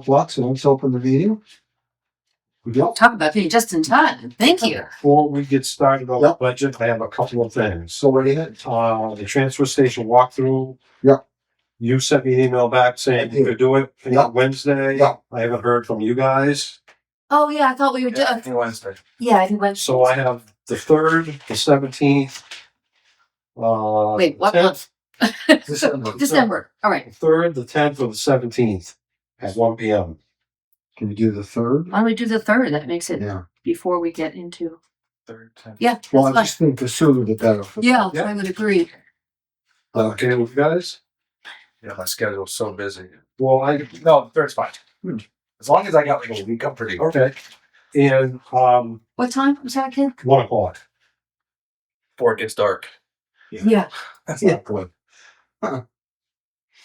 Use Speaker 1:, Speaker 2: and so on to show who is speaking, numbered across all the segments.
Speaker 1: 4:00, so let's open the meeting. Yep.
Speaker 2: Talk about being just in time. Thank you.
Speaker 3: Before we get started on the budget, I have a couple of things.
Speaker 1: So right ahead.
Speaker 3: The transfer station walkthrough.
Speaker 1: Yep.
Speaker 3: You sent me an email back saying you could do it
Speaker 1: Yep.
Speaker 3: Wednesday.
Speaker 1: Yep.
Speaker 3: I haven't heard from you guys.
Speaker 2: Oh yeah, I thought we would do.
Speaker 4: Wednesday.
Speaker 2: Yeah, I think Wednesday.
Speaker 3: So I have the 3rd, the 17th.
Speaker 2: Wait, what
Speaker 3: 10th,
Speaker 1: December.
Speaker 2: December. All right.
Speaker 3: the 3rd, the 10th, or the 17th at 1 p.m.
Speaker 1: Can you do the 3rd?
Speaker 2: Why don't we do the 3rd? That makes it
Speaker 1: Yeah.
Speaker 2: before we get into.
Speaker 4: 3rd, 10th.
Speaker 2: Yeah.
Speaker 1: Well, I
Speaker 2: That's
Speaker 1: just think the sooner the better.
Speaker 2: fine. Yeah, I would agree.
Speaker 3: Okay with you guys?
Speaker 4: Yeah, my schedule's so busy.
Speaker 3: Well,
Speaker 4: No, 3rd's fine. As long as I got like a week, I'm pretty good.
Speaker 3: okay. And
Speaker 2: What time was that again?
Speaker 3: 1 o'clock.
Speaker 4: Before it gets dark.
Speaker 2: Yeah.
Speaker 4: That's
Speaker 1: Yeah.
Speaker 4: not good.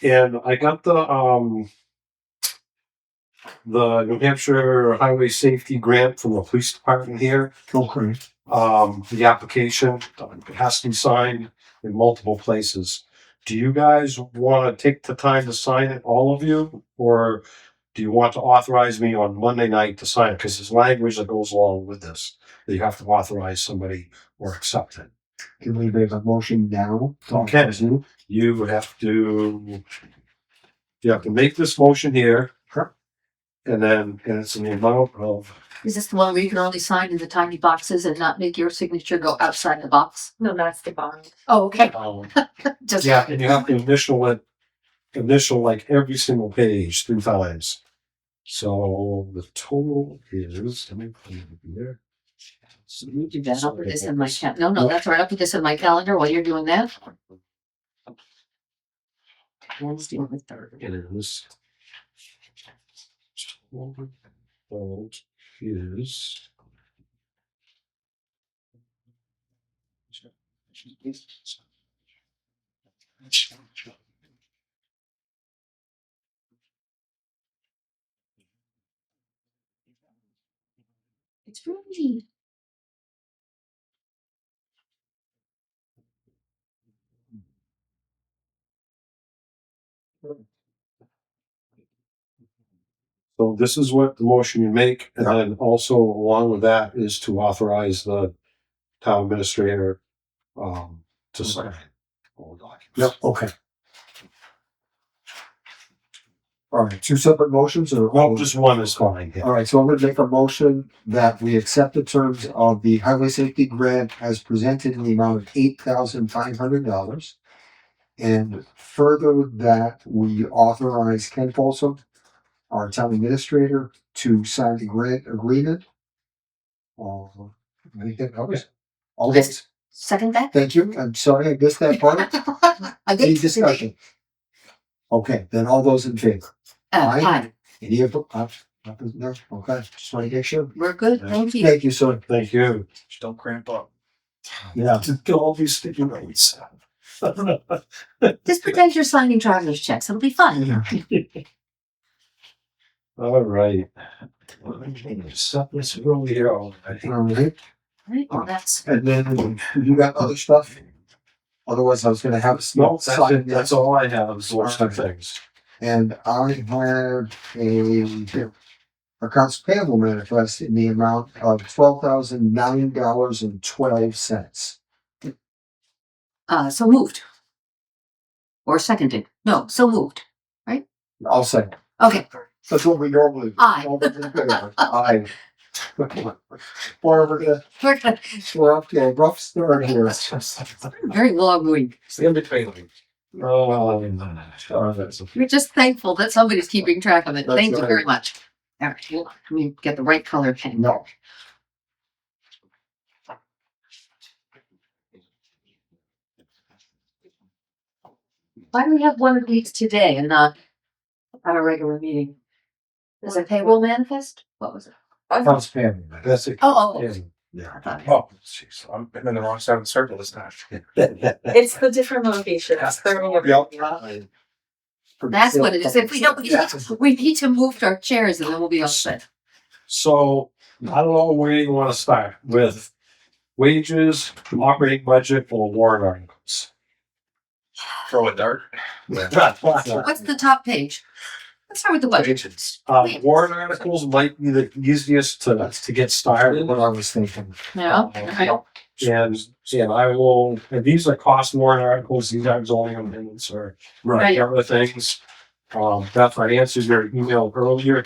Speaker 3: And I got the New Hampshire Highway Safety Grant from the police department here.
Speaker 1: Okay.
Speaker 3: The application has to be signed in multiple places. Do you guys want to take the time to sign it, all of you? Or do you want to authorize me on Monday night to sign it? Because there's language that goes along with this, that you have to authorize somebody or accept it.
Speaker 1: Can we make a motion now?
Speaker 3: Okay. You have to make this motion here.
Speaker 1: Sure.
Speaker 3: And it's in the amount of,
Speaker 2: Is this the one where you can only sign in the tiny boxes and not make your signature go outside the box?
Speaker 5: No, that's the bond.
Speaker 2: Oh, okay. Just
Speaker 3: and you have to initial like every single page 3 times. So the total is, let me put it here.
Speaker 2: You do that. I'll put this in my No, that's all right. I'll put this in my calendar while you're doing that. Wednesday the 3rd.
Speaker 3: It is. Total is.
Speaker 2: It's really.
Speaker 3: So this is what the motion you make, and then also along with that is to authorize the town administrator to sign all the documents.
Speaker 1: Yep, okay. All right, 2 separate motions or?
Speaker 3: Well, just one is fine.
Speaker 1: All right, so I'm going to make a motion that we accept the terms of the highway safety grant as presented in the amount of $8,500. And further that we authorize Ken Folsom, our town administrator, to sign the grant agreement. I think that covers. All those,
Speaker 2: Second that?
Speaker 1: thank you. I'm sorry, I missed that part. Any discussion? Okay, then all those in favor?
Speaker 2: Aye.
Speaker 1: Any of no? Okay, just want to make sure.
Speaker 2: We're good. Thank you.
Speaker 1: Thank you, sir.
Speaker 3: Thank you.
Speaker 4: Just don't cramp up.
Speaker 1: Yeah.
Speaker 3: To get all these sticky notes.
Speaker 2: Just pretend you're signing traveler's checks. It'll be fun.
Speaker 3: All right. Set this room here.
Speaker 1: All right.
Speaker 2: Right, well, that's.
Speaker 1: And then you got other stuff? Otherwise, I was gonna have a small sign.
Speaker 3: That's all I have is those two things.
Speaker 1: And I have a accounts payable manifest in the amount of $12,009.12.
Speaker 2: So moved. Or seconded. No, so moved.
Speaker 1: I'll say.
Speaker 2: Okay.
Speaker 1: That's what we normally do.
Speaker 2: Aye.
Speaker 1: Aye. Boy, we're up to a rough start here.
Speaker 2: Very long week.
Speaker 4: It's in between them.
Speaker 2: We're just thankful that somebody's keeping track of it.
Speaker 1: That's
Speaker 2: Thank you
Speaker 1: right.
Speaker 2: very much. All right, let me get the right color pen.
Speaker 1: No.
Speaker 2: Why do we have one of these today and not at a regular meeting? Is it payroll manifest? What was it?
Speaker 1: Accounts payable.
Speaker 3: That's it.
Speaker 2: Oh.
Speaker 1: Yeah.
Speaker 4: Oh, jeez, I'm in the wrong side of the circle this time.
Speaker 5: It's the different locations.
Speaker 2: That's what it is. If we don't, we need to move our chairs and then we'll be all set.
Speaker 3: So I don't know where you want to start with wages, operating budget, or warrant articles.
Speaker 4: Throw a dart.
Speaker 2: What's the top page? let's start with the budget.
Speaker 4: Agents.
Speaker 3: Warrant articles might be the easiest to get started.
Speaker 1: What I was thinking.
Speaker 2: Yeah,
Speaker 3: And I will, and these are cost warrant articles, these aren't zoning amendments or
Speaker 2: Right.
Speaker 3: other things. Beth, I answered your email earlier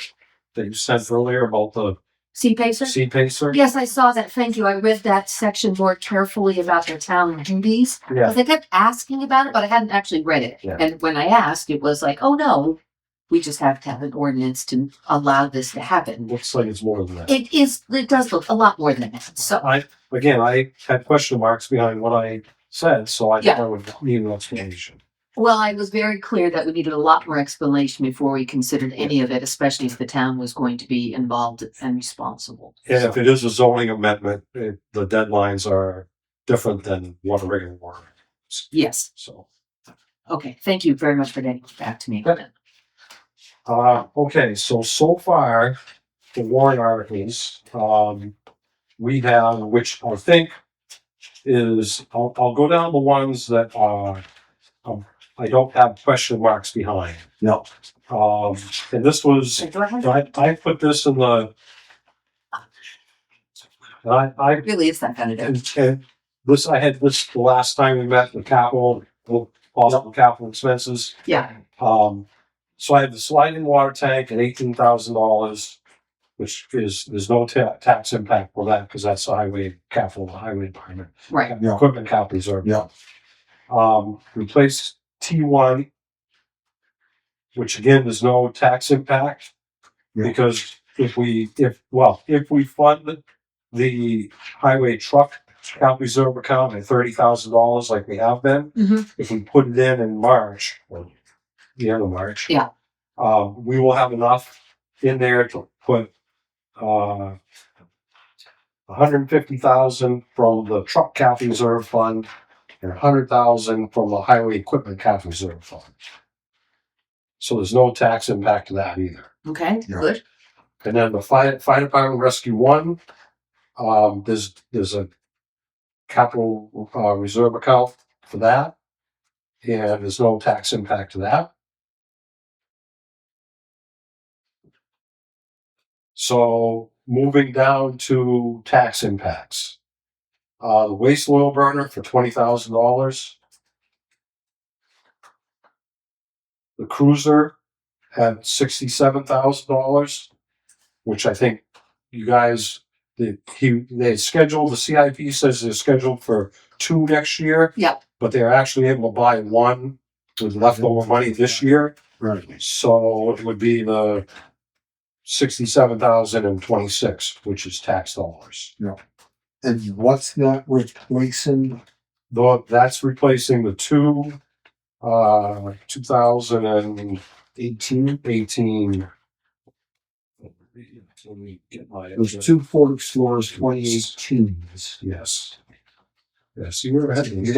Speaker 3: that you sent earlier about the
Speaker 2: see Pacer?
Speaker 3: seed pacer.
Speaker 2: Yes, I saw that. Thank you. I read that section more carefully about their town duties.
Speaker 3: Yeah,
Speaker 2: Because they kept asking about it, but I hadn't actually read it.
Speaker 3: Yeah.
Speaker 2: And when I asked, it was like, oh no, we just have to have an ordinance to allow this to happen.
Speaker 3: looks like it's more than that.
Speaker 2: It does look a lot more than that. So,
Speaker 3: I had question marks behind what I said, so I thought I would need an explanation.
Speaker 2: well, I was very clear that we needed a lot more explanation before we considered any of it, especially if the town was going to be involved and responsible.
Speaker 3: And if it is a zoning amendment, the deadlines are different than what a regular warrant is.
Speaker 2: Yes.
Speaker 3: So,
Speaker 2: Okay. Thank you very much for getting back to me.
Speaker 3: okay, so far, the warrant articles, we have, which I think is, I'll go down the ones that I don't have question marks behind.
Speaker 1: No.
Speaker 3: And this was,
Speaker 2: Go ahead.
Speaker 3: I put this in the, I
Speaker 2: It really is that kind of day.
Speaker 3: and this, I had this the last time we met, the capital, possible capital expenses.
Speaker 2: Yeah.
Speaker 3: So I have the sliding water tank at $18,000, which is, there's no tax impact for that because that's the highway department.
Speaker 2: Right.
Speaker 1: Yeah.
Speaker 3: Equipment capital reserve.
Speaker 1: Yeah.
Speaker 3: Replace T1, which again, there's no tax impact.
Speaker 1: Yeah.
Speaker 3: Because if we fund the highway truck capital reserve account at $30,000 like we have been,
Speaker 2: Mhm.
Speaker 3: if we put it in March, or the end of March.
Speaker 2: Yeah.
Speaker 3: We will have enough in there to put, 150,000 from the truck capital reserve fund and 100,000 from the highway equipment capital reserve fund. So there's no tax impact to that either.
Speaker 2: Okay.
Speaker 1: Yeah.
Speaker 2: Good.
Speaker 3: And then the fire department rescue one, there's a capital reserve account for that, and there's no tax impact to that. So moving down to tax impacts, the waste oil burner for $20,000, the cruiser at $67,000, which I think you guys. They scheduled, the CIP says they're scheduled for 2 next year.
Speaker 2: Yep.
Speaker 3: But they're actually able to buy 1 with leftover money this year.
Speaker 1: Right.
Speaker 3: So it would be the 67,026, which is tax dollars.
Speaker 1: And what's that replacing?
Speaker 3: Though that's replacing the 2018. Let me get my.
Speaker 1: Those 2 Ford Explorers 2018s.
Speaker 3: Yes. Yes, you were ahead of me.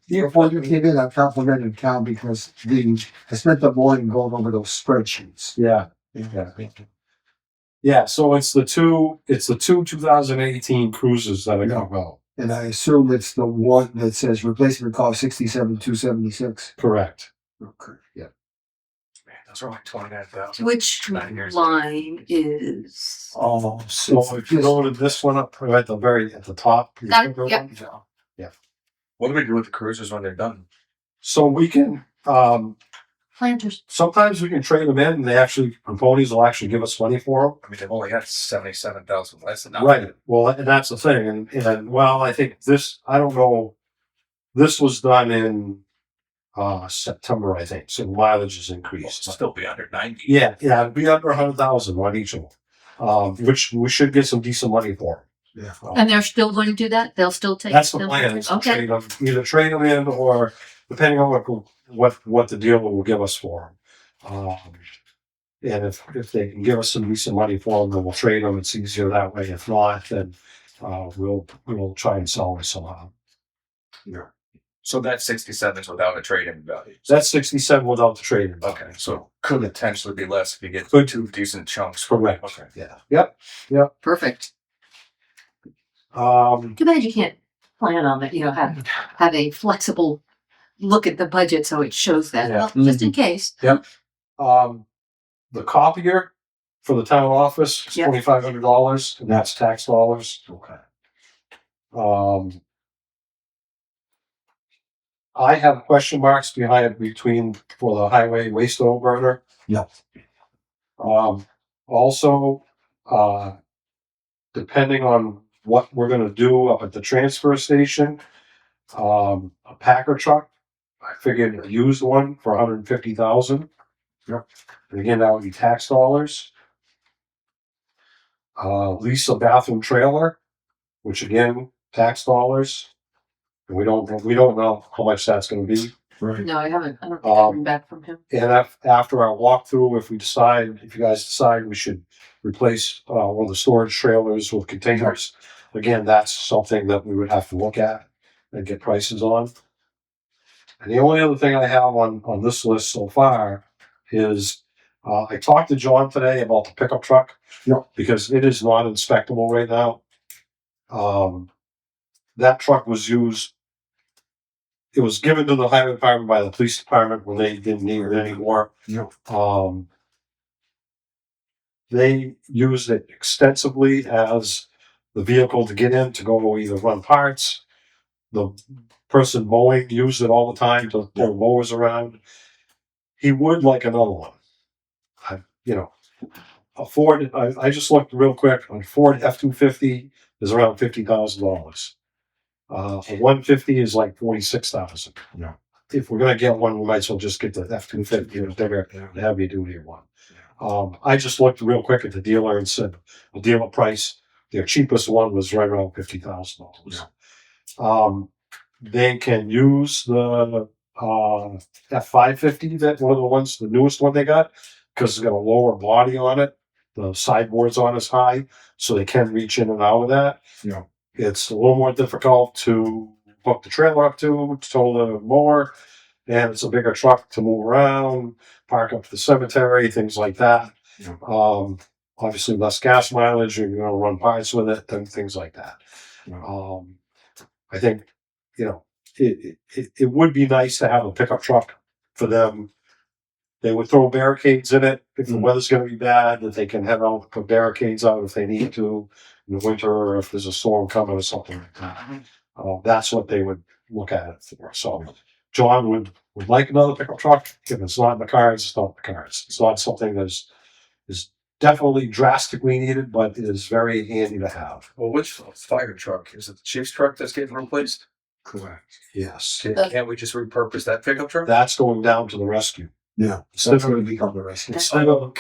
Speaker 1: Before you came in, I complimented Cal because I spent the morning going over those spreadsheets.
Speaker 3: Yeah. Yeah, so it's the two 2018 cruises that are gonna go.
Speaker 1: And I assume it's the one that says replacement cost 67,276.
Speaker 3: Correct.
Speaker 1: Okay.
Speaker 3: Yeah.
Speaker 4: Man, those are like 29,000.
Speaker 2: Which
Speaker 4: 9 years.
Speaker 2: line is?
Speaker 1: Oh,
Speaker 3: So if you go to this one up at the top.
Speaker 2: Got it, yep.
Speaker 4: What do we do with the cruisers when they're done?
Speaker 3: So we can,
Speaker 2: Planters.
Speaker 3: sometimes we can trade them in and companies will actually give us money for them.
Speaker 4: I mean, they've only got 77,000 less than that.
Speaker 3: Right. Well, and that's the thing. And well, I think I don't know, this was done in September, I think. So the mileage has increased.
Speaker 4: It'll still be under 90.
Speaker 3: Yeah, it'd be under 100,000 on each of them. Which we should get some decent money for.
Speaker 1: Yeah.
Speaker 2: And they're still going to do that? They'll still take?
Speaker 3: That's the
Speaker 2: them?
Speaker 3: plan. Is to
Speaker 2: Okay.
Speaker 3: trade them, either trade them in or depending on what the dealer will give us for them. And if they can give us some decent money for them, then we'll trade them. It's easier that way. If not, then we'll try and sell them somehow.
Speaker 1: Yeah.
Speaker 4: So that's 67 is without a trade-in value.
Speaker 3: That's 67 without the trade.
Speaker 4: Okay, so could potentially be less if you get
Speaker 3: Could.
Speaker 4: 2 decent chunks.
Speaker 3: Correct.
Speaker 4: Okay.
Speaker 3: Yeah. Yep.
Speaker 2: Perfect.
Speaker 3: Um,
Speaker 2: Too bad you can't plan on it, have a flexible, look at the budget so it shows that,
Speaker 3: Yeah.
Speaker 2: well, just in case.
Speaker 3: The copier for the town office is
Speaker 2: Yep.
Speaker 3: $2,500, and that's tax dollars.
Speaker 1: Okay.
Speaker 3: I have question marks between for the highway waste oil burner.
Speaker 1: Yep.
Speaker 3: Also, depending on what we're gonna do up at the transfer station, a Packer truck, I figured a used one for $150,000.
Speaker 1: Yep.
Speaker 3: And again, that would be tax dollars. Lease a bathroom trailer, which again, tax dollars. And we don't know how much that's gonna be.
Speaker 1: Right.
Speaker 2: No, I don't think I've been back from him.
Speaker 3: And after our walkthrough, if you guys decide we should replace one of the storage trailers with containers, again, that's something that we would have to look at and get prices on. And the only other thing I have on this list so far is I talked to John today about the pickup truck.
Speaker 1: Yep.
Speaker 3: Because it is not inspectable right now. That truck was used. It was given to the highway department by the police department when they didn't need it anymore.
Speaker 1: Yep.
Speaker 3: They used it extensively as the vehicle to get in to go either run parts. The person mowing used it all the time to pull mowers around. He would like another one. A Ford. I just looked real quick. A Ford F-250 is around $50,000. A 150 is like 46,000.
Speaker 1: Yeah.
Speaker 3: If we're gonna get one, we might as well just get the F-250, the bigger, the heavy duty one. I just looked real quick at the dealer and said the dealer price, their cheapest one was right around $50,000. They can use the F-550, that one of the ones, the newest one they got, because it's got a lower body on it. The sideboards on is high, so they can reach in and out of that.
Speaker 1: Yeah.
Speaker 3: It's a little more difficult to hook the trailer up to tow the mower, and it's a bigger truck to move around, park up to the cemetery, things like that.
Speaker 1: Yeah.
Speaker 3: Obviously less gas mileage, you're gonna run parts with it, and things like that.
Speaker 1: Yeah.
Speaker 3: I think, it would be nice to have a pickup truck for them. They would throw barricades in it if the weather's gonna be bad, that they can have out, put barricades out if they need to in the winter, or if there's a storm coming or something like that. That's what they would look at it for. So John would like another pickup truck. If it's not in the cards, it's not in the cards. It's not something that is definitely drastically needed, but it is very handy to have.
Speaker 4: Well, which fire truck? Is it the chief's truck that's getting replaced?
Speaker 1: Correct.
Speaker 3: Yes.
Speaker 4: Can't we just repurpose that pickup truck?
Speaker 3: That's going down to the rescue.
Speaker 1: Yeah. So it's going to become the rest.
Speaker 3: Instead of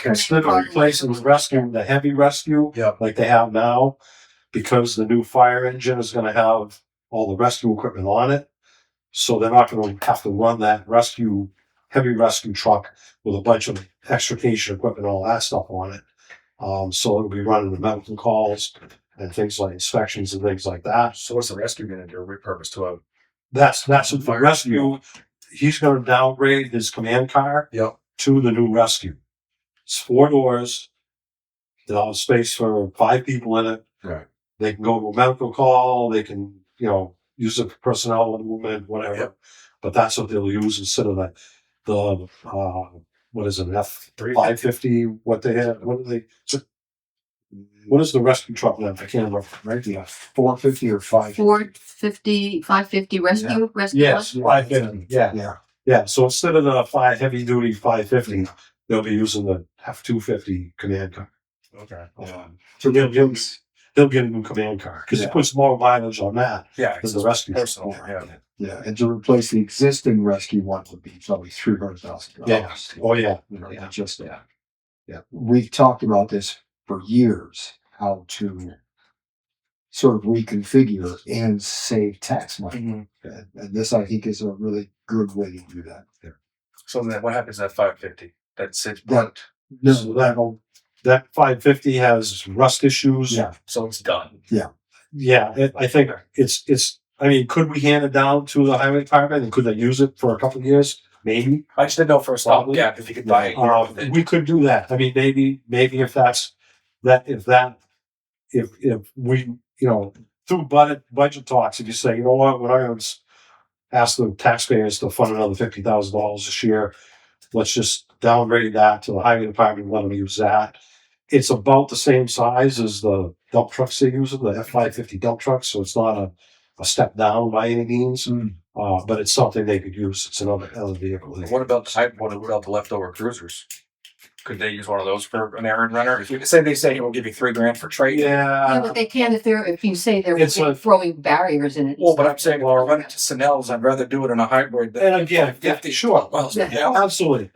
Speaker 3: replacing the rescue, the heavy rescue,
Speaker 4: Yep.
Speaker 3: like they have now, because the new fire engine is gonna have all the rescue equipment on it. So they're not gonna have to run that heavy rescue truck with a bunch of extrication equipment, all that stuff on it. So it'll be running the medical calls and things like inspections and things like that.
Speaker 4: So what's the rescue gonna do? Repurpose to a
Speaker 3: That's what the rescue, he's gonna downgrade his command car to the new rescue. It's 4 doors. They'll have space for 5 people in it.
Speaker 1: Right.
Speaker 3: They can go to a medical call. They can, use it for personnel movement, whatever.
Speaker 4: Yep.
Speaker 3: But that's what they'll use instead of the what is it, F-550? What they have? What is the rescue truck now? I can't remember.
Speaker 1: Right. Yeah. 450 or 550.
Speaker 2: 550 rescue?
Speaker 3: Yes,
Speaker 2: one?
Speaker 3: 550. Yeah.
Speaker 1: Yeah.
Speaker 3: Yeah. So instead of the heavy duty 550, they'll be using the F-250 command car.
Speaker 4: okay.
Speaker 1: So
Speaker 3: They'll get a new command car because it puts more mileage on that
Speaker 4: Yeah,
Speaker 3: than the rescue.
Speaker 4: personal.
Speaker 1: yeah, and to replace the existing rescue one would be probably $300,000.
Speaker 3: Yeah. Oh yeah.
Speaker 1: Not just that. Yeah. We've talked about this for years, how to sort of reconfigure and save tax money. And this, I think, is a really good way to do that.
Speaker 4: So then what happens at 550? That's it.
Speaker 3: So that 550 has rust issues.
Speaker 1: Yeah.
Speaker 4: So it's done.
Speaker 3: Yeah. I think it's. I mean, could we hand it down to the highway department and could they use it for a couple of years? Maybe.
Speaker 4: I just didn't know for a stop. Yeah, if you could buy it.
Speaker 3: We could do that. I mean, maybe if that's if we through budget talks, if you say, you know what, we're not going to ask the taxpayers to fund another $50,000 this year. Let's just downgrade that to the highway department, let them use that. It's about the same size as the dump trucks they're using, the F-550 dump trucks, so it's not a step down by any means. But it's something they could use. It's another vehicle.
Speaker 4: What about the leftover cruisers? Could they use one of those for an errand runner? If you say we'll give you $3,000 for trade.
Speaker 2: Yeah,
Speaker 3: Yeah,
Speaker 2: but they can if you say they're
Speaker 3: It's a-
Speaker 2: throwing barriers in it.
Speaker 4: Well, but I'm saying, if we're running to Snell's, I'd rather do it in a hybrid than
Speaker 3: and again, yeah,
Speaker 4: 50.
Speaker 3: sure.
Speaker 4: Well,
Speaker 2: Yeah.
Speaker 4: yeah.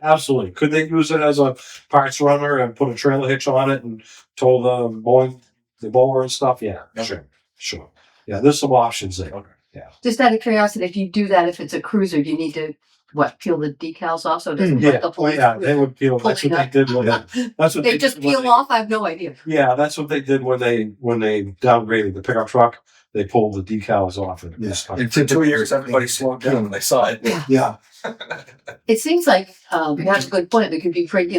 Speaker 3: Absolutely. Could they use it as a parts runner and put a trailer hitch on it and tow the mower and stuff? Yeah,
Speaker 4: Okay.
Speaker 3: sure. Yeah, there's some options there.
Speaker 4: Okay.
Speaker 2: Just out of curiosity, if you do that, if it's a cruiser, you need to peel the decals off so it doesn't
Speaker 3: Yeah,
Speaker 2: let the whole.
Speaker 3: they would peel. That's what they did with it. That's what
Speaker 2: They just
Speaker 3: did when
Speaker 2: peel off. I have no idea.
Speaker 3: Yeah, that's what they did when they downgraded the pickup truck. They pulled the decals off it.
Speaker 1: Yeah.
Speaker 3: This time.
Speaker 1: And
Speaker 4: For 2 years, everybody slowed down when they saw it.
Speaker 1: Yeah,
Speaker 2: It seems like you have a good point. It could be pretty.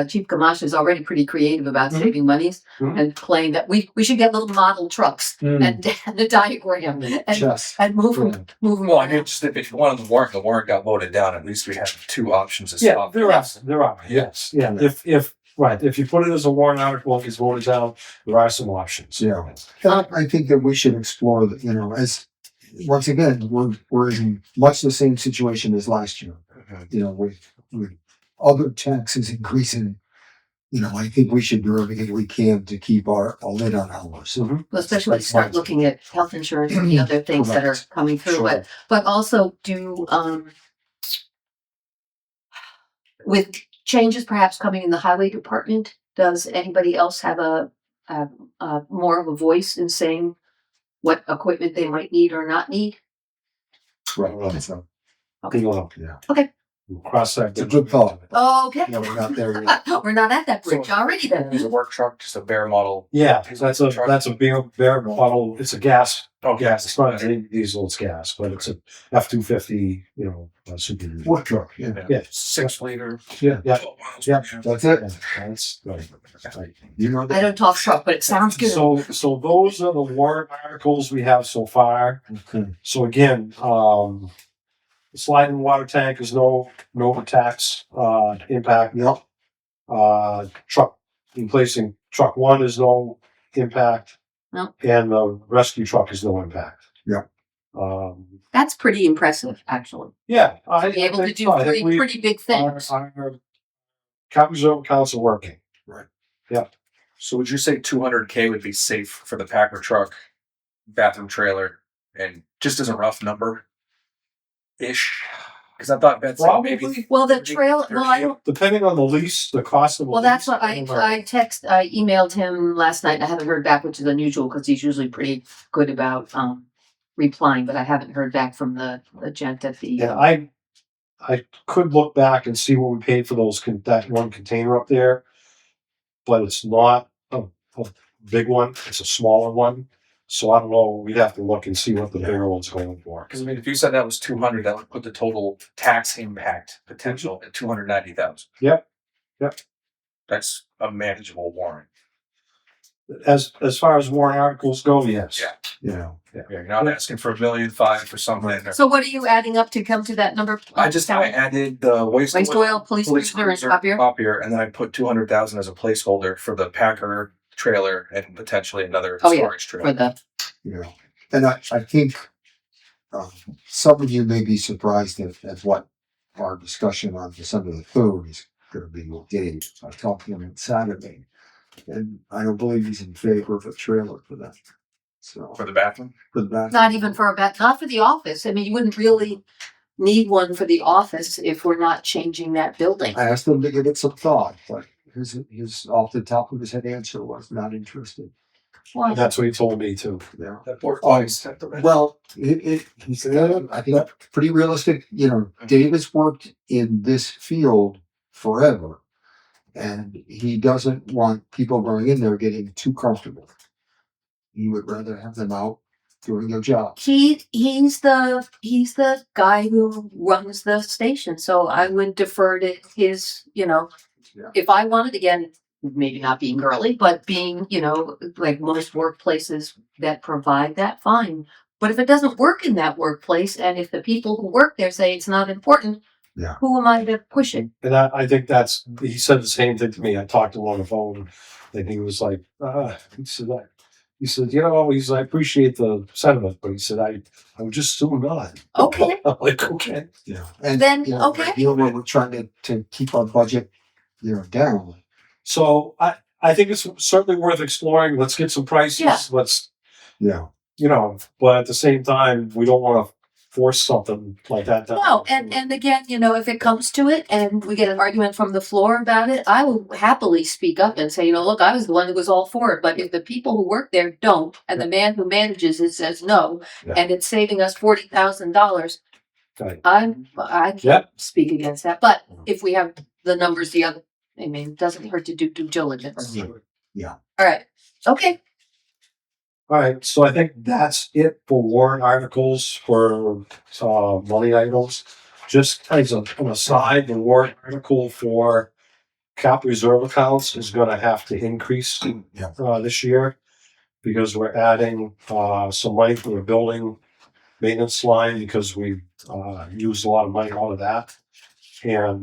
Speaker 2: Chief Gamache is already pretty creative about
Speaker 3: Mhm.
Speaker 2: saving monies
Speaker 3: Mhm.
Speaker 2: and playing that. We should get little model trucks and the diagram and
Speaker 1: just,
Speaker 2: move them.
Speaker 4: Well, I mean, just if you wanted the warrant got voted down, at least we have two options to
Speaker 3: Yeah,
Speaker 4: stop.
Speaker 3: there are. Yes, yeah. If you put it as a warrant article, if it's voted down, there are some options.
Speaker 1: Yeah. and I think that we should explore that, as, once again, we're in much the same situation as last year. With other taxes increasing, I think we should do everything we can to keep a lid on ours.
Speaker 3: Mhm.
Speaker 2: Especially when you start looking at health insurance and the other things that are
Speaker 1: Correct.
Speaker 2: coming through.
Speaker 3: Sure.
Speaker 2: But also do with changes perhaps coming in the highway department, does anybody else have a more of a voice in saying what equipment they might need or not need?
Speaker 1: Right. So, yeah.
Speaker 2: Okay.
Speaker 3: We'll cross that.
Speaker 1: It's a good thought.
Speaker 2: Okay.
Speaker 1: Yeah, we're not there yet.
Speaker 2: We're not at that bridge already then.
Speaker 4: There's a work truck, just a bare model.
Speaker 3: Yeah, that's a bare model. It's a gas.
Speaker 4: Oh,
Speaker 3: Gas. It's not a diesel. It's gas, but it's a F-250. Super.
Speaker 1: Work truck, yeah.
Speaker 3: Yeah.
Speaker 4: 6 liter.
Speaker 3: Yeah.
Speaker 4: 12 miles
Speaker 1: Yeah.
Speaker 4: per
Speaker 1: That's
Speaker 3: Yeah,
Speaker 1: it.
Speaker 3: that's right.
Speaker 1: You know
Speaker 2: I
Speaker 1: that?
Speaker 2: don't talk truck, but it sounds good.
Speaker 3: So those are the warrant articles we have so far.
Speaker 1: Okay.
Speaker 3: So again, sliding water tank is no tax impact.
Speaker 1: Yep.
Speaker 3: Truck replacing truck 1 is no impact.
Speaker 2: No.
Speaker 3: And the rescue truck is no impact.
Speaker 1: Yep.
Speaker 2: That's pretty impressive, actually.
Speaker 3: Yeah,
Speaker 2: To be able to do pretty big things.
Speaker 3: Our copies of accounts are working.
Speaker 4: So would you say 200K would be safe for the Packer truck, bathroom trailer, and just as a rough number? Ish. Because I thought Betsy maybe.
Speaker 3: Probably,
Speaker 2: Well, the trail. Well, I don't.
Speaker 3: depending on the lease, the cost of the
Speaker 2: Well, that's
Speaker 3: lease,
Speaker 2: what I emailed him last night. I haven't heard back, which is unusual because he's usually pretty good about replying. But I haven't heard back from the gent at the.
Speaker 3: Yeah, I could look back and see what we paid for that one container up there, but it's not a big one. It's a smaller one. So I don't know. We'd have to look and see what the bigger one's going for.
Speaker 4: Because I mean, if you said that was 200, that would put the total tax impact potential at 290,000.
Speaker 3: Yep.
Speaker 4: That's a manageable warrant.
Speaker 3: As far as warrant articles go, yes.
Speaker 4: Yeah.
Speaker 1: Yeah.
Speaker 4: You're not asking for $1.5 million for something.
Speaker 2: So what are you adding up to come to that number?
Speaker 4: I added the waste
Speaker 2: oil, police cruiser, and copier.
Speaker 4: and then I put 200,000 as a placeholder for the Packer trailer and potentially another
Speaker 2: Oh, yeah.
Speaker 4: storage
Speaker 2: For
Speaker 4: trailer.
Speaker 2: the
Speaker 1: And I think some of you may be surprised at what our discussion on December the 3rd is going to be with Dave. I talked to him on Saturday, and I don't believe he's in favor of a trailer for that. So
Speaker 4: For the bathroom?
Speaker 1: for that,
Speaker 2: not even for not for the office. I mean, you wouldn't really need one for the office if we're not changing that building.
Speaker 1: I asked him to give it some thought, but his off the top of his head answer was not interested.
Speaker 2: Why?
Speaker 3: That's what he told me too.
Speaker 1: Yeah.
Speaker 4: That poor
Speaker 1: Oh,
Speaker 4: place.
Speaker 1: Well, he's I think pretty realistic. Dave has worked in this field forever, and he doesn't want people going in there getting too comfortable. He would rather have them out doing their job.
Speaker 2: He's the guy who runs the station, so I would defer to his.
Speaker 1: Yeah.
Speaker 2: If I wanted, again, maybe not being girly, but being like most workplaces that provide that, fine. But if it doesn't work in that workplace, and if the people who work there say it's not important,
Speaker 1: Yeah.
Speaker 2: who am I to push it?
Speaker 3: And I think he said the same thing to me. I talked to him on the phone, and he was like, he said, I appreciate the sentiment, but he said, I would just soon not.
Speaker 2: Okay.
Speaker 3: I'm like, okay.
Speaker 1: Yeah. And
Speaker 2: Then,
Speaker 1: you know,
Speaker 2: okay.
Speaker 1: we're trying to keep our budget, down.
Speaker 3: So I think it's certainly worth exploring. Let's get some prices.
Speaker 2: Yeah.
Speaker 3: Let's,
Speaker 1: Yeah.
Speaker 3: but at the same time, we don't want to force something like that down.
Speaker 2: No, and again, if it comes to it and we get an argument from the floor about it, I will happily speak up and say, look, I was the one who was all for it. But if the people who work there don't, and the man who manages it says no,
Speaker 3: Yeah.
Speaker 2: and it's saving us $40,000,
Speaker 3: Right.
Speaker 2: I can't speak against that. But if we have the numbers, it doesn't hurt to do due diligence.
Speaker 1: Yeah.
Speaker 2: All right. Okay.
Speaker 3: All right, so I think that's it for warrant articles for money items. Just as an aside, the warrant article for cap reserve accounts is going to have to increase this year because we're adding some money for the building maintenance line because we used a lot of money out of that, and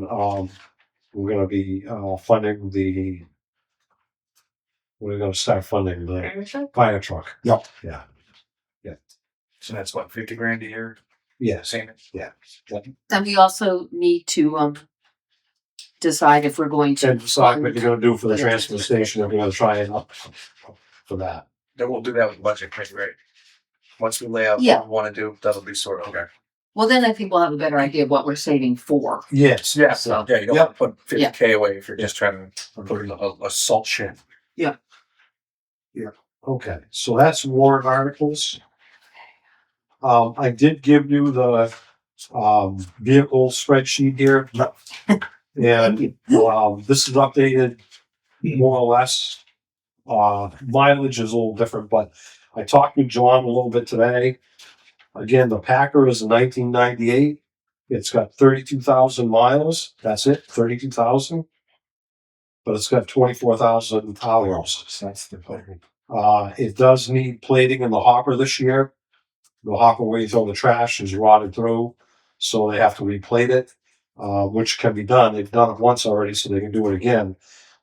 Speaker 3: we're going to be funding the. We're going to start funding the fire truck.
Speaker 1: Yep.
Speaker 3: Yeah.
Speaker 4: So that's what, 50 grand a year?
Speaker 3: Yes.
Speaker 4: Same.
Speaker 3: Yeah.
Speaker 2: And we also need to decide if we're going to
Speaker 3: And decide what
Speaker 2: fund-
Speaker 3: you're going to do for the transfer station. If you're going to try it up for that.
Speaker 4: Then we'll do that with the budget committee, right? Once we lay out
Speaker 2: Yeah.
Speaker 4: what we want to do, that'll be sort of, okay.
Speaker 2: Well, then I think we'll have a better idea of what we're saving for.
Speaker 3: Yes.
Speaker 4: Yeah,
Speaker 2: So-
Speaker 4: yeah, you don't want to put 50K away if you're just trying to put in a salt shed.
Speaker 3: Okay. So that's warrant articles. I did give you the vehicle spreadsheet here. And this is updated more or less. Mileage is a little different, but I talked with John a little bit today. Again, the Packer is a 1998. It's got 32,000 miles. That's it, 32,000. But it's got 24,000 hours.
Speaker 1: That's the thing.
Speaker 3: It does need plating in the hopper this year. The hopper where you throw the trash is rotted through, so they have to replate it, which can be done. They've done it once already, so they can do it again.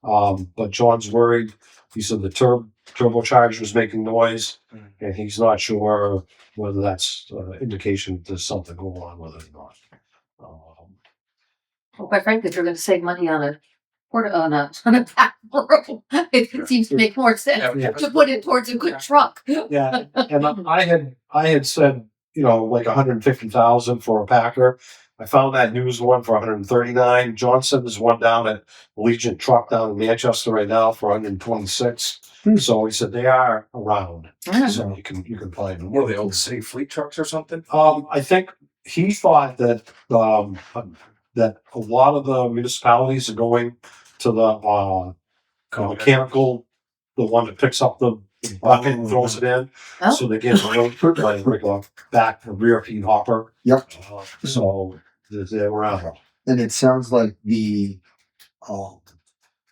Speaker 3: But John's worried. He said the turbocharger was making noise, and he's not sure whether that's indication there's something going on with it or not.
Speaker 2: Well, quite frankly, if you're going to save money on a back road, it seems to make more sense
Speaker 3: Yeah.
Speaker 2: to put it towards a good truck.
Speaker 3: Yeah, and I had said, like 150,000 for a Packer. I found that news one for 139. John said there's one down at Legion Truck down in Manchester right now for 126. So he said they are around, so you can find them.
Speaker 4: What are they, old city fleet trucks or something?
Speaker 3: I think he thought that that a lot of the municipalities are going to the mechanical, the one that picks up the bucket and throws it in.
Speaker 2: Oh.
Speaker 3: So they get a regular back and rear feed hopper.
Speaker 1: Yep.
Speaker 3: So they're around.
Speaker 1: And it sounds like the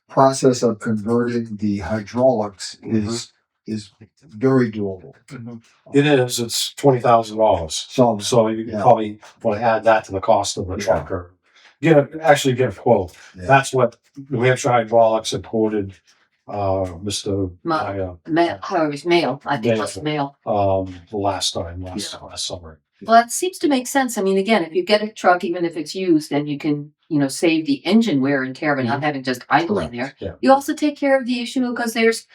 Speaker 1: process of converting the hydraulics is very doable.
Speaker 3: It is. It's $20,000. So you can probably want to add that to the cost of the truck or get a quote.
Speaker 1: Yeah.
Speaker 3: That's what New Hampshire Hydraulics had quoted Mr.
Speaker 2: However, it's mail. I think it's mail.
Speaker 3: The last summer.
Speaker 2: Well, that seems to make sense. I mean, again, if you get a truck, even if it's used, then you can, save the engine wear and tear, but not having just idling there.
Speaker 3: Yeah.
Speaker 2: You also take care of the issue because there's,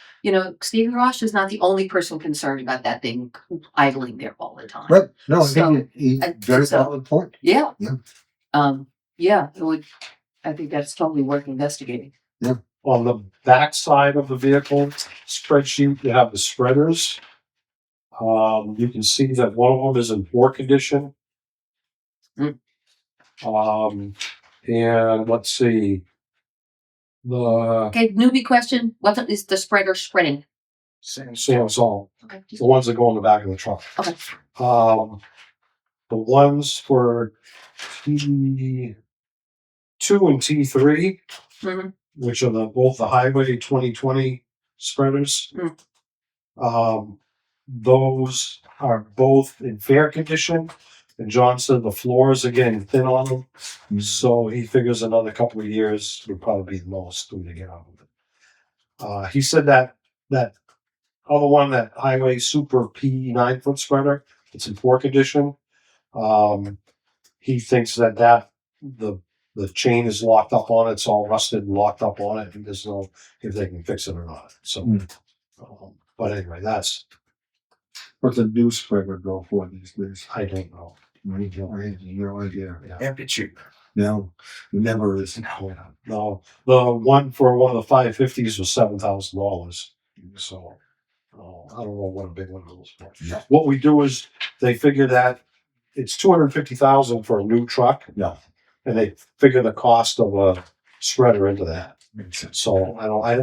Speaker 2: Stephen Roche is not the only person concerned about that thing idling there all the time.
Speaker 1: Right. No,
Speaker 2: So-
Speaker 1: very valid point.
Speaker 2: Yeah.
Speaker 1: Yeah.
Speaker 2: Yeah, it would. I think that's totally worth investigating.
Speaker 3: On the back side of the vehicle spreadsheet, you have the spreaders. You can see that one of them is in poor condition.
Speaker 2: Mm.
Speaker 3: And let's see.
Speaker 2: Okay, newbie question. What is the spreader spreading?
Speaker 3: Samsung,
Speaker 2: Okay.
Speaker 3: the ones that go in the back of the truck.
Speaker 2: Okay.
Speaker 3: The ones for T2 and T3,
Speaker 2: Mhm.
Speaker 3: which are both the Highway 2020 spreaders. those are both in fair condition. And John said the floors are getting thin on them, so he figures another couple of years would probably be the most we to get out of it. He said that other one, that Highway Super P 9-foot spreader, it's in poor condition. He thinks that the chain is locked up on it, it's all rusted and locked up on it, and there's no if they can fix it or not. So, but anyway, that's
Speaker 1: What's a new spreader go for these days?
Speaker 3: I don't know.
Speaker 1: I have no idea.
Speaker 3: Yeah.
Speaker 4: Can't be cheap.
Speaker 1: No, it never is.
Speaker 3: No, the one for one of the 550s was $7,000. So I don't know what a big one is.
Speaker 1: Yeah.
Speaker 3: What we do is they figure that it's $250,000 for a new truck.
Speaker 1: Yeah.
Speaker 3: And they figure the cost of a spreader into that.
Speaker 1: Makes sense.
Speaker 3: So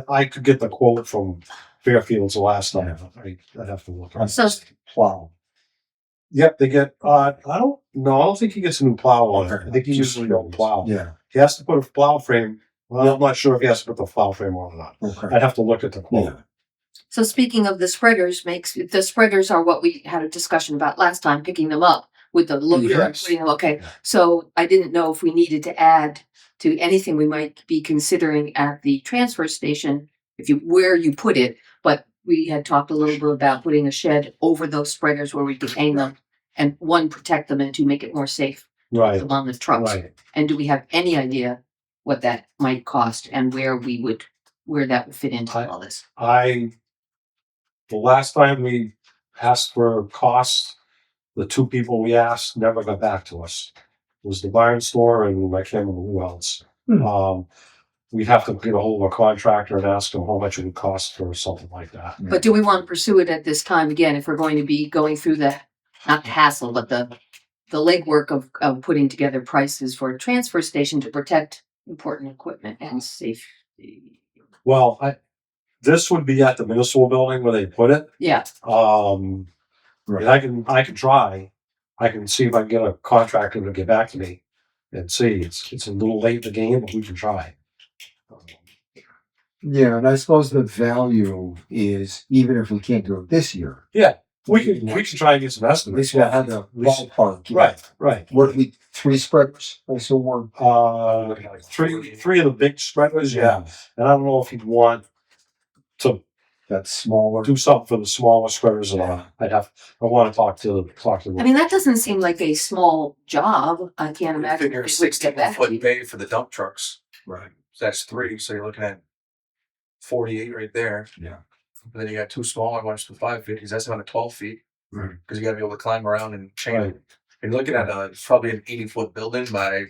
Speaker 3: I could get the quote from Fairfields the last time. I'd have to look at it.
Speaker 2: So
Speaker 1: Plow.
Speaker 3: Yep, they get. I don't think he gets a new plow on it. I think he uses an old plow.
Speaker 1: Yeah.
Speaker 3: He has to put a plow frame. Well, I'm not sure if he has to put the plow frame on or not.
Speaker 1: Okay.
Speaker 3: I'd have to look at the quote.
Speaker 1: Yeah.
Speaker 2: So speaking of the spreaders, the spreaders are what we had a discussion about last time, picking them up with the loader and
Speaker 1: Yes.
Speaker 2: putting them, okay.
Speaker 3: Yeah.
Speaker 2: So I didn't know if we needed to add to anything we might be considering at the transfer station, where you put it, but we had talked a little bit about putting a shed over those spreaders where we could hang them and one, protect them, and two, make it more safe
Speaker 3: Right.
Speaker 2: on the trucks.
Speaker 3: Right.
Speaker 2: And do we have any idea what that might cost and where that would fit into all this?
Speaker 3: The last time we asked for costs, the two people we asked never got back to us. It was the barn store and I can't remember who else. We'd have to get a hold of a contractor and ask them how much it would cost for something like that.
Speaker 2: But do we want to pursue it at this time again, if we're going to be going through not the hassle, but the legwork of putting together prices for a transfer station to protect important equipment and safety?
Speaker 3: Well, this would be at the municipal building where they put it.
Speaker 2: Yeah.
Speaker 3: And I can try. I can see if I can get a contractor to get back to me and see. It's a little late in the game, but we can try.
Speaker 1: Yeah, and I suppose the value is, even if we can't do it this year,
Speaker 3: We can try and get some
Speaker 1: at
Speaker 3: estimates.
Speaker 1: least we'll have the ballpark.
Speaker 3: Right.
Speaker 1: What we 3 spreaders? I saw one.
Speaker 3: Three of the big spreaders, yeah. And I don't know if you'd want to
Speaker 1: That's smaller.
Speaker 3: do something for the smaller spreaders or not. I want to talk to
Speaker 2: I mean, that doesn't seem like a small job. I can't
Speaker 4: I
Speaker 2: imagine.
Speaker 4: figure
Speaker 2: we would get back to
Speaker 4: 16-foot
Speaker 2: you.
Speaker 4: bay for the dump trucks.
Speaker 1: Right.
Speaker 4: So that's 3. So you're looking at 48 right there.
Speaker 1: Yeah.
Speaker 4: And then you got 2 smaller ones for 550s. That's about 12 feet.
Speaker 1: Right.
Speaker 4: Because you got to be able to climb around and chain.
Speaker 3: Right.
Speaker 4: And you're looking at probably an 80-foot building by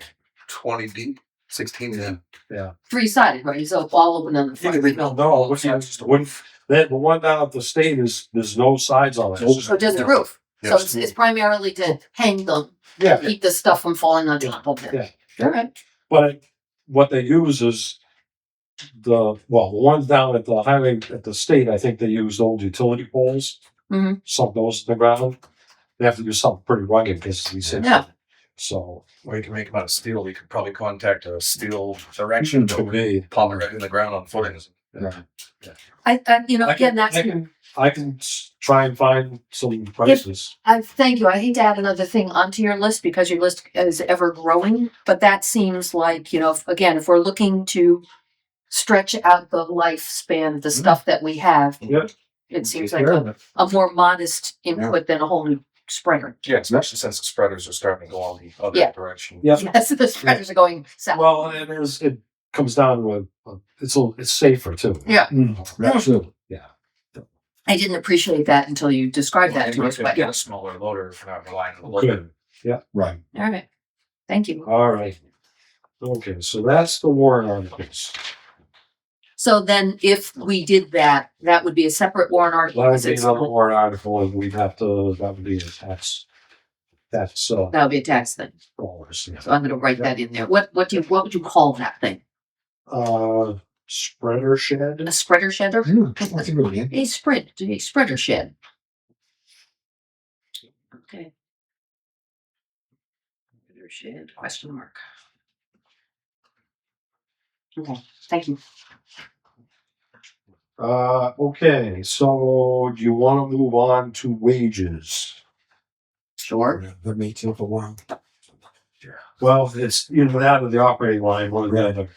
Speaker 4: 20 deep, 16.
Speaker 3: Yeah.
Speaker 2: 3-sided, right? So all open on the front.
Speaker 3: The one down at the state there's no sides on it.
Speaker 2: So just the roof. So
Speaker 4: Yes.
Speaker 2: it's primarily to hang them,
Speaker 3: Yeah.
Speaker 2: keep the stuff from falling on top of it.
Speaker 3: Yeah.
Speaker 2: All right.
Speaker 3: But what they use is the ones down at the highway at the state, I think they use old utility poles.
Speaker 2: Mhm.
Speaker 3: Sunk those in the ground. They have to do something pretty rugged because we said
Speaker 2: Yeah.
Speaker 3: so.
Speaker 4: Or you can make them out of steel. You could probably contact a steel erection
Speaker 3: Could
Speaker 4: builder,
Speaker 3: be.
Speaker 4: palm it right in the ground on footings.
Speaker 1: Right.
Speaker 3: I can try and find some prices.
Speaker 2: Thank you. I hate to add another thing onto your list because your list is ever growing, but that seems like, if we're looking to stretch out the lifespan of the stuff that we have,
Speaker 3: Yeah.
Speaker 2: it seems
Speaker 1: Take
Speaker 2: like
Speaker 1: care of it.
Speaker 2: a more modest input than a whole new spreader.
Speaker 4: Yeah, especially since the spreaders are starting to go on the other
Speaker 2: Yeah.
Speaker 4: direction.
Speaker 3: Yeah.
Speaker 2: Yes, the spreaders are going south.
Speaker 3: Well, and it comes down to it's safer too.
Speaker 2: Yeah.
Speaker 1: That's true.
Speaker 2: I didn't appreciate that until you described that to
Speaker 4: You
Speaker 2: us.
Speaker 4: could
Speaker 2: But
Speaker 4: get a smaller loader if not relying on the
Speaker 3: Good.
Speaker 4: loader.
Speaker 1: Right.
Speaker 2: all right. Thank you.
Speaker 3: All right. Okay, so that's the warrant articles.
Speaker 2: So then if we did that, that would be a separate warrant article.
Speaker 3: That would
Speaker 2: because
Speaker 3: be
Speaker 2: it's-
Speaker 3: another warrant article, and that would be a tax. That's
Speaker 2: That would be a tax thing.
Speaker 3: dollars. Yeah.
Speaker 2: So I'm gonna write that in there. What would you call that thing?
Speaker 3: Spreader shed.
Speaker 2: A spreader shedder?
Speaker 1: That's a good one.
Speaker 2: A spreader shed. Okay. Spreader shed, question mark. Okay, thank you.
Speaker 3: Okay, so do you want to move on to wages?
Speaker 2: Sure.
Speaker 1: That may take a while.
Speaker 3: Well, it's, you know, out of the operating line, one or the other.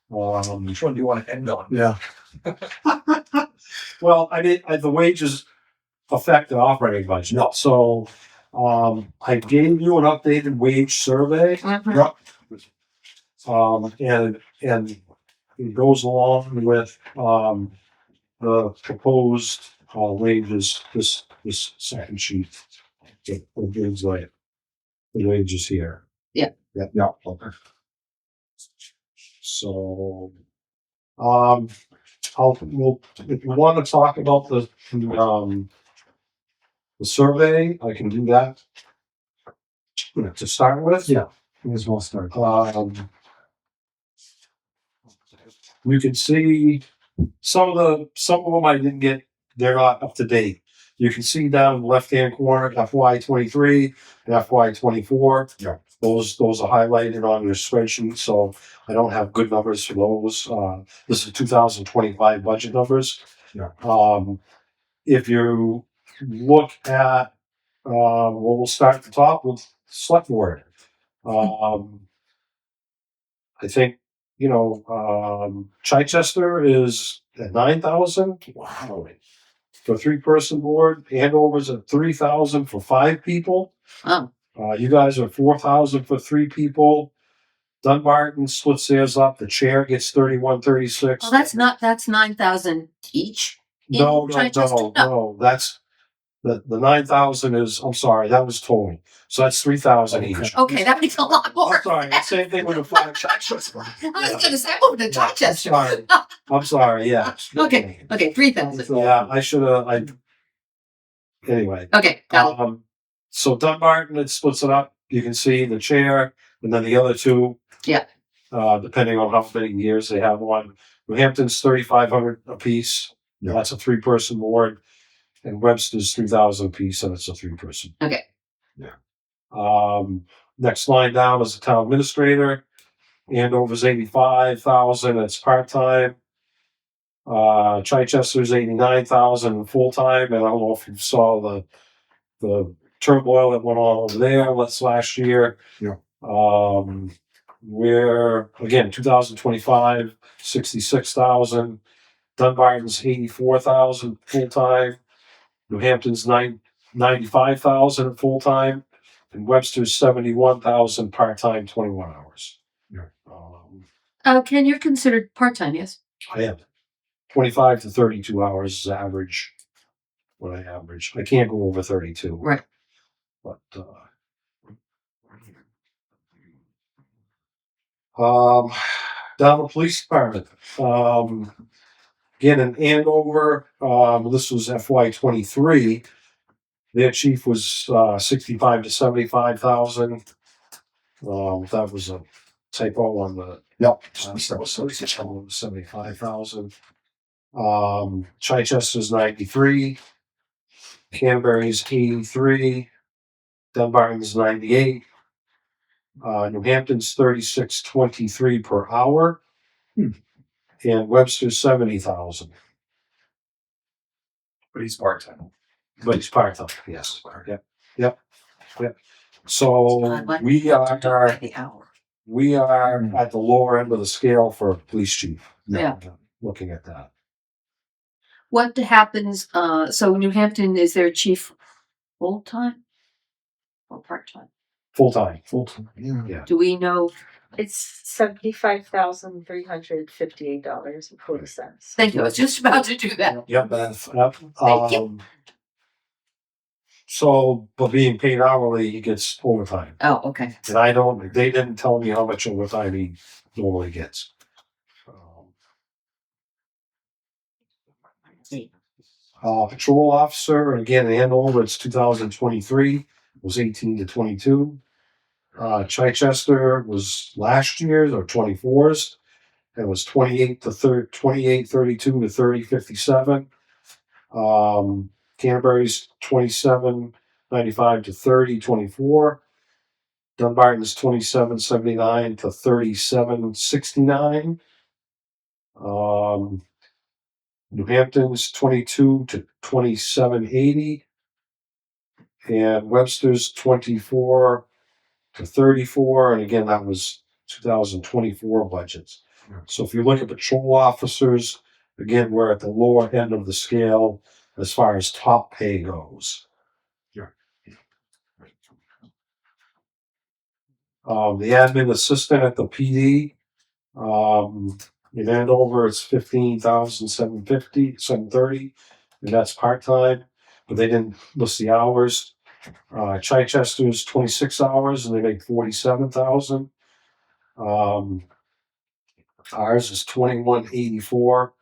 Speaker 4: Which one do you want to end on?
Speaker 1: Yeah.
Speaker 3: Well, I mean, the wages affect the operating budget.
Speaker 1: Yeah.
Speaker 3: So, I gave you an updated wage survey.
Speaker 2: Mhm.
Speaker 3: And it goes along with, the proposed, wages, this second sheet. It gives like the wages here.
Speaker 2: Yeah.
Speaker 1: Yeah, okay.
Speaker 3: So, if you want to talk about the survey, I can do that. To start with.
Speaker 1: Yeah. May as well start.
Speaker 3: You can see some of them I didn't get, they're not up to date. You can see down in the left-hand corner, FY23 and FY24.
Speaker 1: Yeah.
Speaker 3: Those are highlighted on your spreadsheet, so I don't have good numbers for those. This is 2025 budget numbers.
Speaker 1: Yeah.
Speaker 3: If you look at, we'll start at the top with select board. I think, you know, Chichester is at 9,000. Wow. For 3-person board. Andover's at 3,000 for 5 people.
Speaker 2: Oh,
Speaker 3: You guys are 4,000 for 3 people. Dunbarton splits theirs up. The chair gets 3136.
Speaker 2: well, that's 9,000 each.
Speaker 3: No,
Speaker 2: in
Speaker 3: no,
Speaker 2: Chichester?
Speaker 3: no, no. That's the 9,000 is, I'm sorry, that was towing. So that's 3,000 each.
Speaker 2: Okay, that makes a lot more.
Speaker 3: I'm sorry. Same thing with the 5 Chichester.
Speaker 2: I was gonna say, I moved to Chichester.
Speaker 3: Sorry. I'm sorry, yeah.
Speaker 2: Okay, 3,000.
Speaker 3: Yeah, I should have, anyway.
Speaker 2: Okay, got it.
Speaker 3: So Dunbarton, it splits it up. You can see the chair and then the other 2.
Speaker 2: Yeah.
Speaker 3: Depending on how many years they have on. New Hampton's 3,500 apiece.
Speaker 1: Yeah.
Speaker 3: That's a 3-person board. And Webster's 3,000 apiece, and it's a 3-person.
Speaker 2: Okay.
Speaker 3: Yeah. Next line down is the town administrator. Andover's 85,000. It's part-time. Chichester's 89,000 full-time. And I don't know if you saw the turmoil that went on over there last year.
Speaker 1: Yeah.
Speaker 3: We're, again, 2025, 66,000. Dunbarton's 84,000 full-time. New Hampton's 95,000 full-time. And Webster's 71,000 part-time, 21 hours.
Speaker 1: Yeah.
Speaker 2: Ken, you're considered part-time, yes?
Speaker 3: I am. 25 to 32 hours is average. What I average. I can't go over 32.
Speaker 2: Right.
Speaker 3: But, down the police department. Again, in Andover, this was FY23. Their chief was 65 to 75,000. That was a typo on the
Speaker 1: Yep.
Speaker 3: 75,000. Chichester's 93. Canterbury's 83. Dunbarton's 98. New Hampton's 36.23 per hour. And Webster's 70,000.
Speaker 4: But he's part-time.
Speaker 3: But he's part-time, yes. Yep. So we are
Speaker 2: By the hour.
Speaker 3: at the lower end of the scale for police chief.
Speaker 2: Yeah.
Speaker 3: Looking at that.
Speaker 2: What happens, so New Hampton is their chief full-time or part-time?
Speaker 3: Full-time.
Speaker 1: Full-time. Yeah.
Speaker 2: Do we know?
Speaker 5: It's $75,358.40.
Speaker 2: Thank you, I was just about to do that.
Speaker 3: Yep.
Speaker 2: Thank you.
Speaker 3: So, but being paid hourly, he gets overtime.
Speaker 2: Oh, okay.
Speaker 3: And they didn't tell me how much overtime he normally gets. Patrol officer, and again, the Andover, it's 2023, was 18 to 22. Chichester was last year's or 24's. It was 28 to 32 to 3057. Canterbury's 27.95 to 30.24. Dunbarton's 27.79 to 37.69. New Hampton's 22 to 2780. And Webster's 24 to 34. And again, that was 2024 budgets. So if you look at patrol officers, again, we're at the lower end of the scale as far as top pay goes. The admin assistant at the PD, in Andover, it's 15,730, and that's part-time, but they didn't list the hours. Chichester's 26 hours and they make 47,000. Ours is 2184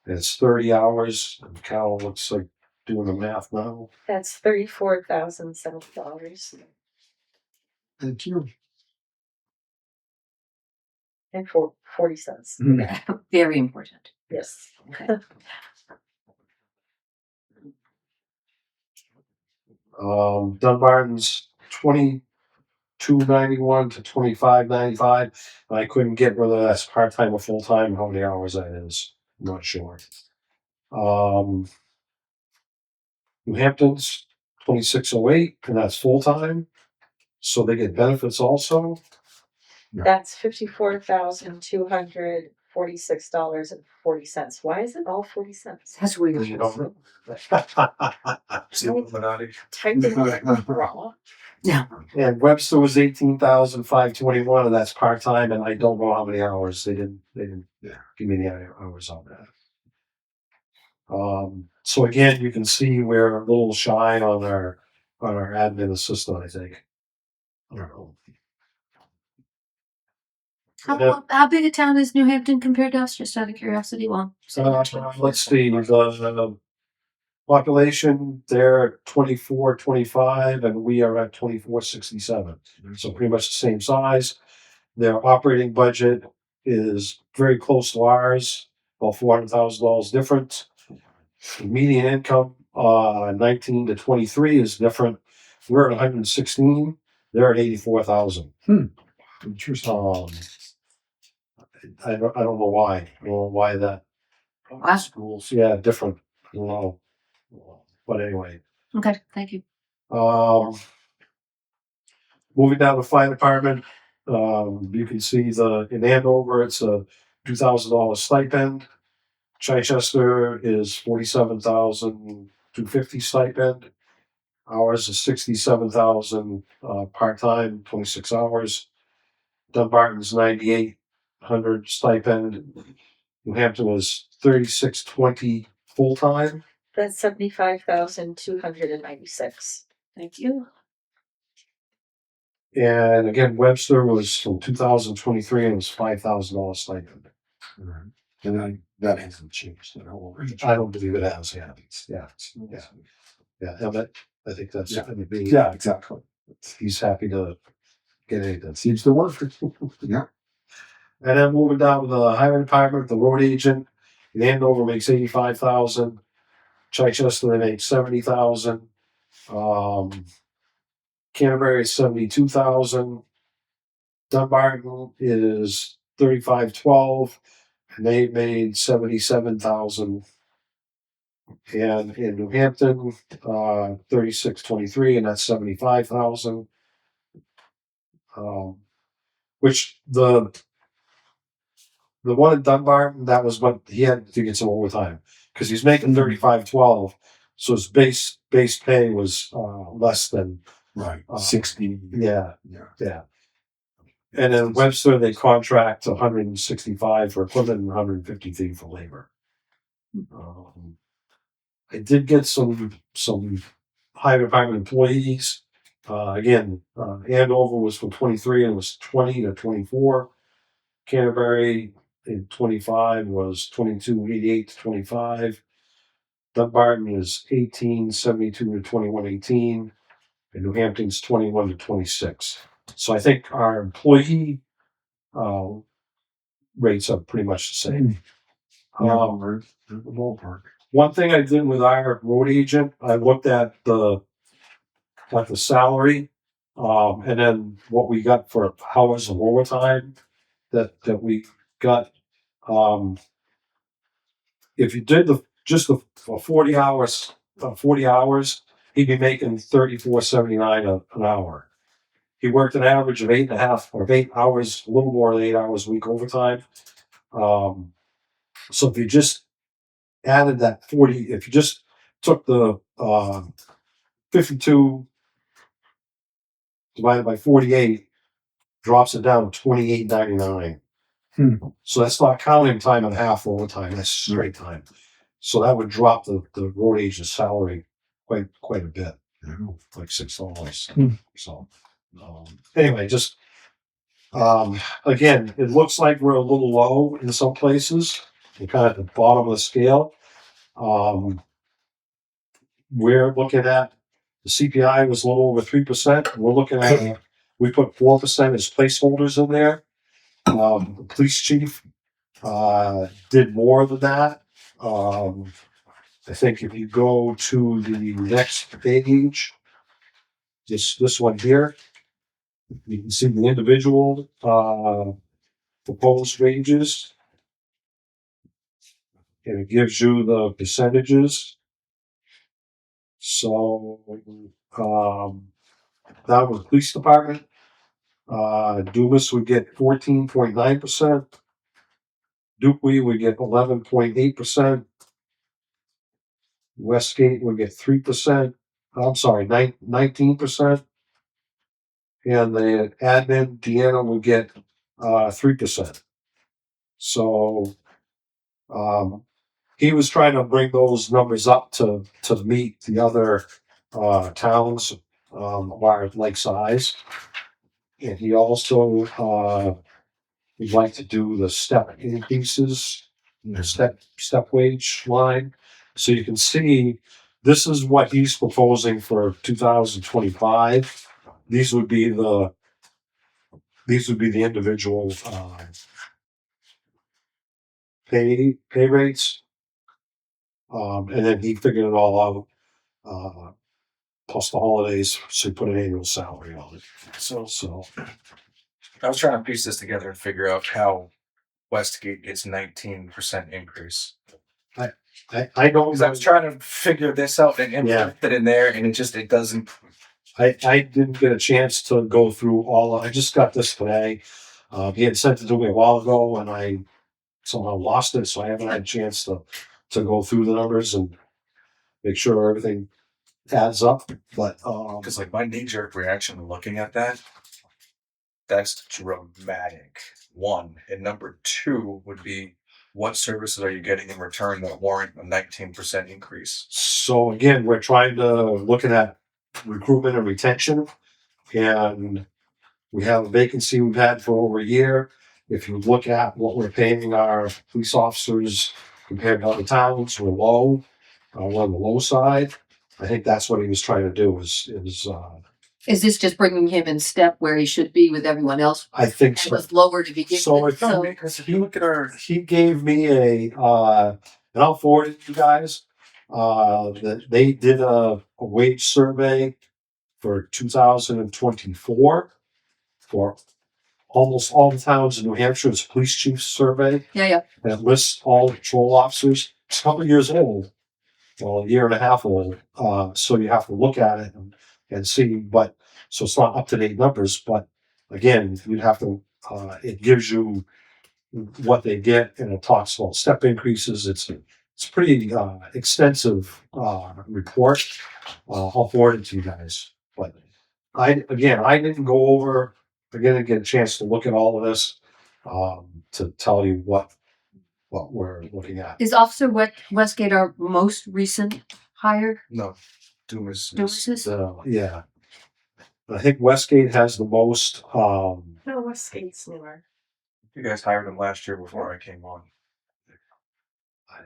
Speaker 3: and it's 30 hours. And Cal looks like doing the math now.
Speaker 5: That's $34,007
Speaker 1: Thank you.
Speaker 5: and 40 cents.
Speaker 2: Very important.
Speaker 5: Yes.
Speaker 2: Okay.
Speaker 3: Dunbarton's 2291 to 2595. I couldn't get whether that's part-time or full-time, how many hours that is. I'm not sure. New Hampton's 2608, and that's full-time. So they get benefits also.
Speaker 5: That's $54,246.40. Why is it all 40 cents?
Speaker 2: That's weird.
Speaker 3: You don't know.
Speaker 4: See Illuminati.
Speaker 5: Typed it out wrong.
Speaker 3: And Webster was 18,521, and that's part-time, and I don't know how many hours. They didn't give me the hours on that. So again, you can see we're a little shy on our admin assistant, I think. I don't know.
Speaker 2: How big a town is New Hampton compared to us? Just out of curiosity. Well,
Speaker 3: Let's see, the population, they're at 2425 and we are at 2467. So pretty much the same size. Their operating budget is very close to ours, about $400,000 different. The median income, 19 to 23 is different. We're at 116. They're at 84,000.
Speaker 1: Interesting.
Speaker 3: I don't know why. I don't know why that.
Speaker 2: Wow.
Speaker 3: Schools, yeah, different. I don't know. But anyway.
Speaker 2: okay. Thank you.
Speaker 3: Moving down to the fire department, you can see in Andover, it's a $2,000 stipend. Chichester is 47,250 stipend. Ours is 67,000 part-time, 26 hours. Dunbarton's 9,800 stipend. New Hampton was 3,620 full-time.
Speaker 5: That's 75,296.
Speaker 2: Thank you.
Speaker 3: And again, Webster was from 2023 and it was $5,000 stipend.
Speaker 1: And that hasn't changed at all.
Speaker 3: I don't believe it has. Yeah. But I think that's
Speaker 1: Yeah.
Speaker 3: going to be.
Speaker 1: Yeah, exactly.
Speaker 3: He's happy to get it.
Speaker 1: That seems to work. Yeah.
Speaker 3: And then moving down to the highway department, the road agent in Andover makes 85,000. Chichester they make 70,000. Canterbury is 72,000. Dunbarton is 3512, and they made 77,000. And in New Hampton, 3623, and that's 75,000. Which the one in Dunbarton, that was what he had to get some overtime because he's making 3512, so his base pay was less than
Speaker 1: Right. 60.
Speaker 3: yeah.
Speaker 1: Yeah.
Speaker 3: And then Webster, they contract 165 for equipment and 153 for labor. I did get some highway department employees. Again, Andover was from 23 and was 20 to 24. Canterbury in 25 was 2288 to 25. Dunbarton is 1872 to 2118. And New Hampton's 21 to 26. So I think our employee rates are pretty much the same.
Speaker 1: We're in the ballpark.
Speaker 3: One thing I did with our road agent, I looked at the salary, and then what we got for hours of overtime that we got. If you did just for 40 hours, he'd be making $34.79 an hour. He worked an average of 8.5 or 8 hours, a little more than 8 hours a week overtime. So if you just added that 40, if you just took the 52 divided by 48, drops it down to $28.99. So that's not counting time and a half overtime. That's straight time. So that would drop the road agent's salary quite a bit, like $6. So anyway, just again, it looks like we're a little low in some places. We're kind of at the bottom of the scale. We're looking at the CPI was a little over 3%. We're looking at we put 4% as placeholders in there. The police chief did more than that. I think if you go to the next page, this one here, you can see the individual proposed ranges, and it gives you the percentages. So that was the police department. Dumas would get 14.9%. Dupuy would get 11.8%. Westgate would get 3%. I'm sorry, 19%. And the admin, Deanna, would get 3%. So he was trying to bring those numbers up to meet the other towns of our like size. And he also would like to do the step increases, step wage line. So you can see this is what he's proposing for 2025. These would be the individual pay rates. And then he figured it all out, plus the holidays, so he put an annual salary on it. So
Speaker 4: I was trying to piece this together and figure out how Westgate gets 19% increase.
Speaker 3: I don't
Speaker 4: Because I was trying to figure this out and put it in there, and it doesn't.
Speaker 3: I didn't get a chance to go through I just got this today. He had sent it to me a while ago, and I somehow lost it, so I haven't had a chance to go through the numbers and make sure everything adds up. But
Speaker 4: Because like my knee-jerk reaction looking at that's dramatic. One, and number two would be, what services are you getting in return that warrant a 19% increase?
Speaker 3: So again, we're trying to looking at recruitment and retention, and we have a vacancy we've had for over a year. If you look at what we're paying our police officers compared to other towns, we're low. We're on the low side. I think that's what he was trying to do.
Speaker 2: Is this just bringing him in step where he should be with everyone else?
Speaker 3: I think
Speaker 2: It
Speaker 3: so.
Speaker 2: was lower to begin
Speaker 3: So
Speaker 2: with.
Speaker 4: Because if you look at
Speaker 3: He gave me and I'll forward it to you guys. That they did a wage survey for 2024 for almost all the towns in New Hampshire. It's a police chief survey.
Speaker 2: Yeah.
Speaker 3: And it lists all the patrol officers. It's a couple of years old, well, a year and a half old. So you have to look at it and see, but so it's not up to date numbers, but again, you'd have to, it gives you what they get, and it talks about step increases. It's pretty extensive report. I'll forward it to you guys. But I didn't go over. I didn't get a chance to look at all of this to tell you what we're looking at.
Speaker 2: Is Officer Westgate our most recent hire?
Speaker 4: no, Dumas.
Speaker 2: Dumas's?
Speaker 3: Yeah, I think Westgate has the most.
Speaker 5: No, Westgate's newer.
Speaker 4: You guys hired him last year before I came on.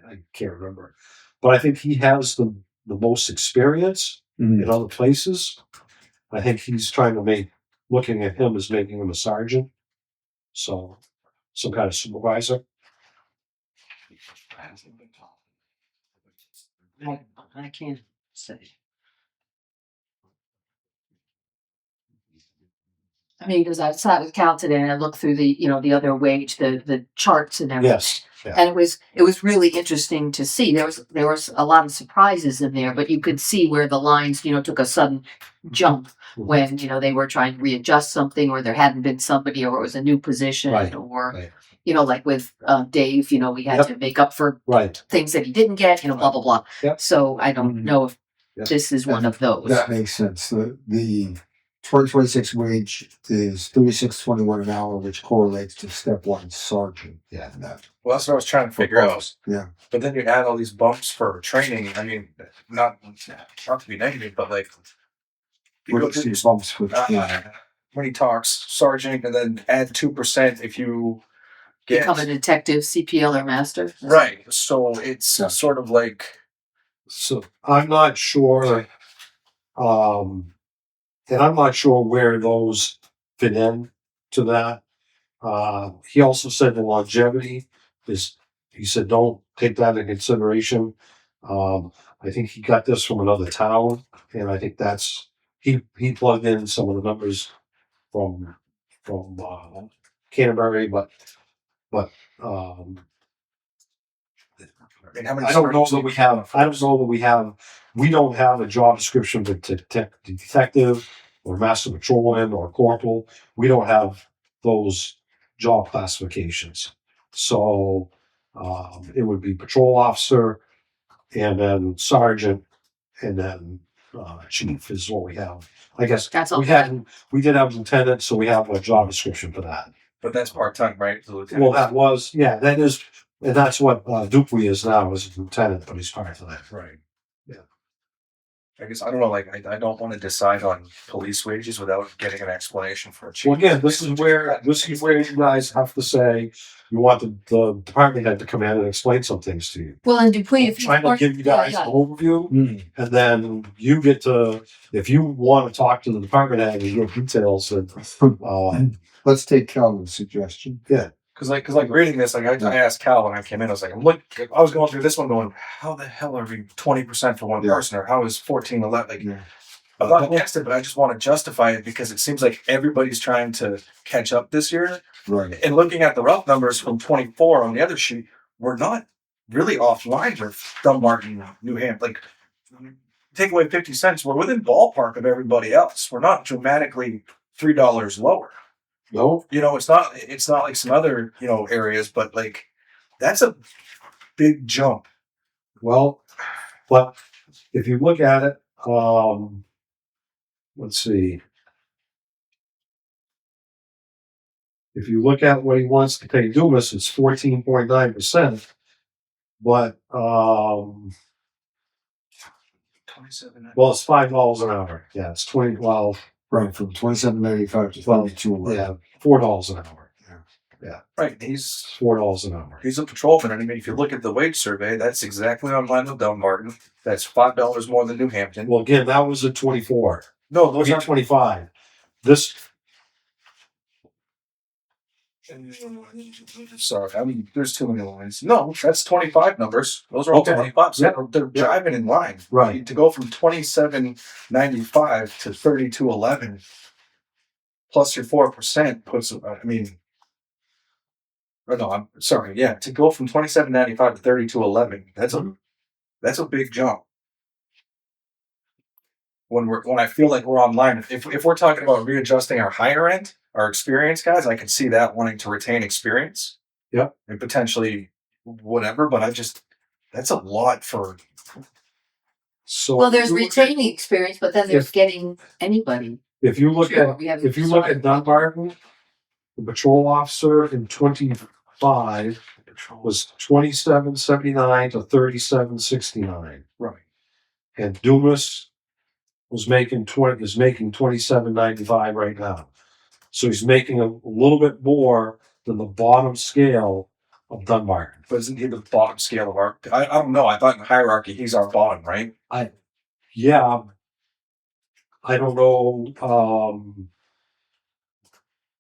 Speaker 3: I can't remember, but I think he has the most experience in other places. I think he's trying to looking at him as making him a sergeant, so some kind of supervisor.
Speaker 2: I can't say. I mean, because I sat with Cal today and I looked through the, the other wage, the charts and everything.
Speaker 3: Yes, yeah.
Speaker 2: And it was really interesting to see. There was a lot of surprises in there, but you could see where the lines, took a sudden jump when, they were trying to readjust something, or there hadn't been somebody, or it was a new position,
Speaker 3: Right,
Speaker 2: or,
Speaker 3: right.
Speaker 2: Like with Dave, we had
Speaker 3: Yep.
Speaker 2: to make up for
Speaker 3: Right.
Speaker 2: things that he didn't get, blah, blah, blah.
Speaker 3: Yep.
Speaker 2: So I don't know if
Speaker 3: Yep.
Speaker 2: this is one of those.
Speaker 1: That makes sense. The 2026 wage is $36.21 an hour, which correlates to step one sergeant.
Speaker 3: Yeah.
Speaker 1: That
Speaker 4: Well, that's what I was trying to figure out.
Speaker 1: Yeah.
Speaker 4: But then you add all these bumps for training. I mean, not to be negative, but like you go
Speaker 1: What's
Speaker 4: through
Speaker 1: these bumps for
Speaker 4: when he talks sergeant, and then add 2% if you get
Speaker 2: Become a detective, CPL, or master.
Speaker 4: right. So it's
Speaker 1: Yeah.
Speaker 4: sort of like
Speaker 3: So I'm not sure, and I'm not sure where those fit in to that. He also said the longevity is, he said, don't take that into consideration. I think he got this from another town, and I think that's, he plugged in some of the numbers from Canterbury, but, um,
Speaker 4: I mean, how many
Speaker 3: I don't know
Speaker 4: sergeants
Speaker 3: that we have. I don't know that we have. We don't have a job description for detective or master patrolman or corporal. We don't have those job classifications. So it would be patrol officer, and then sergeant, and then chief is what we have. I guess
Speaker 2: That's all.
Speaker 3: we did have lieutenant, so we have a job description for that.
Speaker 4: But that's part time, right? The lieutenant.
Speaker 3: Well, that is, and that's what Dupuy is now, is a lieutenant, but he's part of that.
Speaker 4: Right.
Speaker 3: Yeah.
Speaker 4: I guess I don't know. Like I don't want to decide on police wages without getting an explanation for a chief.
Speaker 3: Well, again, this is where you guys have to say you want the department head to come in and explain some things to you.
Speaker 2: Well, and Dupuy, if
Speaker 3: Trying to give you guys an overview, and then you get to, if you want to talk to the department head and get details, and
Speaker 1: Let's take Calvin's suggestion.
Speaker 3: yeah.
Speaker 4: Cause like reading this, like I asked Cal when I came in, I was like, I was going through this one going, how the hell are we 20% for one person, or how is 1411? Like, I'm not against it, but I just want to justify it because it seems like everybody's trying to catch up this year.
Speaker 1: Right.
Speaker 4: And looking at the rough numbers from 24 on the other sheet, we're not really offline with Dumbarton, New Hampshire. Like, take away 50 cents, we're within ballpark of everybody else. We're not dramatically $3 lower.
Speaker 3: No.
Speaker 4: It's not like some other, areas, but like that's a big jump.
Speaker 3: Well, but if you look at it, let's see. If you look at what he wants to pay Dumas, it's 14.9%. But
Speaker 4: 27.
Speaker 3: well, it's $5 an hour. Yeah, it's 20. Well,
Speaker 1: Right, from $27.95 to $32.
Speaker 3: yeah, $4 an hour.
Speaker 4: Right. He's
Speaker 3: $4 an hour.
Speaker 4: He's a patrolman. And I mean, if you look at the wage survey, that's exactly on line with Dumbarton. That's $5 more than New Hampton.
Speaker 3: Well, again, that was at 24.
Speaker 4: No, those
Speaker 3: Those
Speaker 4: are
Speaker 3: are 25. This,
Speaker 4: sorry. I mean, there's too many lines. No, that's 25 numbers. Those are all
Speaker 3: Okay.
Speaker 4: 25. So
Speaker 3: Yep.
Speaker 4: they're driving in line.
Speaker 3: right.
Speaker 4: To go from 27.95 to 32.11 plus your 4% puts. I mean, or no, I'm sorry. Yeah, to go from 27.95 to 32.11. That's a big jump. When I feel like we're online, if we're talking about readjusting our higher end, our experienced guys, I can see that wanting to retain experience.
Speaker 3: Yep.
Speaker 4: And potentially whatever, but that's a lot for.
Speaker 3: So
Speaker 2: well, there's retaining experience, but then there's getting anybody.
Speaker 3: If you look
Speaker 2: Sure,
Speaker 3: at
Speaker 2: we have
Speaker 3: Dunbarton, the patrol officer in 25 was 27.79 to 37.69.
Speaker 4: Right.
Speaker 3: And Dumas was making 27.95 right now. So he's making a little bit more than the bottom scale of Dunbarton.
Speaker 4: But isn't he the bottom scale of our? I don't know. I thought in hierarchy he's our bottom, right?
Speaker 3: Yeah. I don't know.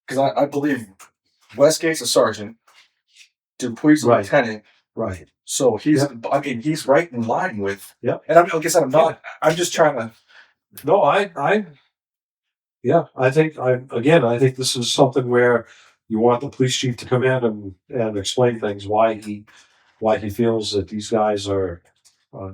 Speaker 4: Because I believe Westgate's a sergeant, Dupuy's a
Speaker 3: Right.
Speaker 4: lieutenant,
Speaker 3: Right.
Speaker 4: so he's. I mean, he's right in line with.
Speaker 3: Yep.
Speaker 4: And like I said, I'm not. I'm just trying to.
Speaker 3: No, Yeah, I think this is something where you want the police chief to come in and explain things, why he feels that these guys are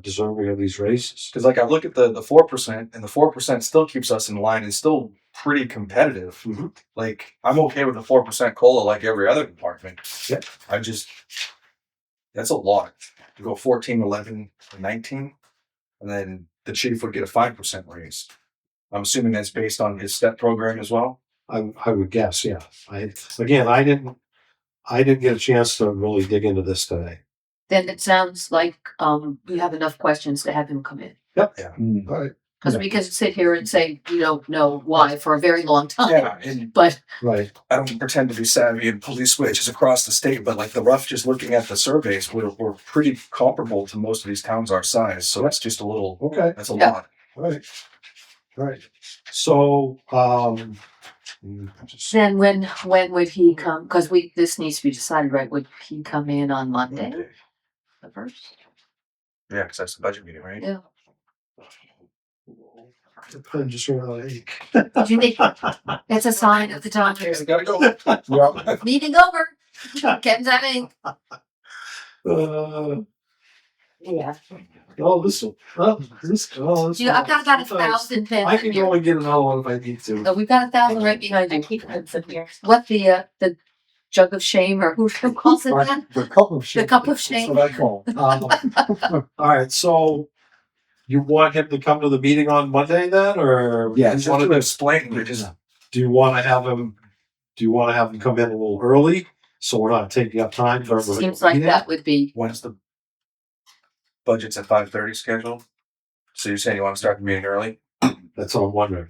Speaker 3: deserving of these raises.
Speaker 4: Because like I look at the 4%, and the 4% still keeps us in line and still pretty competitive.
Speaker 3: Mhm.
Speaker 4: Like I'm okay with the 4% cola like every other department.
Speaker 3: Yeah.
Speaker 4: That's a lot. You go 14, 11, 19, and then the chief would get a 5% raise. I'm assuming that's based on his step program as well.
Speaker 3: I would guess, yeah. I didn't get a chance to really dig into this today.
Speaker 2: Then it sounds like, you have enough questions to have him come in.
Speaker 3: Yep.
Speaker 4: Yeah.
Speaker 1: All right.
Speaker 2: Cause we can sit here and say, we don't know why for a very long time.
Speaker 4: Yeah, and
Speaker 2: But
Speaker 3: Right.
Speaker 4: I don't pretend to be savvy in police wages across the state, but like the rough, just looking at the surveys, we're pretty comparable to most of these towns our size. So that's just a little.
Speaker 3: Okay.
Speaker 4: That's a
Speaker 2: Yeah.
Speaker 4: lot.
Speaker 3: All right. So,
Speaker 2: then when would he come? Cause this needs to be decided, right? Would he come in on Monday, the first?
Speaker 4: Yeah, because that's the budget meeting, right?
Speaker 2: Yeah.
Speaker 3: I'm just really ache.
Speaker 2: Do you think it's a sign of the time?
Speaker 4: Okay, gotta go.
Speaker 2: Meeting over. Ken's having. Yeah.
Speaker 3: This.
Speaker 2: I've got about 1,000 pens.
Speaker 3: I can go and get another one if I need to.
Speaker 2: Oh, we've got 1,000 right behind
Speaker 5: I
Speaker 2: you.
Speaker 5: keep pens in here.
Speaker 2: What the jug of shame, or who calls it that?
Speaker 1: The cup of shame.
Speaker 2: The cup of
Speaker 1: That's
Speaker 2: shame.
Speaker 1: what I call it.
Speaker 3: All right, so you want him to come to the meeting on Monday then, or
Speaker 1: Yeah,
Speaker 3: you
Speaker 1: just
Speaker 3: wanna
Speaker 4: To explain, we just
Speaker 3: do you want to have him? Do you want to have him come in a little early so we're not taking up time for everybody?
Speaker 2: Seems like that would be.
Speaker 4: when's the budget's at 5:30 scheduled? So you're saying you want to start the meeting early?
Speaker 3: That's what I'm wondering.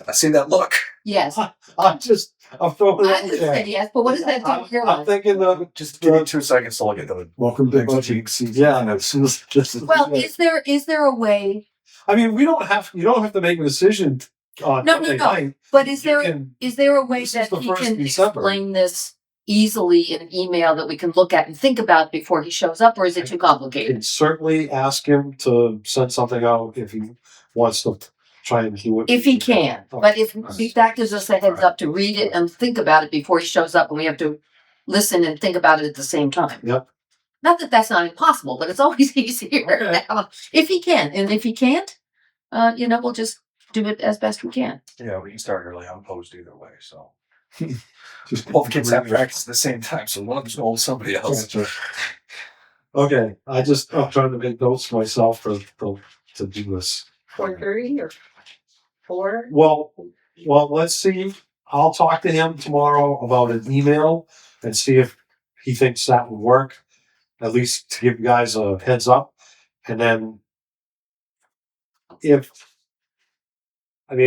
Speaker 4: I see that look.
Speaker 2: Yes.
Speaker 3: I'm throwing it
Speaker 2: I
Speaker 3: out
Speaker 2: would
Speaker 3: there.
Speaker 2: say yes, but what does that do to your
Speaker 3: I'm
Speaker 2: life?
Speaker 3: thinking of
Speaker 4: Just give me 2 seconds to look at the.
Speaker 1: Welcome to
Speaker 4: Next
Speaker 1: budget
Speaker 4: week.
Speaker 1: season.
Speaker 3: yeah. Just
Speaker 2: Well, is there a way?
Speaker 3: I mean, you don't have to make a decision on
Speaker 2: No,
Speaker 3: Monday
Speaker 2: no.
Speaker 3: night.
Speaker 2: But is
Speaker 3: You
Speaker 2: there
Speaker 3: can-
Speaker 2: is there a way
Speaker 3: This is
Speaker 2: that
Speaker 3: the
Speaker 2: he
Speaker 3: 1st
Speaker 2: can
Speaker 3: of December.
Speaker 2: explain this easily in an email that we can look at and think about before he shows up, or is it too
Speaker 3: You
Speaker 2: complicated?
Speaker 3: can certainly ask him to send something out if he wants to try and do it.
Speaker 2: If he can, but if
Speaker 3: Right.
Speaker 2: that gives us a heads up to read it and think about it before he shows up, and we have to listen and think about it at the same time.
Speaker 3: Yep.
Speaker 2: Not that that's not impossible, but it's always easier
Speaker 3: Okay.
Speaker 2: if he can, and if he can't, we'll just do it as best we can.
Speaker 4: Yeah, we can start early. I'm opposed either way. So
Speaker 1: Just
Speaker 4: both kids have practice at the same time, so one of them's gonna hold somebody else.
Speaker 3: That's right. Okay, I'm trying to make notes for myself to do this.
Speaker 5: 4:30 or 4?
Speaker 3: Well, let's see. I'll talk to him tomorrow about an email and see if he thinks that would work, at least to give you guys a heads up. And then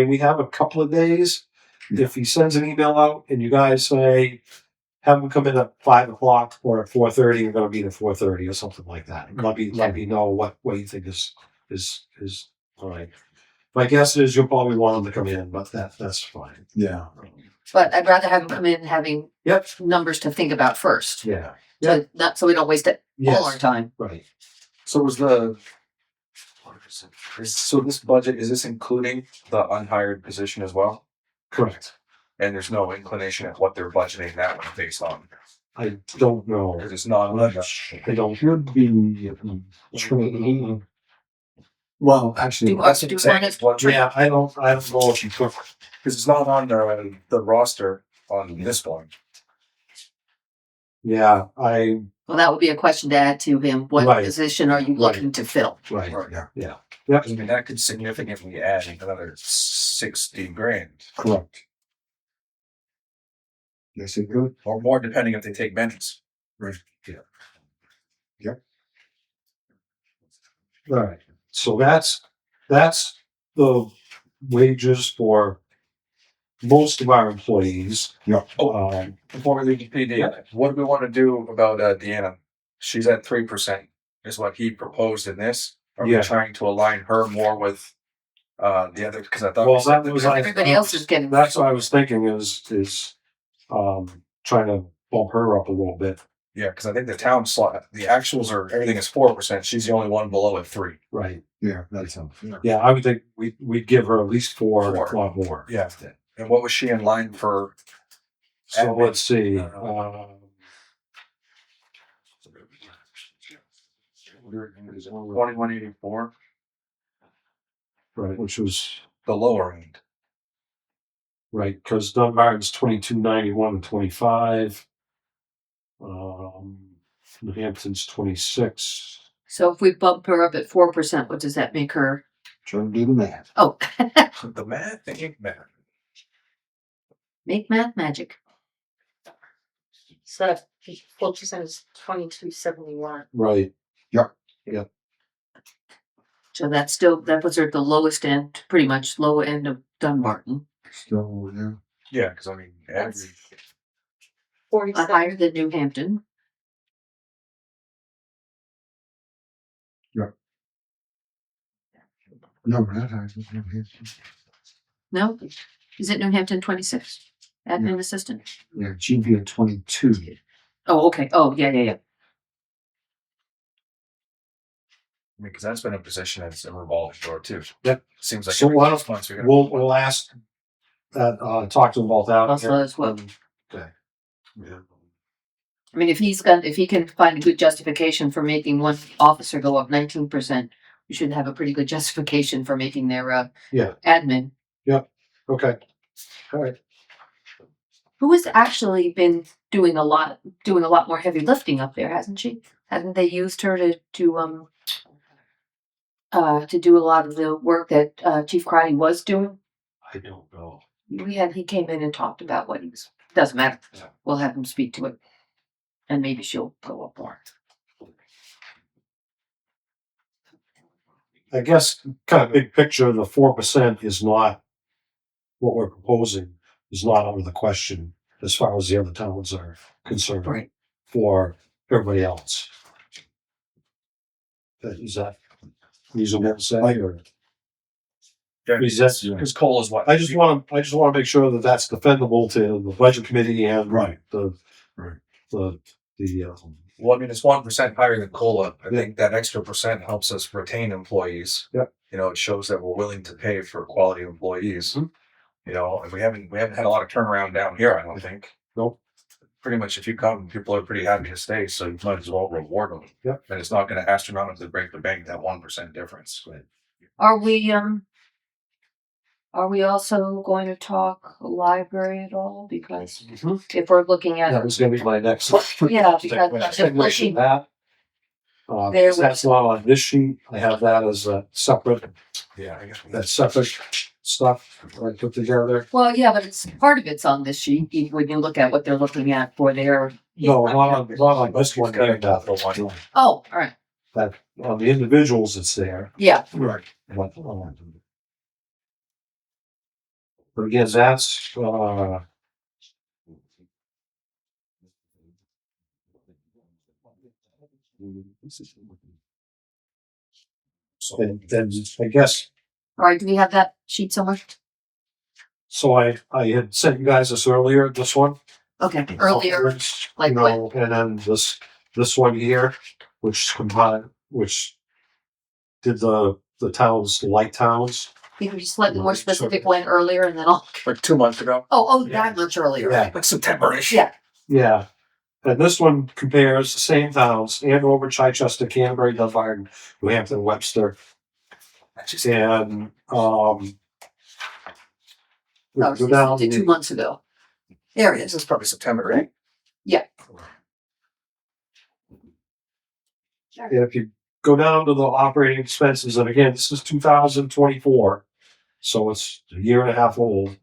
Speaker 3: we have a couple of days. If he sends an email out and you guys say, have him come in at 5 o'clock or at 4:30, you're going to meet at 4:30 or something like that. Let me know what you think is all right. My guess is you'll probably want him to come in, but that's fine.
Speaker 1: Yeah.
Speaker 2: But I'd rather have him come in having
Speaker 3: Yep.
Speaker 2: numbers to think about first,
Speaker 3: Yeah.
Speaker 2: so we don't waste all our
Speaker 3: Yes.
Speaker 2: time.
Speaker 3: Right.
Speaker 4: So was the. So this budget, is this including the unhired position as well?
Speaker 3: Correct.
Speaker 4: And there's no inclination at what they're budgeting that one based on,
Speaker 3: I don't know.
Speaker 4: because it's not.
Speaker 3: I don't.
Speaker 1: Should be. Well, actually,
Speaker 2: That's what I'm saying.
Speaker 3: Yeah, I don't know if you took.
Speaker 4: Because it's not on the roster on this one.
Speaker 3: Yeah,
Speaker 2: Well, that would be a question to add to him. What
Speaker 3: Right.
Speaker 2: position are you looking to fill?
Speaker 3: right.
Speaker 1: yeah,
Speaker 4: I mean, that could significantly add another 60 grand
Speaker 1: correct. Yes, it could.
Speaker 4: or more, depending if they take minutes.
Speaker 3: All right. So that's the wages for most of our employees.
Speaker 1: Yeah.
Speaker 4: Before we leave the PD, what do we want to do about Deanna? She's at 3%, is what he proposed in this. Are
Speaker 3: Yeah.
Speaker 4: we trying to align her more with the other? Because I thought
Speaker 3: Well, that was
Speaker 2: Everybody else is getting.
Speaker 3: That's what I was thinking is trying to bump her up a little bit.
Speaker 4: yeah, because I think the town slot, the actuals are everything is 4%. She's the only one below at 3.
Speaker 3: Right.
Speaker 1: Yeah, that sounds fair.
Speaker 3: Yeah, I would think we'd give her at least 4, if
Speaker 4: Four.
Speaker 3: not more.
Speaker 4: Yeah. And what was she in line for?
Speaker 3: So
Speaker 4: Admin.
Speaker 3: let's see.
Speaker 4: 2184,
Speaker 3: Right, which was
Speaker 4: the lower end.
Speaker 3: right, because Dunbarton's 2291 and 25. New Hampton's 26.
Speaker 2: So if we bump her up at 4%, what does that make her?
Speaker 1: Trying to do the math.
Speaker 2: Oh,
Speaker 4: The math, the ink math.
Speaker 2: make math magic.
Speaker 5: So 4% is 2271.
Speaker 3: Right.
Speaker 2: So that's still, that puts her at the lowest end, pretty much low end of Dunbarton.
Speaker 1: Still, yeah.
Speaker 4: Yeah, because I mean,
Speaker 5: That's-
Speaker 4: average.
Speaker 5: 47.
Speaker 2: Higher than New Hampton.
Speaker 1: No, not high.
Speaker 2: No? Is it New Hampton 26? Admin assistant?
Speaker 1: Yeah, she'd be at 22.
Speaker 2: Oh, okay. Oh, yeah.
Speaker 4: I mean, because that's been a position that's a revolving door too.
Speaker 3: Yep.
Speaker 4: Seems like
Speaker 3: So
Speaker 4: every
Speaker 3: why don't-
Speaker 4: 6 months we gotta-
Speaker 3: We'll ask that, talk to them about that.
Speaker 2: Also as well.
Speaker 3: Okay. Yeah.
Speaker 2: I mean, if he can find a good justification for making one officer go up 19%, we should have a pretty good justification for making their
Speaker 3: Yeah.
Speaker 2: admin.
Speaker 3: Okay. All right.
Speaker 2: Who has actually been doing a lot more heavy lifting up there, hasn't she? Hadn't they used her to do a lot of the work that Chief Crotty was doing?
Speaker 3: I don't know.
Speaker 2: He came in and talked about what he was. Doesn't matter.
Speaker 3: Yeah.
Speaker 2: We'll have him speak to it, and maybe she'll go up more.
Speaker 3: I guess kind of big picture, the 4% is not what we're proposing, is not out of the question as far as the other towns are concerned.
Speaker 2: Right.
Speaker 3: For everybody else. Is that reasonable to say, or?
Speaker 4: Yeah,
Speaker 3: Is that-
Speaker 4: because coal is what?
Speaker 3: I just want to make sure that that's defendable to the budget committee and the
Speaker 4: Well, I mean, it's 1% higher than COLA. I
Speaker 3: Yeah.
Speaker 4: think that extra percent helps us retain employees.
Speaker 3: Yeah.
Speaker 4: You know, it shows that we're willing to pay for quality employees.
Speaker 3: Mhm.
Speaker 4: You know, and we haven't had a lot of turnaround down here, I don't think.
Speaker 3: Nope.
Speaker 4: Pretty much if you come, people are pretty happy to stay, so you might as well reward them.
Speaker 3: Yeah.
Speaker 4: And it's not gonna astronomically break the bank, that 1% difference.
Speaker 2: Are we also going to talk library at all? Because
Speaker 3: Mhm.
Speaker 2: if we're looking at
Speaker 3: that was gonna be my next.
Speaker 2: yeah, because the pushing
Speaker 3: That.
Speaker 2: There
Speaker 3: Because that's not on this sheet. I have that as a separate,
Speaker 4: Yeah, I guess.
Speaker 3: that separate stuff I put together.
Speaker 2: well, yeah, but it's part of it's on this sheet when you look at what they're looking at for their.
Speaker 3: No, not on this one.
Speaker 4: Got a
Speaker 3: here,
Speaker 4: capital one.
Speaker 2: Oh, all right.
Speaker 3: That, on the individuals, it's there.
Speaker 2: Yeah.
Speaker 3: Right. But again, that's, and then I guess,
Speaker 2: All right. Do we have that sheet somewhere?
Speaker 3: so I had sent you guys this earlier, this one.
Speaker 2: Okay. Earlier. like
Speaker 3: You know, and then this one here, which did the towns, the light towns.
Speaker 2: You can be slightly more specific when earlier, and then I'll.
Speaker 4: Like 2 months ago.
Speaker 2: Oh,
Speaker 3: Yeah.
Speaker 2: that much earlier.
Speaker 3: Yeah.
Speaker 4: Like September-ish.
Speaker 2: Yeah.
Speaker 3: Yeah. And this one compares the same towns, Andover, Chichester, Canterbury, Dunbarton, New Hampton, Webster. And, we
Speaker 2: No,
Speaker 3: go down
Speaker 2: it's 2 months ago. There it
Speaker 4: This
Speaker 2: is.
Speaker 4: is probably September, right?
Speaker 3: and if you go down to the operating expenses, and again, this is 2024, so it's a year and a half old.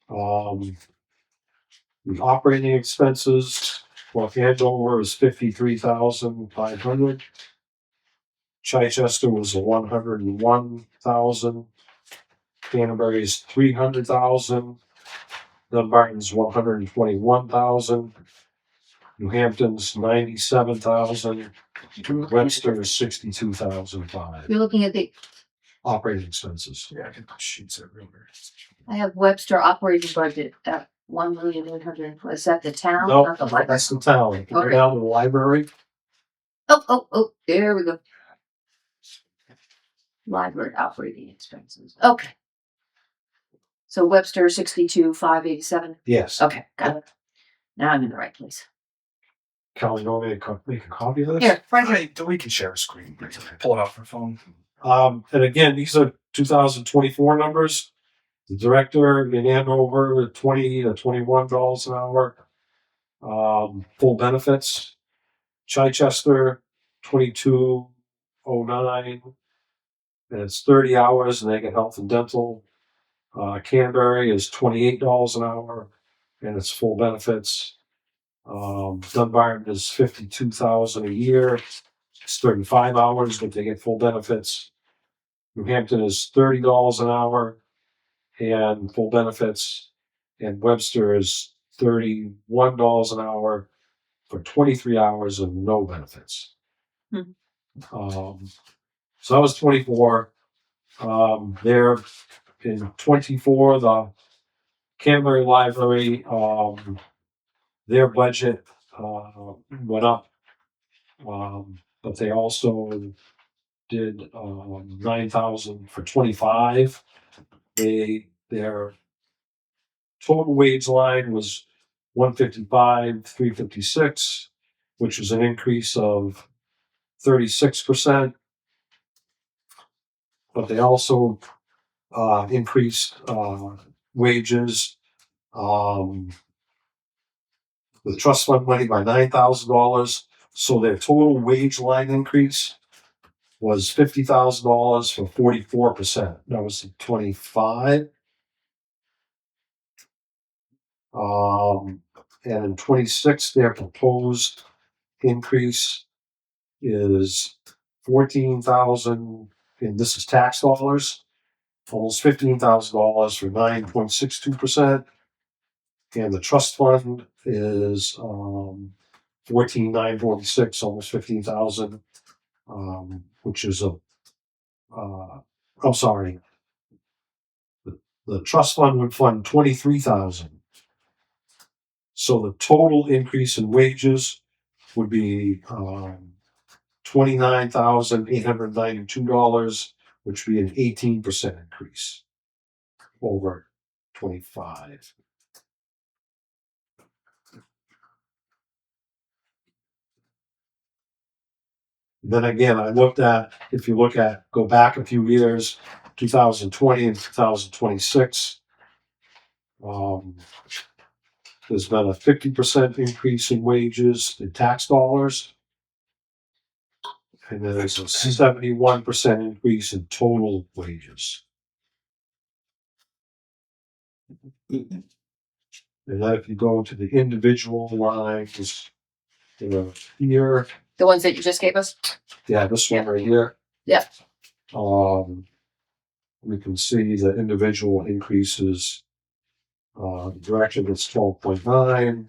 Speaker 3: The operating expenses for Andover is 53,500. Chichester was 101,000. Canterbury is 300,000. Dunbarton's 121,000. New Hampton's 97,000. Webster is 62,005.
Speaker 2: You're looking at the.
Speaker 3: Operating expenses.
Speaker 4: Yeah, I can put sheets everywhere.
Speaker 2: I have Webster operating budget at 1,800,000. Is that the town?
Speaker 3: No,
Speaker 2: Not the library?
Speaker 3: that's the town. If you go
Speaker 2: Okay.
Speaker 3: down to the library,
Speaker 2: Oh, there we go. Library operating expenses. Okay. So Webster 62,587.
Speaker 3: Yes.
Speaker 2: Okay, got it. Now I'm in the right place.
Speaker 3: Kelly, you want me to make a copy of this?
Speaker 2: Here, right here.
Speaker 4: Right, we can share a screen. Pull it off our phone.
Speaker 3: And again, these are 2024 numbers. The director in Andover, $20 to $21 an hour. Full benefits. Chichester, 2209, and it's 30 hours, and they get health and dental. Canterbury is $28 an hour, and it's full benefits. Dunbarton is $52,000 a year. It's 35 hours, but they get full benefits. New Hampton is $30 an hour and full benefits. And Webster is $31 an hour for 23 hours and no benefits.
Speaker 2: Hmm.
Speaker 3: So that was 24. There in 24, the Canterbury Library, their budget went up, but they also did 9,000 for 25. Their total wage line was 155,356, which was an increase of 36%. But they also increased wages, the trust fund money by $9,000. So their total wage line increase was $50,000 for 44%. That was in 25. And in 26, their proposed increase is 14,000, and this is tax dollars, almost $15,000 for 9.62%. And the trust fund is 14,946, almost 15,000, which is I'm sorry. The trust fund would fund 23,000. So the total increase in wages would be $29,892, which would be an 18% increase over 25. Then again, if you go back a few years, 2020 and 2026, there's been a 50% increase in wages in tax dollars. And there's a 71% increase in total wages. And then if you go to the individual lines, here,
Speaker 2: The ones that you just gave us?
Speaker 3: yeah, this one right here.
Speaker 2: Yeah.
Speaker 3: We can see the individual increases. Direction is 12.9.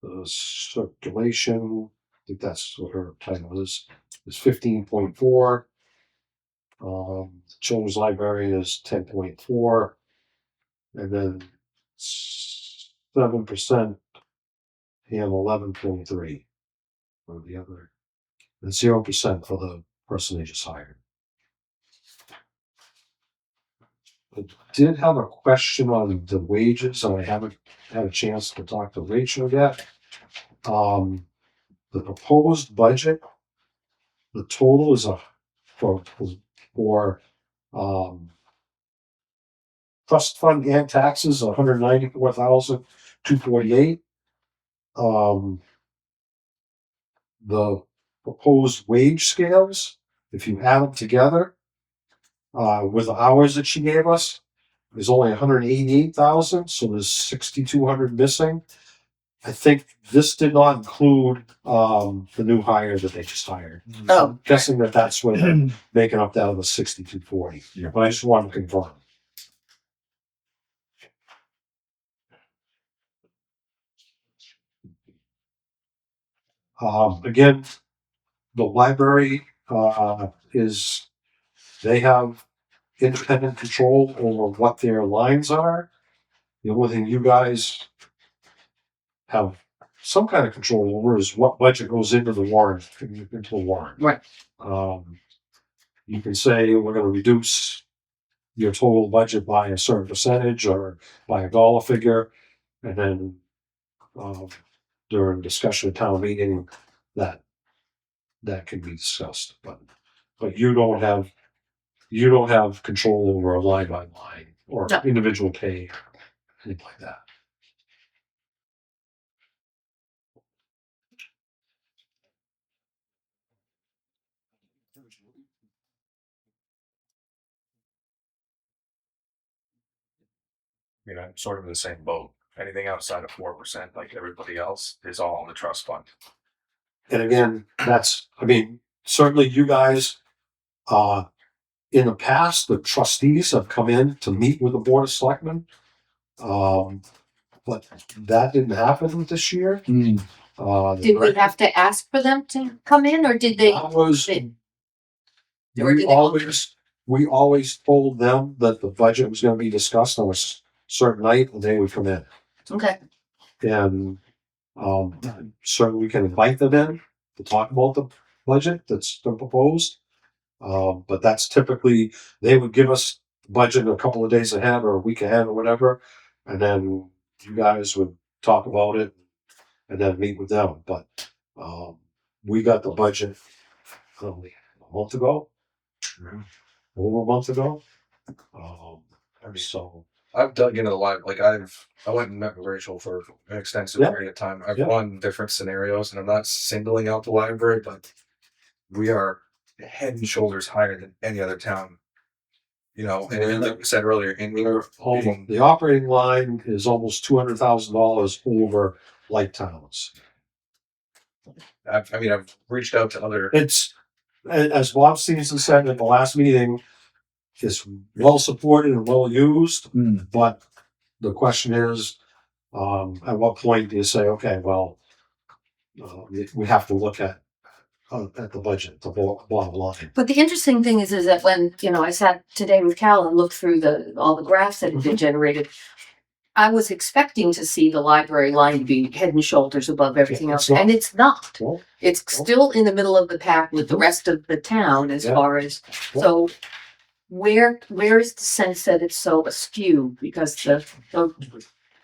Speaker 3: The circulation, I think that's what her title is 15.4. Children's library is 10.4. And then 7% and 11.3 for the other, and 0% for the person they just hired. I did have a question on the wages, and I haven't had a chance to talk to Rachel yet. The proposed budget, the total is for trust fund and taxes, $194,248. The proposed wage scales, if you add them together, with the hours that she gave us, is only 188,000, so there's 6,200 missing. I think this did not include the new hire that they just hired.
Speaker 2: Oh.
Speaker 3: I'm guessing that's what they're making up that of the 6,240.
Speaker 4: Yeah.
Speaker 3: But I just wanted to confirm. Again, the library they have independent control over what their lines are. The only thing you guys have some kind of control over is what budget goes into the warrant.
Speaker 2: Right.
Speaker 3: You can say we're going to reduce your total budget by a certain percentage or by a dollar figure, and then, during discussion at town meeting, that can be discussed, but you don't have control over a line by line or
Speaker 2: No.
Speaker 3: individual pay, anything like that.
Speaker 4: I mean, I'm sort of in the same boat. Anything outside of 4%, like everybody else, is all in the trust fund.
Speaker 3: And again, certainly you guys, in the past, the trustees have come in to meet with the Board of Selectmen. But that didn't happen this year.
Speaker 2: Did we have to ask for them to come in, or did they?
Speaker 3: That was,
Speaker 2: Or did
Speaker 3: we
Speaker 2: they
Speaker 3: always told them that the budget was gonna be discussed on a certain night and they would come in.
Speaker 2: Okay,
Speaker 3: And, certainly we can invite them in to talk about the budget that's been proposed. But that's typically, they would give us the budget a couple of days ahead or a week ahead or whatever. And then you guys would talk about it and then meet with them. But, we got the budget probably a month ago, over a month ago. So,
Speaker 4: I've dug into the library. Like I went and met with Rachel for an extensive
Speaker 3: Yeah.
Speaker 4: period of time. I've
Speaker 3: Yeah.
Speaker 4: run different scenarios, and I'm not singling out the library, but we are head and shoulders higher than any other town. You know, and like we said earlier, in
Speaker 3: the operating line is almost $200,000 over light towns.
Speaker 4: I've reached out to other.
Speaker 3: It's, as Bob Stevenson said at the last meeting, it's well supported and well used, but the question is, at what point do you say, okay, well, we have to look at the budget, the bottom line.
Speaker 2: but the interesting thing is that when, I sat today with Cal and looked through all the graphs that had been generated, I was expecting to see the library line to be head and shoulders above everything
Speaker 3: Yeah,
Speaker 2: else,
Speaker 3: it's not.
Speaker 2: and it's not.
Speaker 3: Well,
Speaker 2: It's still in the middle of the pack with the rest of the town as
Speaker 3: Yeah.
Speaker 2: far as, so where is the sense that it's so askew? Because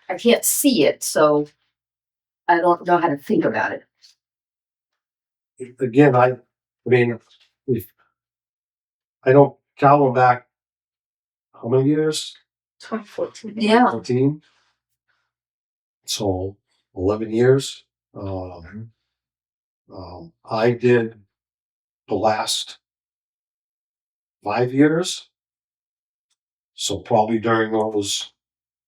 Speaker 2: I can't see it, so I don't know how to think about it.
Speaker 3: again, I know Cal went back how many years?
Speaker 5: 2014.
Speaker 2: Yeah.
Speaker 3: 14. So 11 years. I did the last 5 years. So probably during those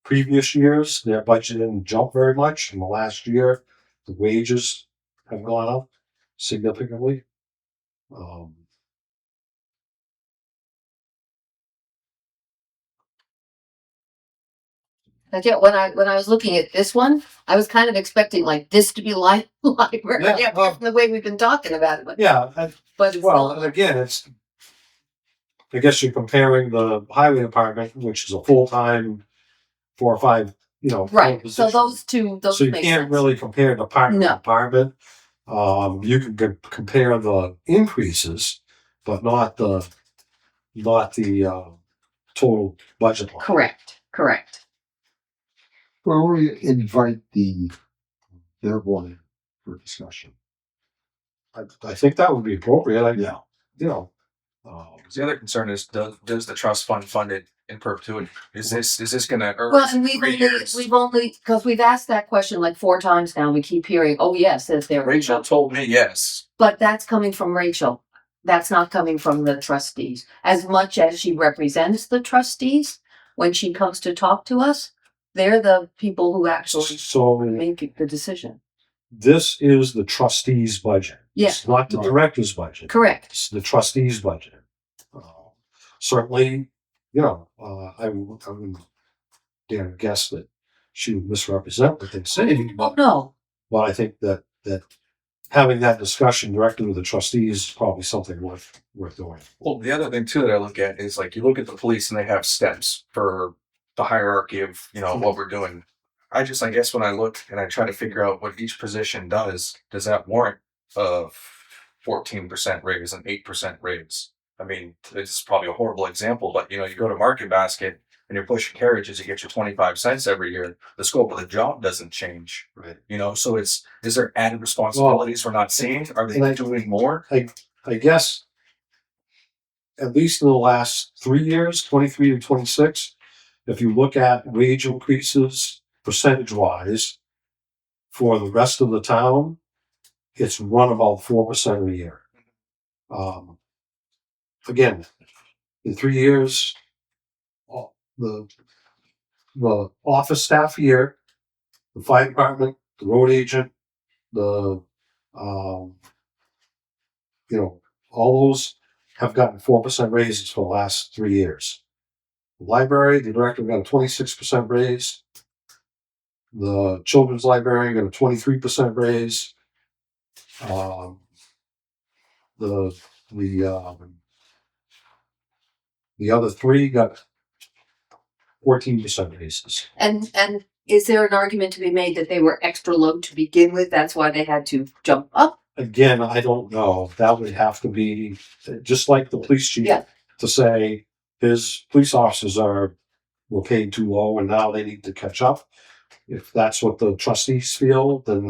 Speaker 3: previous years, their budget didn't jump very much. In the last year, the wages have gone up significantly.
Speaker 2: But yeah, when I was looking at this one, I was kind of expecting like this to be library,
Speaker 3: Yeah.
Speaker 2: the way we've been talking about it. But,
Speaker 3: Yeah,
Speaker 2: but it's
Speaker 3: well,
Speaker 2: not.
Speaker 3: and again, I guess you're comparing the highway department, which is a full-time 4 or 5,
Speaker 2: Right. So
Speaker 3: position.
Speaker 2: those two,
Speaker 3: So you
Speaker 2: make
Speaker 3: can't
Speaker 2: sense.
Speaker 3: really compare department to
Speaker 2: No.
Speaker 3: department. You can compare the increases, but not the total budget line.
Speaker 2: Correct.
Speaker 1: Well, we invite their one for discussion.
Speaker 3: I think that would be appropriate.
Speaker 1: Yeah.
Speaker 4: The other concern is, does the trust fund it in perpetuity? Is this gonna?
Speaker 2: Well, and we've only because we've asked that question like 4 times now. We keep hearing, "Oh yes," as there.
Speaker 4: Rachel told me yes.
Speaker 2: But that's coming from Rachel. That's not coming from the trustees. As much as she represents the trustees, when she comes to talk to us, they're the people who actually
Speaker 3: So
Speaker 2: make the decision.
Speaker 3: this is the trustees' budget.
Speaker 2: Yeah.
Speaker 3: It's not the director's budget.
Speaker 2: Correct.
Speaker 3: It's the trustees' budget. Certainly, I wouldn't dare guess that she would misrepresent what they say,
Speaker 2: Oh, no.
Speaker 3: but I think that having that discussion directly with the trustees is probably something worth doing.
Speaker 4: Well, the other thing too that I look at is like you look at the police and they have steps for the hierarchy of what we're doing. I guess when I look and I try to figure out what each position does that warrant a 14% raise, an 8% raise? I mean, this is probably a horrible example, but you go to Market Basket and you're pushing carriages, you get your 25 cents every year. The scope of the job doesn't change.
Speaker 3: Right.
Speaker 4: So is there added responsibilities we're not seeing? Are they doing more?
Speaker 3: I guess at least in the last 3 years, 23 to 26, if you look at wage increases percentage wise for the rest of the town, it's run about 4% a year. Again, in 3 years, the office staff here, the fire department, the road agent, the all those have gotten 4% raises for the last 3 years. The library, the director got a 26% raise. The children's librarian got a 23% raise. The other three got 14% raises.
Speaker 2: And is there an argument to be made that they were extra low to begin with? That's why they had to jump up?
Speaker 3: Again, I don't know. That would have to be just like the police chief to say his police officers were paid too low and now they need to catch up. If that's what the trustees feel, then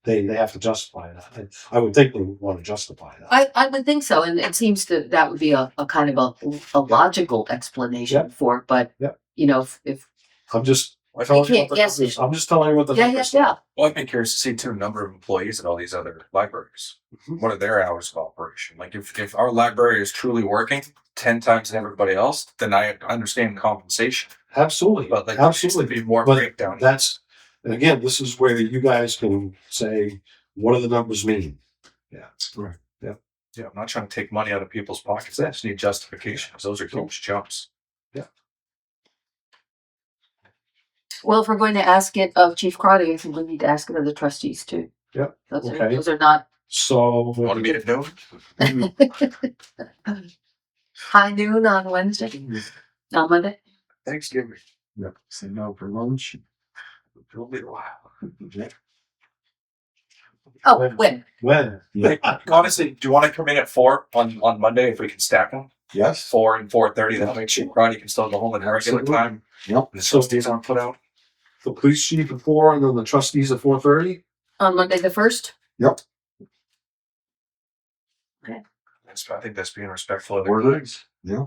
Speaker 3: they have to justify that. I would think they would want to justify that.
Speaker 2: I would think so, and it seems that would be a kind of a logical explanation for it, but if
Speaker 3: I'm just
Speaker 4: I thought
Speaker 2: can't guess
Speaker 3: I'm just telling you what the numbers are.
Speaker 4: Well, I'd be curious to see too number of employees at all these other libraries. What are their hours of operation? Like if our library is truly working 10 times than everybody else, then I understand compensation.
Speaker 3: Absolutely.
Speaker 4: But there needs to be more
Speaker 3: But
Speaker 4: breakdown.
Speaker 3: And again, this is where you guys can say, what do the numbers mean? Yeah.
Speaker 4: Right. Yeah. Yeah. I'm not trying to take money out of people's pockets. I just need justification because those are huge jumps.
Speaker 3: Yeah.
Speaker 2: well, if we're going to ask it of Chief Crotty, I think we need to ask it of the trustees too.
Speaker 3: Yep.
Speaker 2: Those are not
Speaker 3: So
Speaker 4: Want to meet at noon?
Speaker 2: high noon on Wednesday, on Monday.
Speaker 4: Thanksgiving.
Speaker 1: Yep. Say no for lunch.
Speaker 4: It'll be a while.
Speaker 2: Oh, when?
Speaker 3: when?
Speaker 1: Yeah.
Speaker 4: Honestly, do you want to come in at 4 on Monday if we can stack them?
Speaker 1: Yes.
Speaker 4: 4 and 4:30. That'll make sure Friday can still go home at regular
Speaker 1: Absolutely.
Speaker 4: time.
Speaker 1: Yep.
Speaker 4: The trustees aren't put out.
Speaker 3: The police chief at 4 and then the trustees at 4:30?
Speaker 2: On Monday the 1st?
Speaker 1: Yep.
Speaker 4: I think that's being respectful of
Speaker 1: Four
Speaker 4: their
Speaker 1: days. Yeah.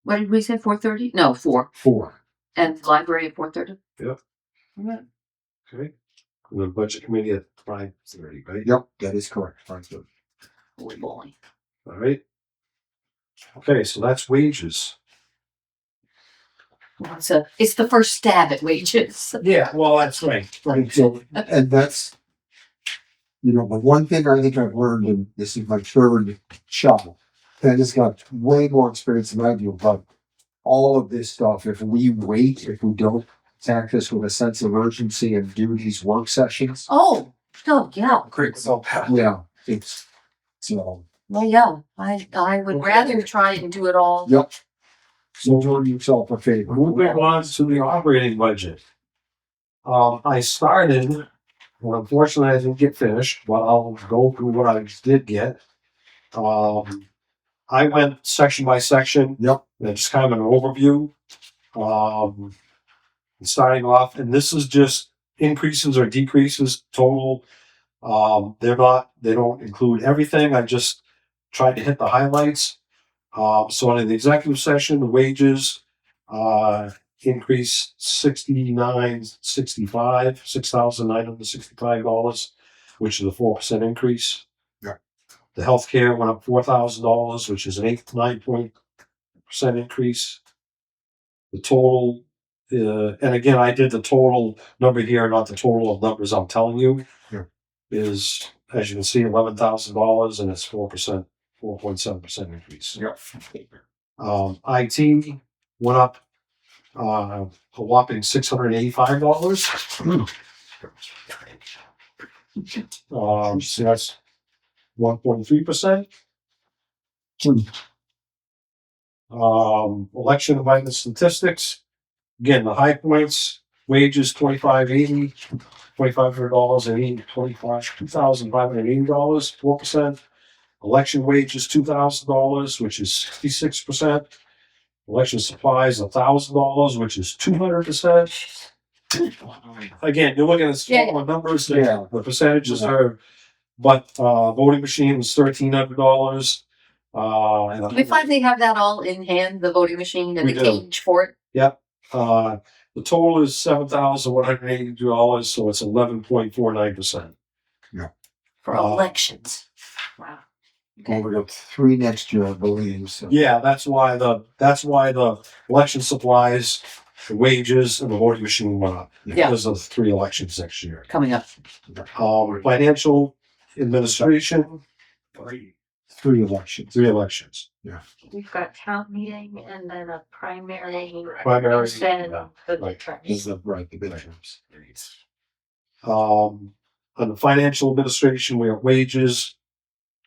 Speaker 2: What did we say, 4:30? No, 4.
Speaker 1: 4.
Speaker 2: And library at 4:30?
Speaker 3: Yep.
Speaker 2: Okay.
Speaker 3: Okay. And the budget committee at 5:30, right?
Speaker 1: Yep. That is correct. Sounds good.
Speaker 2: Holy moly.
Speaker 3: All right. Okay, so that's wages.
Speaker 2: Well, it's the first stab at wages.
Speaker 3: Yeah, well, that's right.
Speaker 1: Right. So, and that's, the one thing I think I've learned, and this is my third shot, Ben has got way more experience than I do, but all of this stuff, if we don't attack this with a sense of urgency and do these work sessions,
Speaker 2: Oh, yeah.
Speaker 4: Great. So,
Speaker 1: yeah, it's, so,
Speaker 2: Well, yeah. I would rather try and do it all.
Speaker 1: yep. So do yourself a favor.
Speaker 3: Moving on to the operating budget. I started, well, unfortunately I didn't get finished, but I'll go through what I did get. I went section by section.
Speaker 1: Yep.
Speaker 3: And just kind of an overview. Starting off, and this is just increases or decreases total. They don't include everything. I just tried to hit the highlights. So in the executive session, the wages increased $6,965, which is a 4% increase.
Speaker 1: Yeah.
Speaker 3: The healthcare went up $4,000, which is an 9% increase. The total, and again, I did the total number here, not the total of numbers I'm telling you.
Speaker 1: Yeah.
Speaker 3: Is, as you can see, $11,000, and it's 4%. 4.7% increase.
Speaker 1: Yep.
Speaker 3: IT went up a whopping $685. So that's 1.3%. Election and vital statistics. Again, the high points, wages $2,580, $2,500 and $2,580, 4%. Election wages, $2,000, which is 66%. Election supplies, $1,000, which is 200%. Again, you're looking at smaller numbers,
Speaker 1: Yeah.
Speaker 3: the percentages are, but, voting machine was $1,300. And
Speaker 2: Do we finally have that all in hand, the voting machine and
Speaker 3: We
Speaker 2: the
Speaker 3: do.
Speaker 2: cage for it?
Speaker 3: Yep. The total is $7,182, so it's 11.49%.
Speaker 2: For
Speaker 3: Uh,
Speaker 2: elections. Wow.
Speaker 1: Well, we got 3 next year, I believe, so.
Speaker 3: Yeah, that's why the election supplies, the wages, and the voting machine went up.
Speaker 2: Yeah.
Speaker 3: Because of 3 elections next year.
Speaker 2: Coming up.
Speaker 3: Financial administration,
Speaker 1: 3 elections.
Speaker 3: 3 elections.
Speaker 5: We've got town meeting and then a primary.
Speaker 3: Primary,
Speaker 5: Then
Speaker 3: yeah,
Speaker 5: the
Speaker 3: right.
Speaker 5: midterms.
Speaker 1: Is the midterms.
Speaker 3: On the financial administration, we have wages,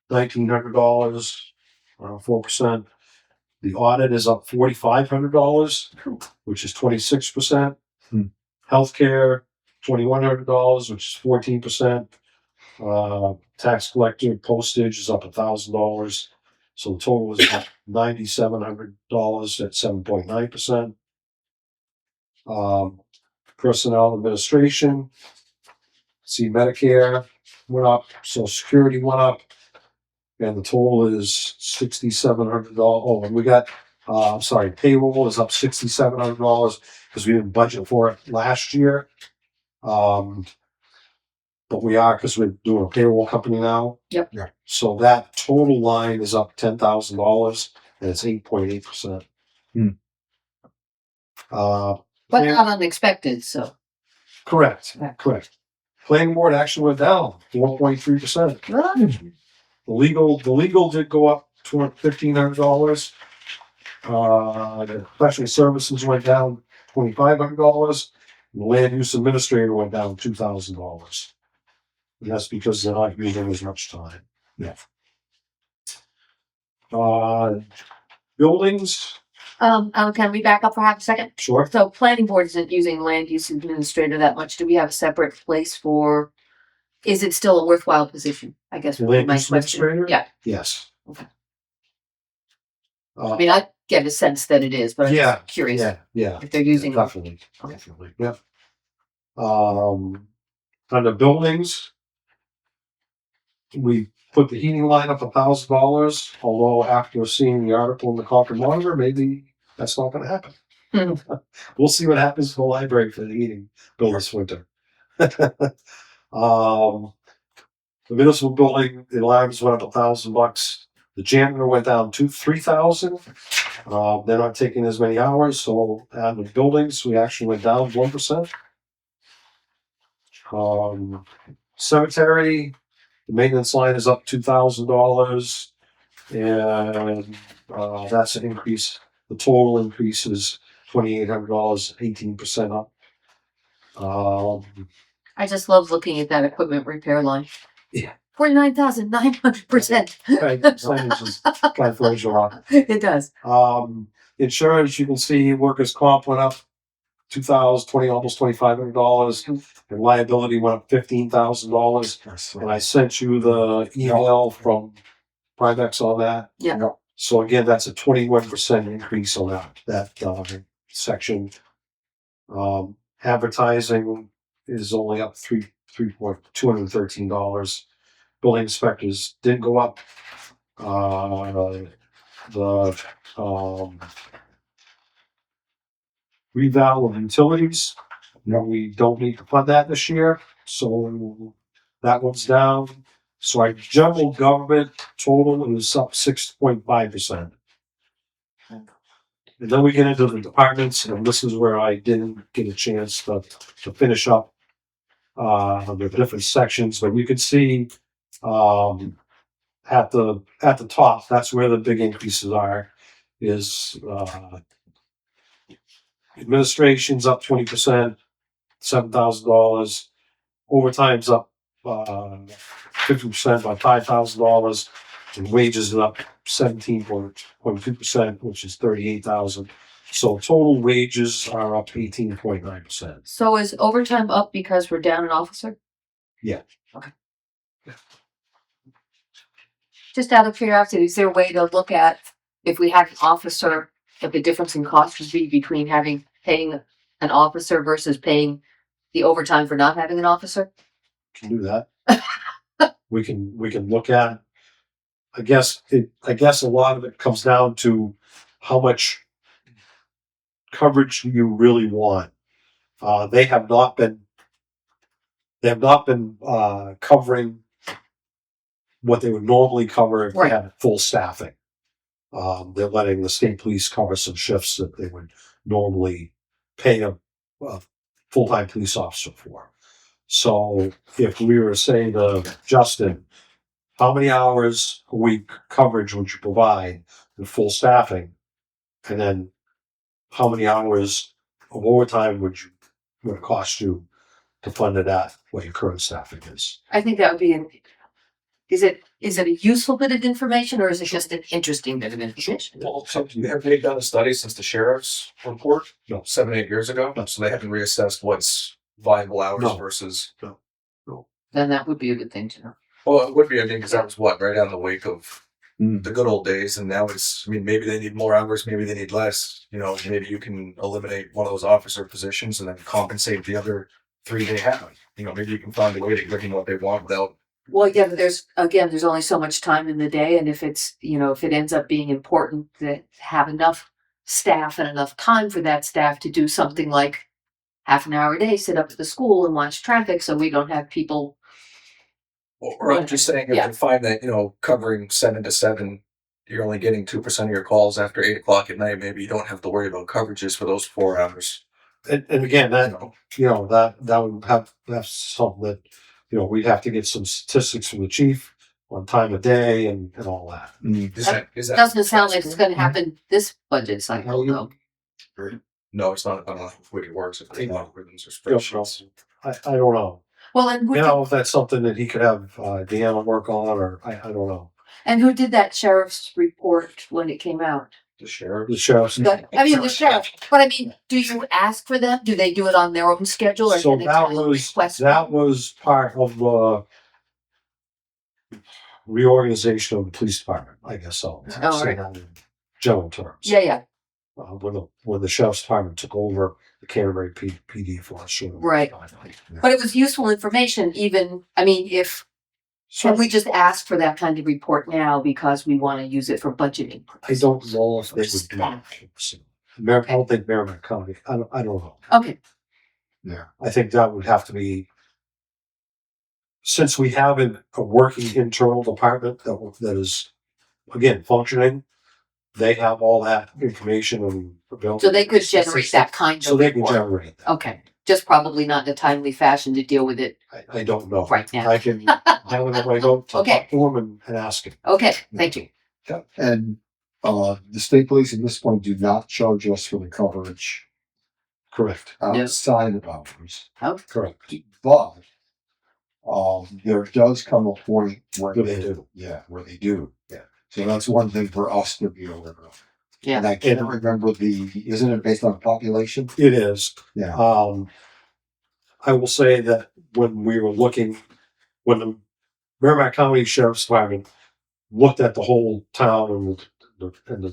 Speaker 3: $1,900, 4%. The audit is up $4,500, which is 26%. Healthcare, $2,100, which is 14%. Tax collector postage is up $1,000. So the total is $9,700 at 7.9%. Personnel administration. See, Medicare went up, Social Security went up, and the total is $6,700. Oh, and we got, payroll is up $6,700 because we didn't budget for it last year. But we are, because we're doing a payroll company now.
Speaker 2: Yep.
Speaker 1: Yeah.
Speaker 3: So that total line is up $10,000 and it's 8.8%.
Speaker 2: But not unexpected, so.
Speaker 3: Correct.
Speaker 2: Yeah.
Speaker 3: Correct. Planning board actually went down 1.3%. The legal did go up $1,500. The professional services went down $2,500. The land use administrator went down $2,000. And that's because they're not using as much time.
Speaker 1: Yeah.
Speaker 3: Buildings,
Speaker 2: can we back up for half a second?
Speaker 3: sure.
Speaker 2: So planning board isn't using land use administrator that much. Do we have a separate place for, is it still a worthwhile position? I guess would be
Speaker 3: Land
Speaker 2: my
Speaker 3: use
Speaker 2: question.
Speaker 3: administrator?
Speaker 2: Yeah.
Speaker 3: Yes.
Speaker 2: Okay.
Speaker 3: Uh,
Speaker 2: I mean, I get a sense that it is, but I'm
Speaker 3: Yeah,
Speaker 2: just curious
Speaker 3: yeah.
Speaker 2: if they're using.
Speaker 3: Definitely,
Speaker 2: Okay.
Speaker 3: definitely, yep. Under buildings, we put the heating line up $1,000, although after seeing the article in the Concord Monitor, maybe that's not gonna happen. We'll see what happens to the library for the heating bill this winter. The municipal building, the alarms went up $1,000. The janitor went down to $3,000. They're not taking as many hours, so on the buildings, we actually went down 1%. Cemetery, the maintenance line is up $2,000, and that's an increase. The total increase is $2,800, 18% up.
Speaker 2: I just love looking at that equipment repair line.
Speaker 3: Yeah.
Speaker 2: 49,900%.
Speaker 3: Right, signage is kind of throws you off.
Speaker 2: It does.
Speaker 3: Insurance, you can see workers' comp went up almost $2,500, and liability went up $15,000. And I sent you the email from Primex on that.
Speaker 2: Yeah.
Speaker 3: So again, that's a 21% increase on that section. Advertising is only up $213. Building inspectors didn't go up. The reval of utilities, we don't need to fund that this year, so that one's down. So our general government total is up 6.5%. And then we get into the departments, and this is where I didn't get a chance to finish up the different sections, but you can see at the top, that's where the big increases are, is administration's up 20%, $7,000. Overtime's up 50% by $5,000, and wages are up 17.2%, which is $38,000. So total wages are up 18.9%.
Speaker 2: So is overtime up because we're down an officer?
Speaker 3: Yeah.
Speaker 2: Okay.
Speaker 3: Yeah.
Speaker 2: Just out of curiosity, is there a way to look at if we had an officer, what the difference in cost would be between paying an officer versus paying the overtime for not having an officer?
Speaker 3: Can do that. We can look at, I guess a lot of it comes down to how much coverage you really want. They have not been covering what they would normally cover if they had full staffing. They're letting the state police cover some shifts that they would normally pay a full-time police officer for. So if we were to say to Justin, how many hours a week coverage would you provide with full staffing? And then how many hours of overtime would it cost you to fund it at what your current staffing is?
Speaker 2: I think that would be is it a useful bit of information or is it just an interesting bit of information?
Speaker 4: Well, so have they done a study since the sheriff's report?
Speaker 3: No.
Speaker 4: 7-8 years ago?
Speaker 3: No.
Speaker 4: So they haven't reassessed what's viable hours
Speaker 3: No.
Speaker 4: versus.
Speaker 2: Then that would be a good thing to know.
Speaker 4: Well, it would be, because that was right out in the wake of
Speaker 1: Mm.
Speaker 4: the good old days, and now it's, maybe they need more hours, maybe they need less. Maybe you can eliminate one of those officer positions and then compensate the other 3 they have. Maybe you can find a way to give them what they want without.
Speaker 2: Well, yeah, but there's only so much time in the day, and if if it ends up being important to have enough staff and enough time for that staff to do something like half an hour a day, sit up at the school and watch traffic, so we don't have people.
Speaker 4: Or I'm just saying, if
Speaker 2: Yeah.
Speaker 4: you find that, covering 7 to 7, you're only getting 2% of your calls after 8 o'clock at night. Maybe you don't have to worry about coverages for those 4 hours.
Speaker 3: And again, that
Speaker 4: You know.
Speaker 3: that would that's something that we'd have to get some statistics from the chief on time of day and all that.
Speaker 4: Is that
Speaker 2: Doesn't sound like it's going to happen this budget cycle, though.
Speaker 4: No, it's not. I don't know if it works. If it's algorithms or spreadsheets.
Speaker 3: I don't know.
Speaker 2: Well, and
Speaker 3: If that's something that he could have Deanna work on, or I don't know.
Speaker 2: and who did that sheriff's report when it came out?
Speaker 4: The sheriff.
Speaker 3: The sheriff's.
Speaker 2: The sheriff. But do you ask for them? Do they do it on their own schedule, or
Speaker 3: So
Speaker 2: can they request?
Speaker 3: that was part of the reorganization of the police department, I guess. So
Speaker 2: Oh,
Speaker 3: say
Speaker 2: right.
Speaker 3: that in general terms.
Speaker 2: Yeah.
Speaker 3: When the sheriff's department took over the Canterbury PD for us.
Speaker 2: Right. But it was useful information, even, if, can we just ask for that kind of report now because we want to use it for budgeting?
Speaker 3: I don't know if they would do that. I don't think Merrimack County, I don't know.
Speaker 2: Okay.
Speaker 3: Yeah. I think that would have to be, since we have a working internal department that is, again, functioning, they have all that information and ability.
Speaker 2: So they could generate that kind of
Speaker 3: So they can
Speaker 2: report.
Speaker 3: generate that.
Speaker 2: Okay. Just probably not in a timely fashion to deal with it
Speaker 3: I don't know.
Speaker 2: right now.
Speaker 3: I can have it if I go to
Speaker 2: Okay.
Speaker 3: talk to them and ask him.
Speaker 2: Okay, thank you.
Speaker 1: Yeah, and the state police at this point do not charge us for the coverage
Speaker 3: Correct.
Speaker 1: outside of hours.
Speaker 3: Correct.
Speaker 1: But there does come a point where
Speaker 3: Where they do.
Speaker 1: Yeah, where they do. Yeah. So that's one thing for us to be aware of.
Speaker 2: Yeah.
Speaker 1: And I can't remember isn't it based on population?
Speaker 3: It is.
Speaker 1: Yeah.
Speaker 3: I will say that when the Merrimack County Sheriff's Department looked at the whole town and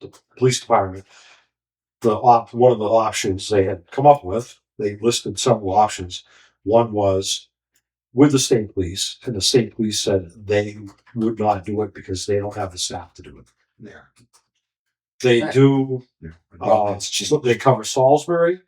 Speaker 3: the police department, one of the options they had come up with, they listed several options. One was with the state police, and the state police said they would not do it because they don't have the staff to do it.
Speaker 1: Yeah.
Speaker 3: They
Speaker 2: Right.
Speaker 3: do. They cover Salisbury,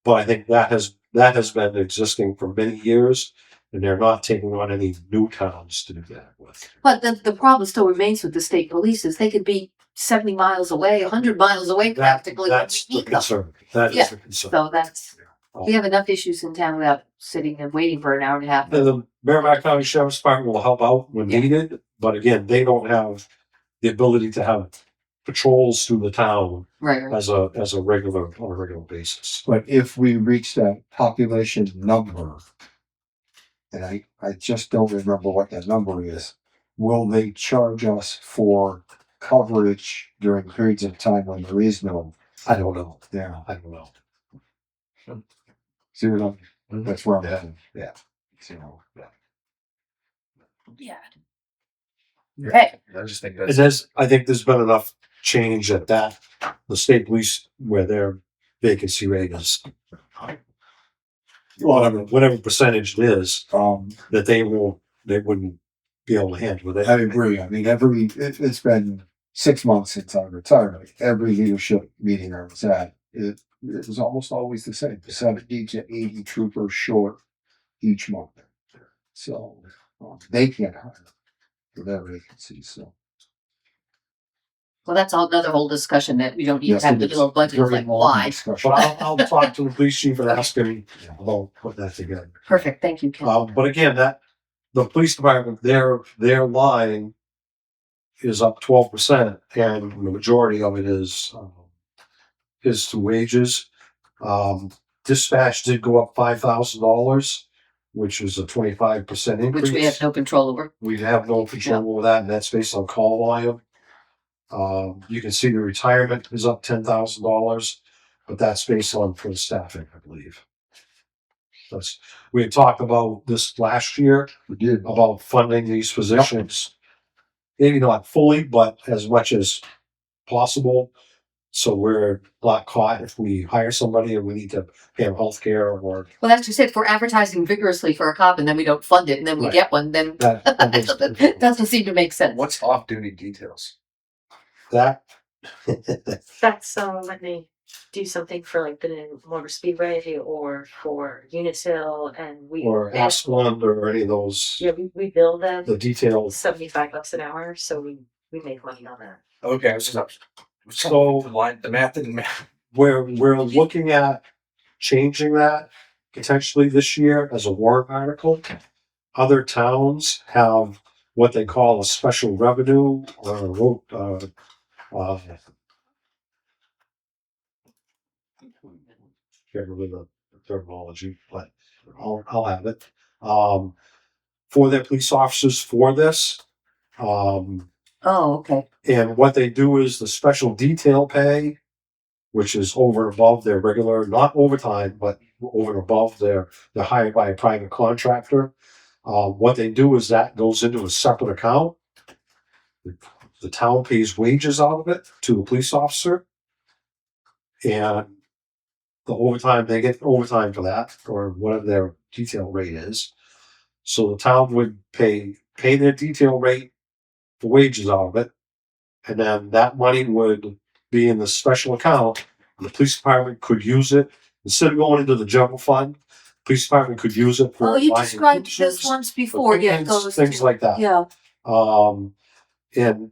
Speaker 3: but I think that has been existing for many years, and they're not taking on any new towns to do that with.
Speaker 2: But the problem still remains with the state police is they could be 70 miles away, 100 miles away practically. when
Speaker 3: That's
Speaker 2: we
Speaker 3: the
Speaker 2: need them.
Speaker 3: concern. That
Speaker 2: Yeah.
Speaker 3: is the concern.
Speaker 2: So we have enough issues in town without sitting and waiting for an hour and a half.
Speaker 3: And the Merrimack County Sheriff's Department will help out when
Speaker 2: Yeah.
Speaker 3: needed, but again, they don't have the ability to have patrols through the town
Speaker 2: Right.
Speaker 3: on a regular basis.
Speaker 1: But if we reach that population number, and I just don't remember what that number is, will they charge us for coverage during periods of time when there is no?
Speaker 3: I don't know.
Speaker 1: Yeah.
Speaker 3: I don't know.
Speaker 1: See what I'm, that's where I'm heading.
Speaker 3: Yeah.
Speaker 1: So, yeah.
Speaker 2: Yeah. Okay,
Speaker 4: I just think
Speaker 3: And I think there's been enough change at the state police where their vacancy rate is whatever percentage it is, that they wouldn't be able to handle it.
Speaker 1: I agree. I mean, it's been 6 months since I retired. Every leadership meeting I was at, it was almost always the same, 70 to 80 troopers short each month. So they can't hire for their vacancies. So
Speaker 2: well, that's another whole discussion that we don't need to have
Speaker 1: it
Speaker 2: the
Speaker 1: is.
Speaker 2: little budget,
Speaker 1: Very
Speaker 2: like
Speaker 1: long
Speaker 2: why?
Speaker 1: discussion.
Speaker 3: But I'll talk to the police chief and ask him about putting that together.
Speaker 2: Perfect, thank you, Ken.
Speaker 3: But again, the police department, their line is up 12%, and the majority of it is to wages. Dispatch did go up $5,000, which is a 25% increase.
Speaker 2: Which we have no control over.
Speaker 3: We have no control over that, and that's based on call volume. You can see the retirement is up $10,000, but that's based on for the staffing, I believe. We had talked about this last year.
Speaker 1: We did.
Speaker 3: About funding these positions, maybe not fully, but as much as possible. So we're not caught if we hire somebody and we need to pay them health care or.
Speaker 2: Well, that's just it. If we're advertising vigorously for a cop and then we don't fund it and then we
Speaker 3: Right.
Speaker 2: get one, then
Speaker 3: That
Speaker 2: doesn't seem to make sense.
Speaker 4: What's off-duty details?
Speaker 5: That's when they do something for like the Motor Speedway or for Unitil, and we
Speaker 3: or Asplund or any of those.
Speaker 5: Yeah, we bill them
Speaker 3: The details.
Speaker 5: $75 an hour, so we make money on that.
Speaker 4: Okay, so the math didn't math.
Speaker 3: We're looking at changing that potentially this year as a warrant article. Other towns have what they call a special revenue or can't remember the terminology, but I'll have it. For their police officers for this.
Speaker 2: Oh, okay.
Speaker 3: And what they do is the special detail pay, which is over and above their regular, not overtime, but over and above they're hired by a private contractor. What they do is that goes into a separate account. The town pays wages out of it to the police officer. And the overtime, they get overtime for that, or whatever their detail rate is. So the town would pay their detail rate for wages out of it. And then that money would be in the special account. The police department could use it instead of going into the general fund. Police department could use it for.
Speaker 2: Oh, you
Speaker 3: buying
Speaker 2: described
Speaker 3: cruisers,
Speaker 2: this once before. Yeah, it goes
Speaker 3: things like that.
Speaker 2: Yeah.
Speaker 3: And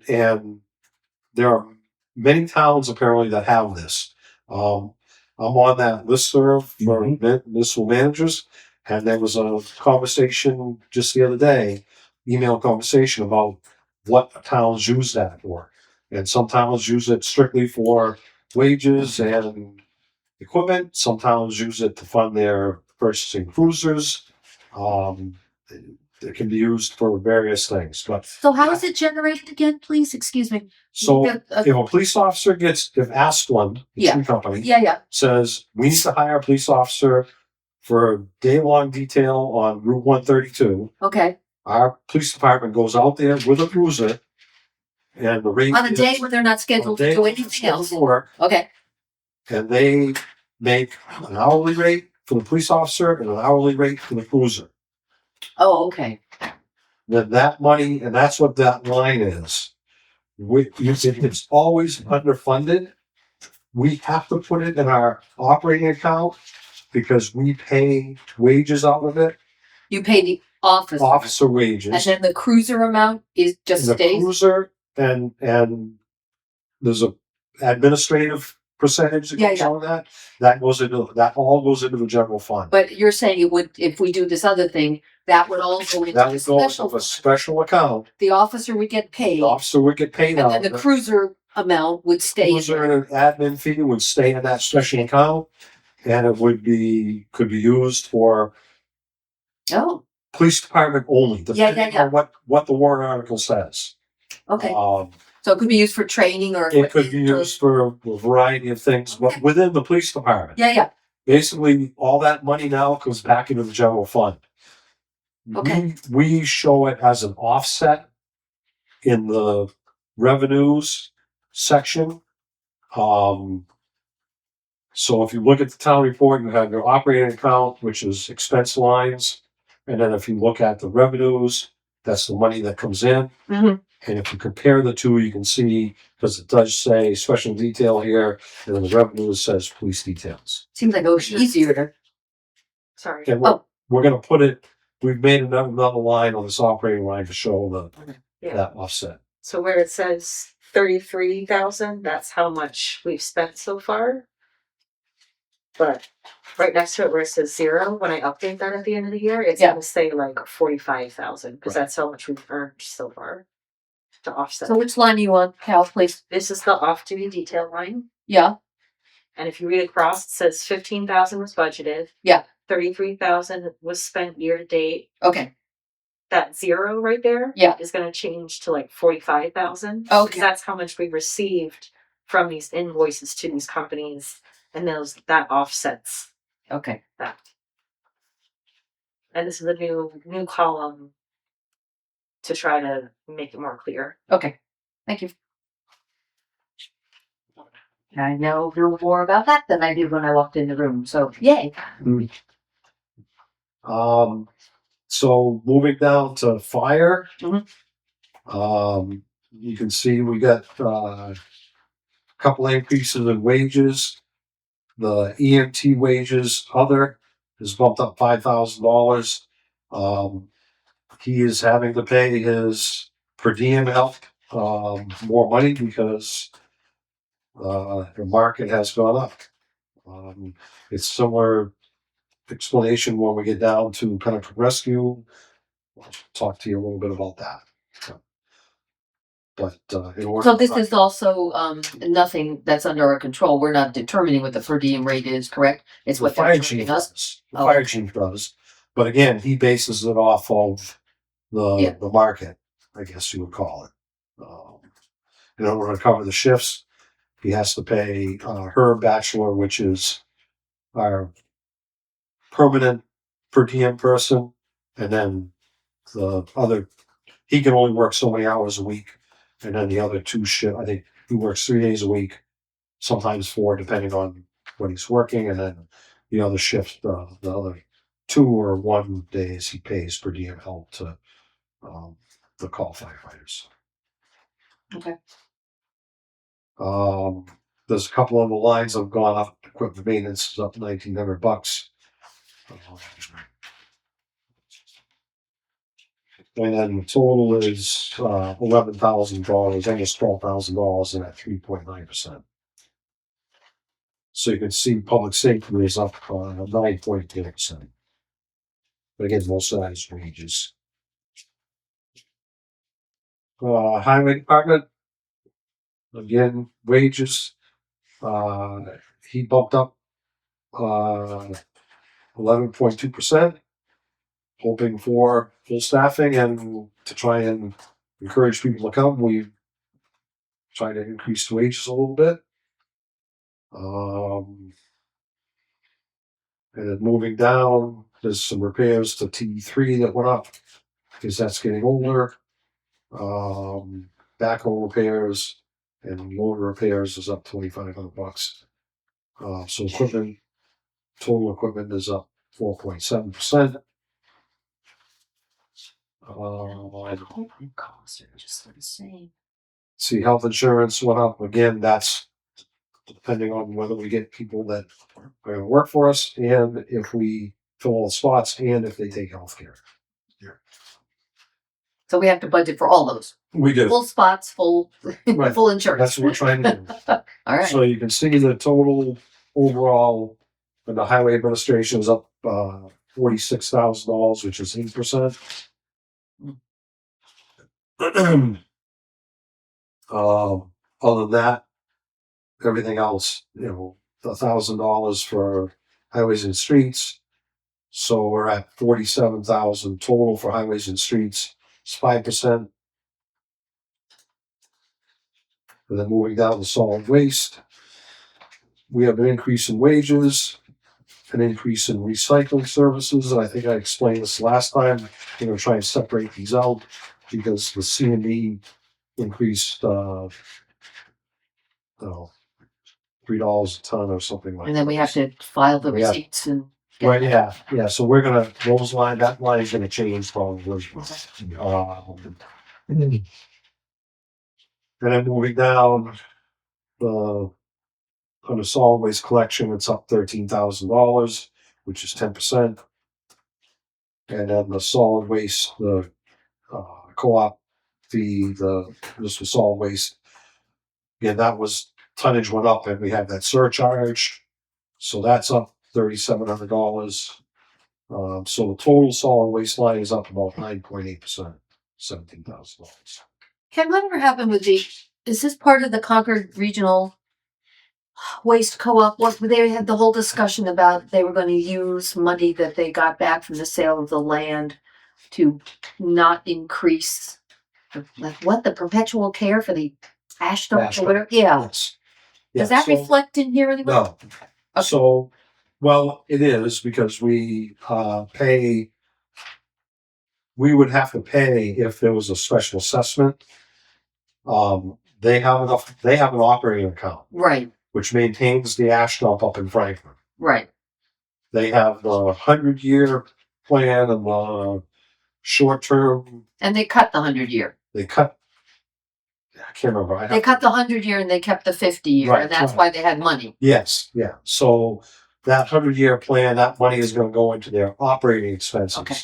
Speaker 3: there are many towns apparently that have this. I'm on that listserv for municipal managers, and there was a conversation just the other day, email conversation about what towns use that for. And some towns use it strictly for wages and equipment. Some towns use it to fund their purchasing cruisers. It can be used for various things. But
Speaker 2: So how is it generated again, please? Excuse me.
Speaker 3: so if a police officer if Asplund, the
Speaker 2: Yeah.
Speaker 3: tree company,
Speaker 2: Yeah.
Speaker 3: says we need to hire a police officer for a day-long detail on Route 132,
Speaker 2: Okay.
Speaker 3: our police department goes out there with a cruiser, and the rate
Speaker 2: On a day
Speaker 3: is-
Speaker 2: when they're not
Speaker 3: on a
Speaker 2: scheduled
Speaker 3: day
Speaker 2: to do
Speaker 3: when they're
Speaker 2: anything
Speaker 3: scheduled
Speaker 2: else.
Speaker 3: to work,
Speaker 2: Okay.
Speaker 3: and they make an hourly rate for the police officer and an hourly rate for the cruiser.
Speaker 2: Oh, okay.
Speaker 3: Then that money, and that's what that line is. It's always underfunded. We have to put it in our operating account because we pay wages out of it,
Speaker 2: You pay the officer.
Speaker 3: officer wages.
Speaker 2: And then the cruiser amount is just
Speaker 3: The
Speaker 2: stays.
Speaker 3: cruiser and there's a administrative percentage that goes
Speaker 2: Yeah.
Speaker 3: on that. That all goes into the general fund.
Speaker 2: But you're saying it would, if we do this other thing, that would all go into
Speaker 3: That
Speaker 2: the
Speaker 3: would go
Speaker 2: special
Speaker 3: into a
Speaker 2: fund.
Speaker 3: special account.
Speaker 2: The officer would get paid,
Speaker 3: The officer would get paid
Speaker 2: and
Speaker 3: out
Speaker 2: then
Speaker 3: of
Speaker 2: the
Speaker 3: it.
Speaker 2: cruiser amount would stay in
Speaker 3: Cruiser
Speaker 2: there.
Speaker 3: and an admin fee would stay in that special account, and it could be used for
Speaker 2: Oh,
Speaker 3: police department only,
Speaker 2: Yeah.
Speaker 3: depending on what the warrant article says.
Speaker 2: okay. So it could be used for training or.
Speaker 3: It could be used for a variety of things, but within the police department.
Speaker 2: Yeah.
Speaker 3: Basically, all that money now comes back into the general fund.
Speaker 2: Okay.
Speaker 3: We show it as an offset in the revenues section. So if you look at the town report, you have your operating account, which is expense lines. And then if you look at the revenues, that's the money that comes in.
Speaker 2: Mhm.
Speaker 3: And if you compare the two, you can see, because it does say special detail here, and then the revenues says police details.
Speaker 2: Seems like it was easier to.
Speaker 5: Sorry.
Speaker 3: And we're gonna put it, we've made another line on this operating line to show
Speaker 5: Yeah.
Speaker 3: that offset.
Speaker 5: So where it says 33,000, that's how much we've spent so far. But right next to it where it says 0, when I update that at the end of the year, it's
Speaker 2: Yeah.
Speaker 5: gonna say like 45,000, because
Speaker 3: Right.
Speaker 5: that's how much we've earned so far to offset.
Speaker 2: So which line do you want, Cal, please?
Speaker 5: This is the off-duty detail line,
Speaker 2: Yeah,
Speaker 5: and if you read across, it says 15,000 was budgeted.
Speaker 2: Yeah.
Speaker 5: 33,000 was spent year to date.
Speaker 2: okay,
Speaker 5: That 0 right there,
Speaker 2: Yeah.
Speaker 5: is gonna change to like 45,000.
Speaker 2: Okay.
Speaker 5: That's how much we received from these invoices to these companies, and that offsets
Speaker 2: okay.
Speaker 5: that. And this is a new column to try to make it more clear.
Speaker 2: Okay, thank you. I know a little more about that than I did when I walked in the room, so yay.
Speaker 3: So moving down to fire.
Speaker 2: Mhm.
Speaker 3: You can see we got a couple increases in wages. The EMT wages other is bumped up $5,000. He is having to pay his per diem help more money because the market has gone up. It's similar explanation when we get down to Pennant Rescue. I'll talk to you a little bit about that. But in order
Speaker 2: So this is also nothing that's under our control. We're not determining what the per diem rate is, correct? It's
Speaker 3: the
Speaker 2: what they're
Speaker 3: fire chief
Speaker 2: charging us.
Speaker 3: does. The
Speaker 2: Oh,
Speaker 3: fire
Speaker 2: okay.
Speaker 3: chief does. But again, he bases it off of
Speaker 2: Yeah.
Speaker 3: the market, I guess you would call it. In order to cover the shifts, he has to pay her bachelor, which is our permanent per diem person, and then the other, he can only work so many hours a week, and then the other two shift, I think he works 3 days a week, sometimes 4, depending on when he's working, and then the other shift, the other 2 or 1 days he pays per diem help to the call firefighters.
Speaker 2: Okay.
Speaker 3: There's a couple of the lines have gone up. Equipment maintenance is up $1,900. And then the total is $11,000, almost $12,000, and at 3.9%. So you can see public safety is up 9.2%. But again, most of that is wages. Highway department, again, wages. He bumped up 11.2%, hoping for full staffing and to try and encourage people to come. We try to increase the wages a little bit. And then moving down, there's some repairs to T3 that went up because that's getting older. Backhoe repairs and motor repairs is up $2,500. So equipment, total equipment is up 4.7%.
Speaker 2: Costs are just the same.
Speaker 3: See, health insurance went up again. That's depending on whether we get people that are going to work for us, and if we fill all the spots, and if they take health care.
Speaker 2: So we have to budget for all those.
Speaker 3: We do.
Speaker 2: Full spots, full
Speaker 3: Right.
Speaker 2: full insurance.
Speaker 3: That's what we're trying to do.
Speaker 2: All right.
Speaker 3: So you can see the total overall, and the highway administration is up $46,000, which is 8%. Other than that, everything else, $1,000 for highways and streets. So we're at 47,000 total for highways and streets. It's 5%. And then moving down to solid waste, we have an increase in wages, an increase in recycling services, and I think I explained this last time. Try and separate these out because the Signee increased, $3 a ton or something like that.
Speaker 2: And then we have to file the
Speaker 3: We have-
Speaker 2: receipts and.
Speaker 3: Right, yeah, so we're gonna, that line is gonna change probably. And then moving down, under solid waste collection, it's up $13,000, which is 10%. And then the solid waste, the co-op fee, this was solid waste. Again, that was tonnage went up and we had that surcharge. So that's up $3,700. So the total solid waste line is up about 9.8%, $17,000.
Speaker 2: Ken, whatever happened with is this part of the Concord Regional Waste Co-op? What, they had the whole discussion about they were gonna use money that they got back from the sale of the land to not increase, the perpetual care for the ash dump
Speaker 3: Ash
Speaker 2: or whatever, yeah.
Speaker 3: Yes.
Speaker 2: Does
Speaker 3: Yeah,
Speaker 2: that
Speaker 3: so-
Speaker 2: reflect in here anywhere?
Speaker 3: No.
Speaker 2: Okay.
Speaker 3: So, well, it is because we would have to pay if there was a special assessment. They have an operating account,
Speaker 2: Right,
Speaker 3: which maintains the ash dump up in Franklin.
Speaker 2: right.
Speaker 3: They have the 100-year plan and the short-term,
Speaker 2: And they cut the 100-year.
Speaker 3: I can't remember.
Speaker 2: They cut the 100-year and they kept the 50-year,
Speaker 3: Right,
Speaker 2: and that's
Speaker 3: right.
Speaker 2: why they had money.
Speaker 3: Yes, yeah. So that 100-year plan, that money is going to go into their operating expenses.
Speaker 2: Okay.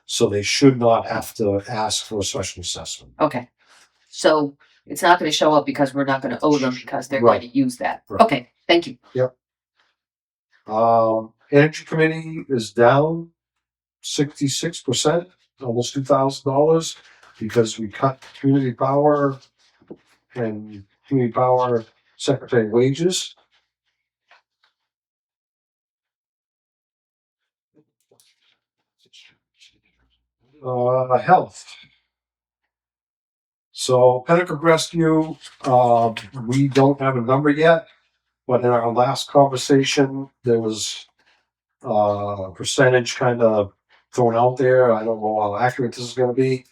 Speaker 3: So they should not have to ask for a special assessment.
Speaker 2: Okay. So it's not gonna show up because we're not gonna owe them because they're going to use that.
Speaker 3: Right.
Speaker 2: Okay, thank you.
Speaker 3: Energy committee is down 66%, almost $2,000, because we cut community power and community power secretary wages. Health. So Pennant Rescue, we don't have a number yet, but in our last conversation, there was a percentage kind of thrown out there. I don't know how accurate this is going to be.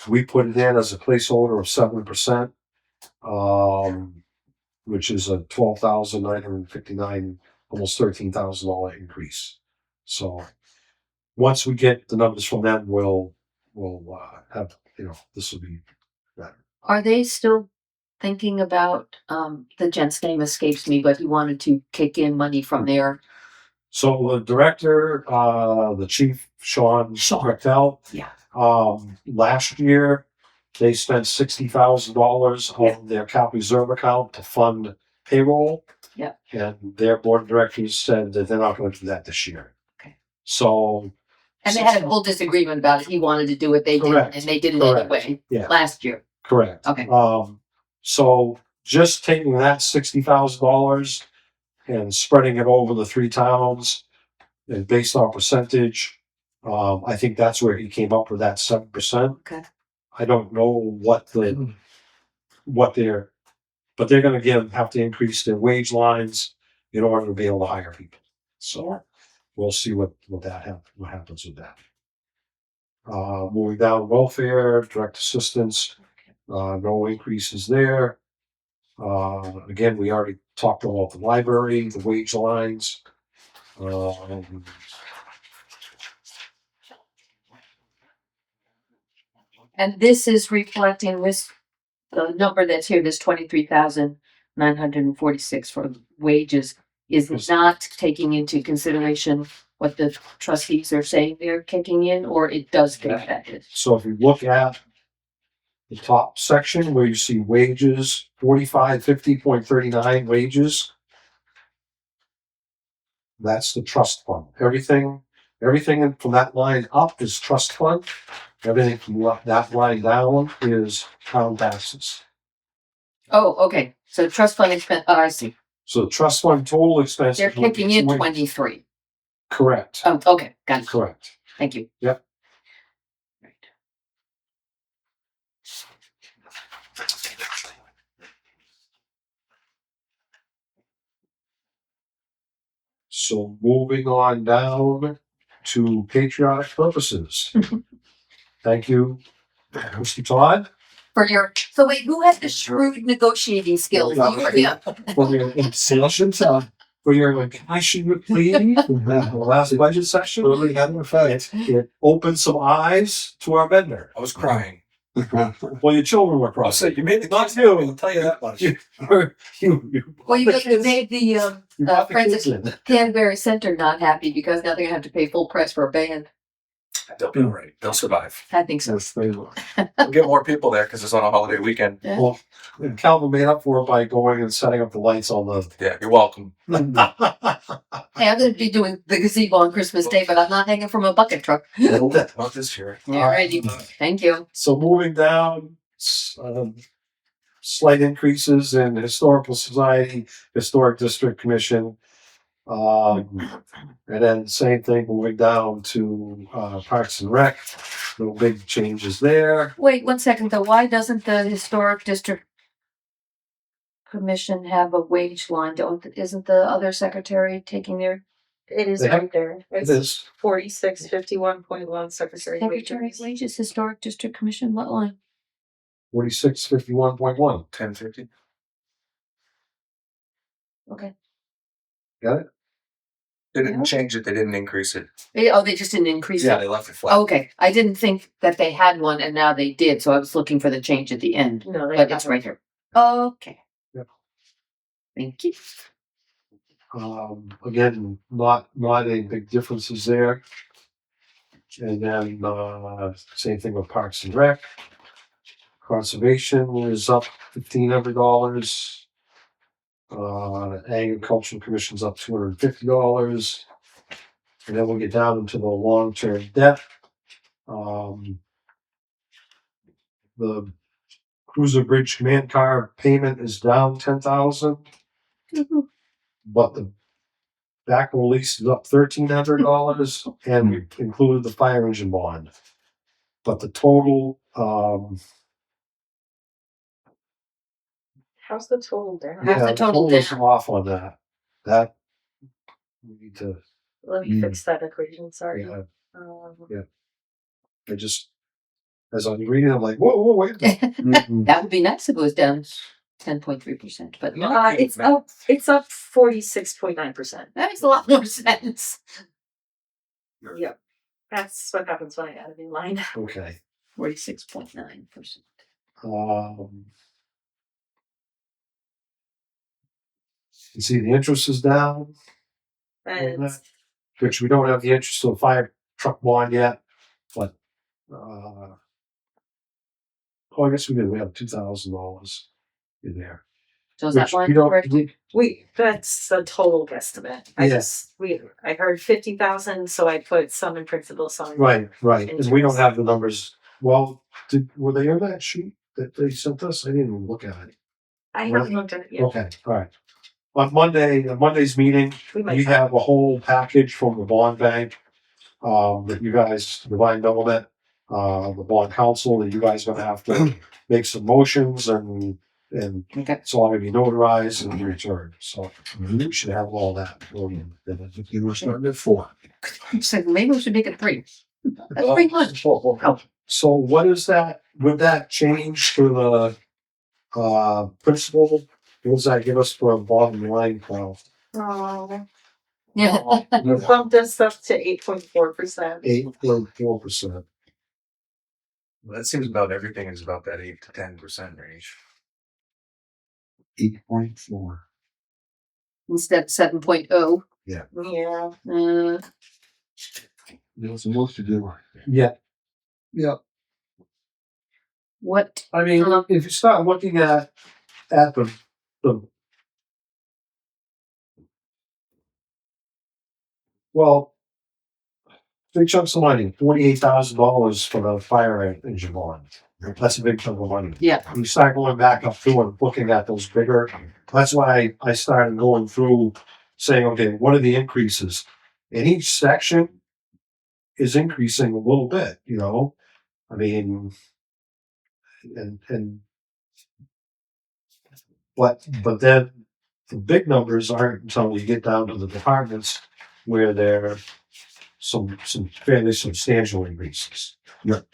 Speaker 3: We put it in as a placeholder of 7%, which is a $12,959, almost $13,000 increase. So once we get the numbers from them, we'll have, this will be better.
Speaker 2: Are they still thinking about, the gent's name escapes me, but he wanted to kick in money from there?
Speaker 3: So the director, the chief, Sean Rechtel,
Speaker 2: Yeah.
Speaker 3: last year they spent $60,000 on their capital reserve account to fund payroll.
Speaker 2: Yeah.
Speaker 3: And their board of directors said that they're not going to do that this year.
Speaker 2: Okay.
Speaker 3: So.
Speaker 2: And they had a whole disagreement about it. He wanted to do it, they didn't,
Speaker 3: Correct.
Speaker 2: and they did it
Speaker 3: Correct.
Speaker 2: anyway,
Speaker 3: Yeah.
Speaker 2: last year.
Speaker 3: Correct.
Speaker 2: Okay.
Speaker 3: So just taking that $60,000 and spreading it over the 3 towns and based on percentage, I think that's where he came up with that 7%.
Speaker 2: Okay.
Speaker 3: I don't know but they're going to have to increase their wage lines in order to be able to hire people. So we'll see what happens with that. Moving down welfare, direct assistance, no increases there. Again, we already talked about the library, the wage lines.
Speaker 2: And this is reflecting this, the number that's here, this 23,946 for wages is not taking into consideration what the trustees are saying they're kicking in, or it does get affected?
Speaker 3: So if you look at the top section where you see wages, 4550.39 wages, that's the trust fund. Everything from that line up is trust fund. Everything from that line down is town taxes.
Speaker 2: Oh, okay, so trust fund expense, oh, I see,
Speaker 3: So the trust fund total expense.
Speaker 2: they're kicking in 23.
Speaker 3: Correct.
Speaker 2: Oh, okay, got it,
Speaker 3: Correct.
Speaker 2: thank you.
Speaker 3: Yep.
Speaker 2: Right.
Speaker 3: So moving on down to patriotic purposes. Thank you, Mr. Todd.
Speaker 2: So wait, who had the shrewd negotiating skills? You or him?
Speaker 3: For your sessions, for your passion plea, the last budget session,
Speaker 1: Really had an effect.
Speaker 3: it opened some eyes to our vendor.
Speaker 4: I was crying.
Speaker 3: Well, your children were
Speaker 4: I'll
Speaker 3: crossed.
Speaker 4: say, you made the not you. I'll tell you that much.
Speaker 3: You
Speaker 2: Well, you made the
Speaker 3: you brought the
Speaker 2: Friends
Speaker 3: kids
Speaker 2: of
Speaker 3: in.
Speaker 2: Canterbury Center not happy because now they're gonna have to pay full price for a band.
Speaker 4: They'll be all right. They'll survive.
Speaker 2: I think so.
Speaker 1: Yes, they were.
Speaker 4: We'll get more people there because it's on a holiday weekend.
Speaker 2: Yeah.
Speaker 3: Well, and Calvin made up for it by going and setting up the lights on
Speaker 4: Yeah, you're welcome.
Speaker 3: the.
Speaker 2: Hey, I'm gonna be doing the gazebo on Christmas Day, but I'm not hanging from a bucket truck.
Speaker 4: Not this year.
Speaker 2: Alrighty, thank you.
Speaker 3: So moving down, slight increases in Historical Society, Historic District Commission. And then same thing moving down to Parks and Rec. No big changes there.
Speaker 2: Wait 1 second though, why doesn't the Historic District Commission have a wage line? Isn't the other secretary taking their
Speaker 5: It is
Speaker 3: They have-
Speaker 5: right there.
Speaker 3: It
Speaker 5: It's
Speaker 3: is
Speaker 5: 4651.1 secretary
Speaker 2: secretary
Speaker 5: wages.
Speaker 2: wages, Historic District Commission, what line?
Speaker 3: 4651.1.
Speaker 4: 1050.
Speaker 2: Okay.
Speaker 3: Got it?
Speaker 4: They didn't change it. They didn't increase it.
Speaker 2: Oh, they just didn't increase
Speaker 4: Yeah,
Speaker 2: it?
Speaker 4: they left it flat.
Speaker 2: Okay, I didn't think that they had one and now they did, so I was looking for the change at the end,
Speaker 5: No, they
Speaker 2: but it's right here. Okay.
Speaker 3: Yep.
Speaker 2: Thank you.
Speaker 3: Again, not any big differences there. And then same thing with Parks and Rec. Conservation is up $1,500. Agricultural Commission's up $250. And then we'll get down into the long-term debt. The Cruiser Bridge Command Car payment is down $10,000, but the back release is up $1,300, and we included the fire engine bond. But the total,
Speaker 5: How's the total down?
Speaker 2: How's the total
Speaker 3: is
Speaker 2: down?
Speaker 3: off on that. That we need to.
Speaker 5: Let me fix that equation. Sorry.
Speaker 3: Yeah,
Speaker 5: Um,
Speaker 3: I just, as I'm reading, I'm like, whoa, wait. a minute.
Speaker 2: That would be nice if it was down 10.3%, but no,
Speaker 5: it's up. It's up 46.9%.
Speaker 2: that makes a lot more sense.
Speaker 5: Yep. That's what happens when I add a new line.
Speaker 3: Okay.
Speaker 2: 46.9%.
Speaker 3: You see the interest is down,
Speaker 5: And
Speaker 3: which we don't have the interest of the fire truck bond yet, but, I guess we do. We have $2,000 in there.
Speaker 2: So is that
Speaker 3: Which we
Speaker 2: line
Speaker 3: don't-
Speaker 2: correct?
Speaker 5: that's a total guesstimate. I heard 50,000, so I put some in principal, some in
Speaker 3: Right, and we don't
Speaker 5: interest.
Speaker 3: have the numbers. Well, were they on that sheet that they sent us? I didn't even look at it.
Speaker 5: I haven't looked at it yet.
Speaker 3: Okay, all right. On Monday's meeting,
Speaker 5: We might
Speaker 3: we have a whole package from the bond bank, that you guys, Divine Element, the bond council, that you guys are gonna have to make some motions and
Speaker 2: Okay.
Speaker 3: it's all gonna be notarized and returned, so we should have all that.
Speaker 1: You were starting at 4.
Speaker 2: So maybe we should make it 3. That's pretty much. Oh,
Speaker 3: So what is that, would that change for the, principal? What does that give us for a bottom line, Carl?
Speaker 2: yeah.
Speaker 5: You bumped us up to 8.4%.
Speaker 3: 8.4%.
Speaker 4: Well, that seems about everything is about that 8 to 10% range.
Speaker 1: 8.4.
Speaker 2: Instead of 7.0.
Speaker 5: Yeah.
Speaker 1: There's some work to do.
Speaker 3: Yeah,
Speaker 2: What?
Speaker 3: I mean, if you start looking at the well, big chunks of money, $48,000 for the fire engine bond. That's a big chunk of money.
Speaker 2: Yeah.
Speaker 3: You start going back up through and looking at those bigger. That's why I started going through saying, okay, what are the increases? And each section is increasing a little bit, you know? I mean, but then the big numbers aren't until you get down to the departments where there are some fairly substantial increases.
Speaker 1: Yep.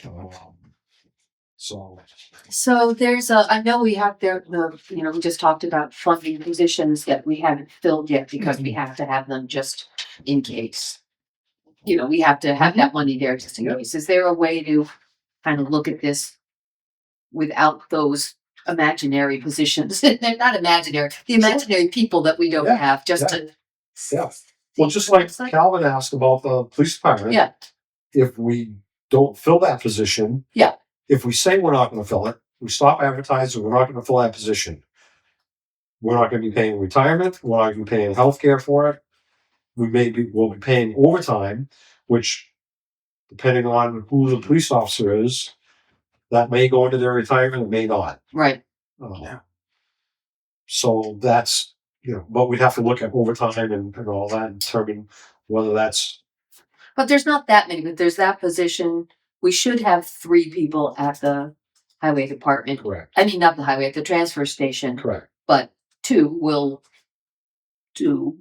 Speaker 2: So there's I know we have we just talked about funding positions that we haven't filled yet because we have to have them just in case. We have to have that money there just in
Speaker 1: Yep.
Speaker 2: case. Is there a way to kind of look at this without those imaginary positions? They're not imaginary, the imaginary people that we don't
Speaker 3: Yeah,
Speaker 2: have just
Speaker 3: yeah.
Speaker 2: to.
Speaker 3: Yeah. Well, just like
Speaker 2: It's like-
Speaker 3: Calvin asked about the police department.
Speaker 2: Yeah.
Speaker 3: If we don't fill that position.
Speaker 2: Yeah.
Speaker 3: If we say we're not gonna fill it, we stop advertising, we're not gonna fill that position. We're not gonna be paying retirement, we're not gonna be paying healthcare for it. We'll be paying overtime, which depending on who the police officer is, that may go into their retirement, it may not.
Speaker 2: Right.
Speaker 3: Uh, So that's, but we'd have to look at overtime and all that and determine whether that's
Speaker 2: But there's not that many, but there's that position. We should have 3 people at the highway department.
Speaker 3: correct.
Speaker 2: I mean, not the highway, at the transfer station,
Speaker 3: Correct.
Speaker 2: but 2 will do.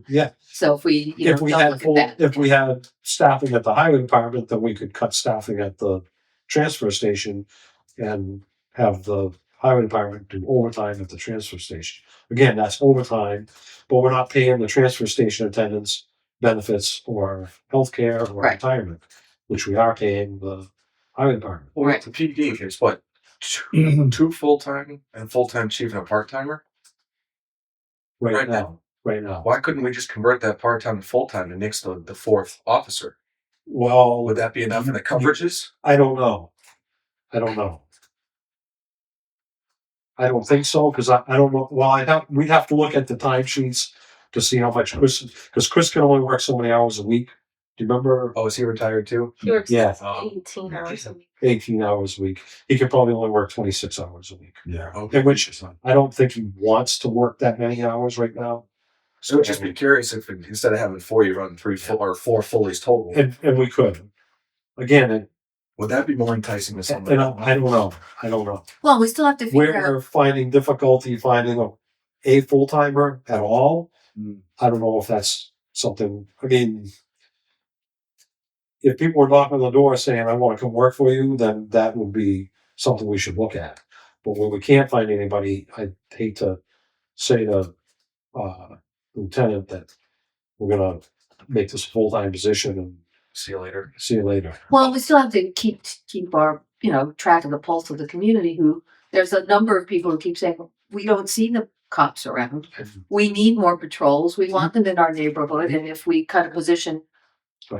Speaker 3: Yeah.
Speaker 2: So if we,
Speaker 3: If we
Speaker 2: don't
Speaker 3: had
Speaker 2: look at that.
Speaker 3: if we had staffing at the highway department, then we could cut staffing at the transfer station and have the highway department do overtime at the transfer station. Again, that's overtime, but we're not paying the transfer station attendants benefits or healthcare or
Speaker 2: Right.
Speaker 3: retirement, which we are paying the highway department.
Speaker 4: Well,
Speaker 2: Right.
Speaker 4: the PD is what, two full-time and full-time chief and a part-timer?
Speaker 3: Right now.
Speaker 4: Why couldn't we just convert that part-time to full-time and nix the 4th officer?
Speaker 3: Well,
Speaker 4: Would that be enough in the coverages?
Speaker 3: I don't know. I don't think so, because I don't know. Well, we'd have to look at the timesheets to see how much because Chris can only work so many hours a week. Do you remember?
Speaker 4: Oh, is he retired too?
Speaker 5: He works
Speaker 3: Yeah.
Speaker 5: 18 hours a week.
Speaker 3: 18 hours a week. He could probably only work 26 hours a week.
Speaker 1: Yeah.
Speaker 3: In which I don't think he wants to work that many hours right now.
Speaker 4: So I'd just be curious if instead of having 4, you run 3 full or 4 fullies total.
Speaker 3: And we could. Again,
Speaker 4: Would that be more enticing to
Speaker 3: and
Speaker 4: somebody?
Speaker 3: I don't know.
Speaker 2: Well, we still have to figure out.
Speaker 3: We're finding difficulty finding a full-timer at all. I don't know if that's something, I mean, if people were knocking on the door saying, I want to come work for you, then that would be something we should look at. But when we can't find anybody, I hate to say to lieutenant that we're gonna make this a full-time position and
Speaker 4: See you later.
Speaker 3: see you later.
Speaker 2: Well, we still have to keep our, track of the pulse of the community. There's a number of people who keep saying, we don't see the cops around. We need more patrols. We want them in our neighborhood. And if we cut a position,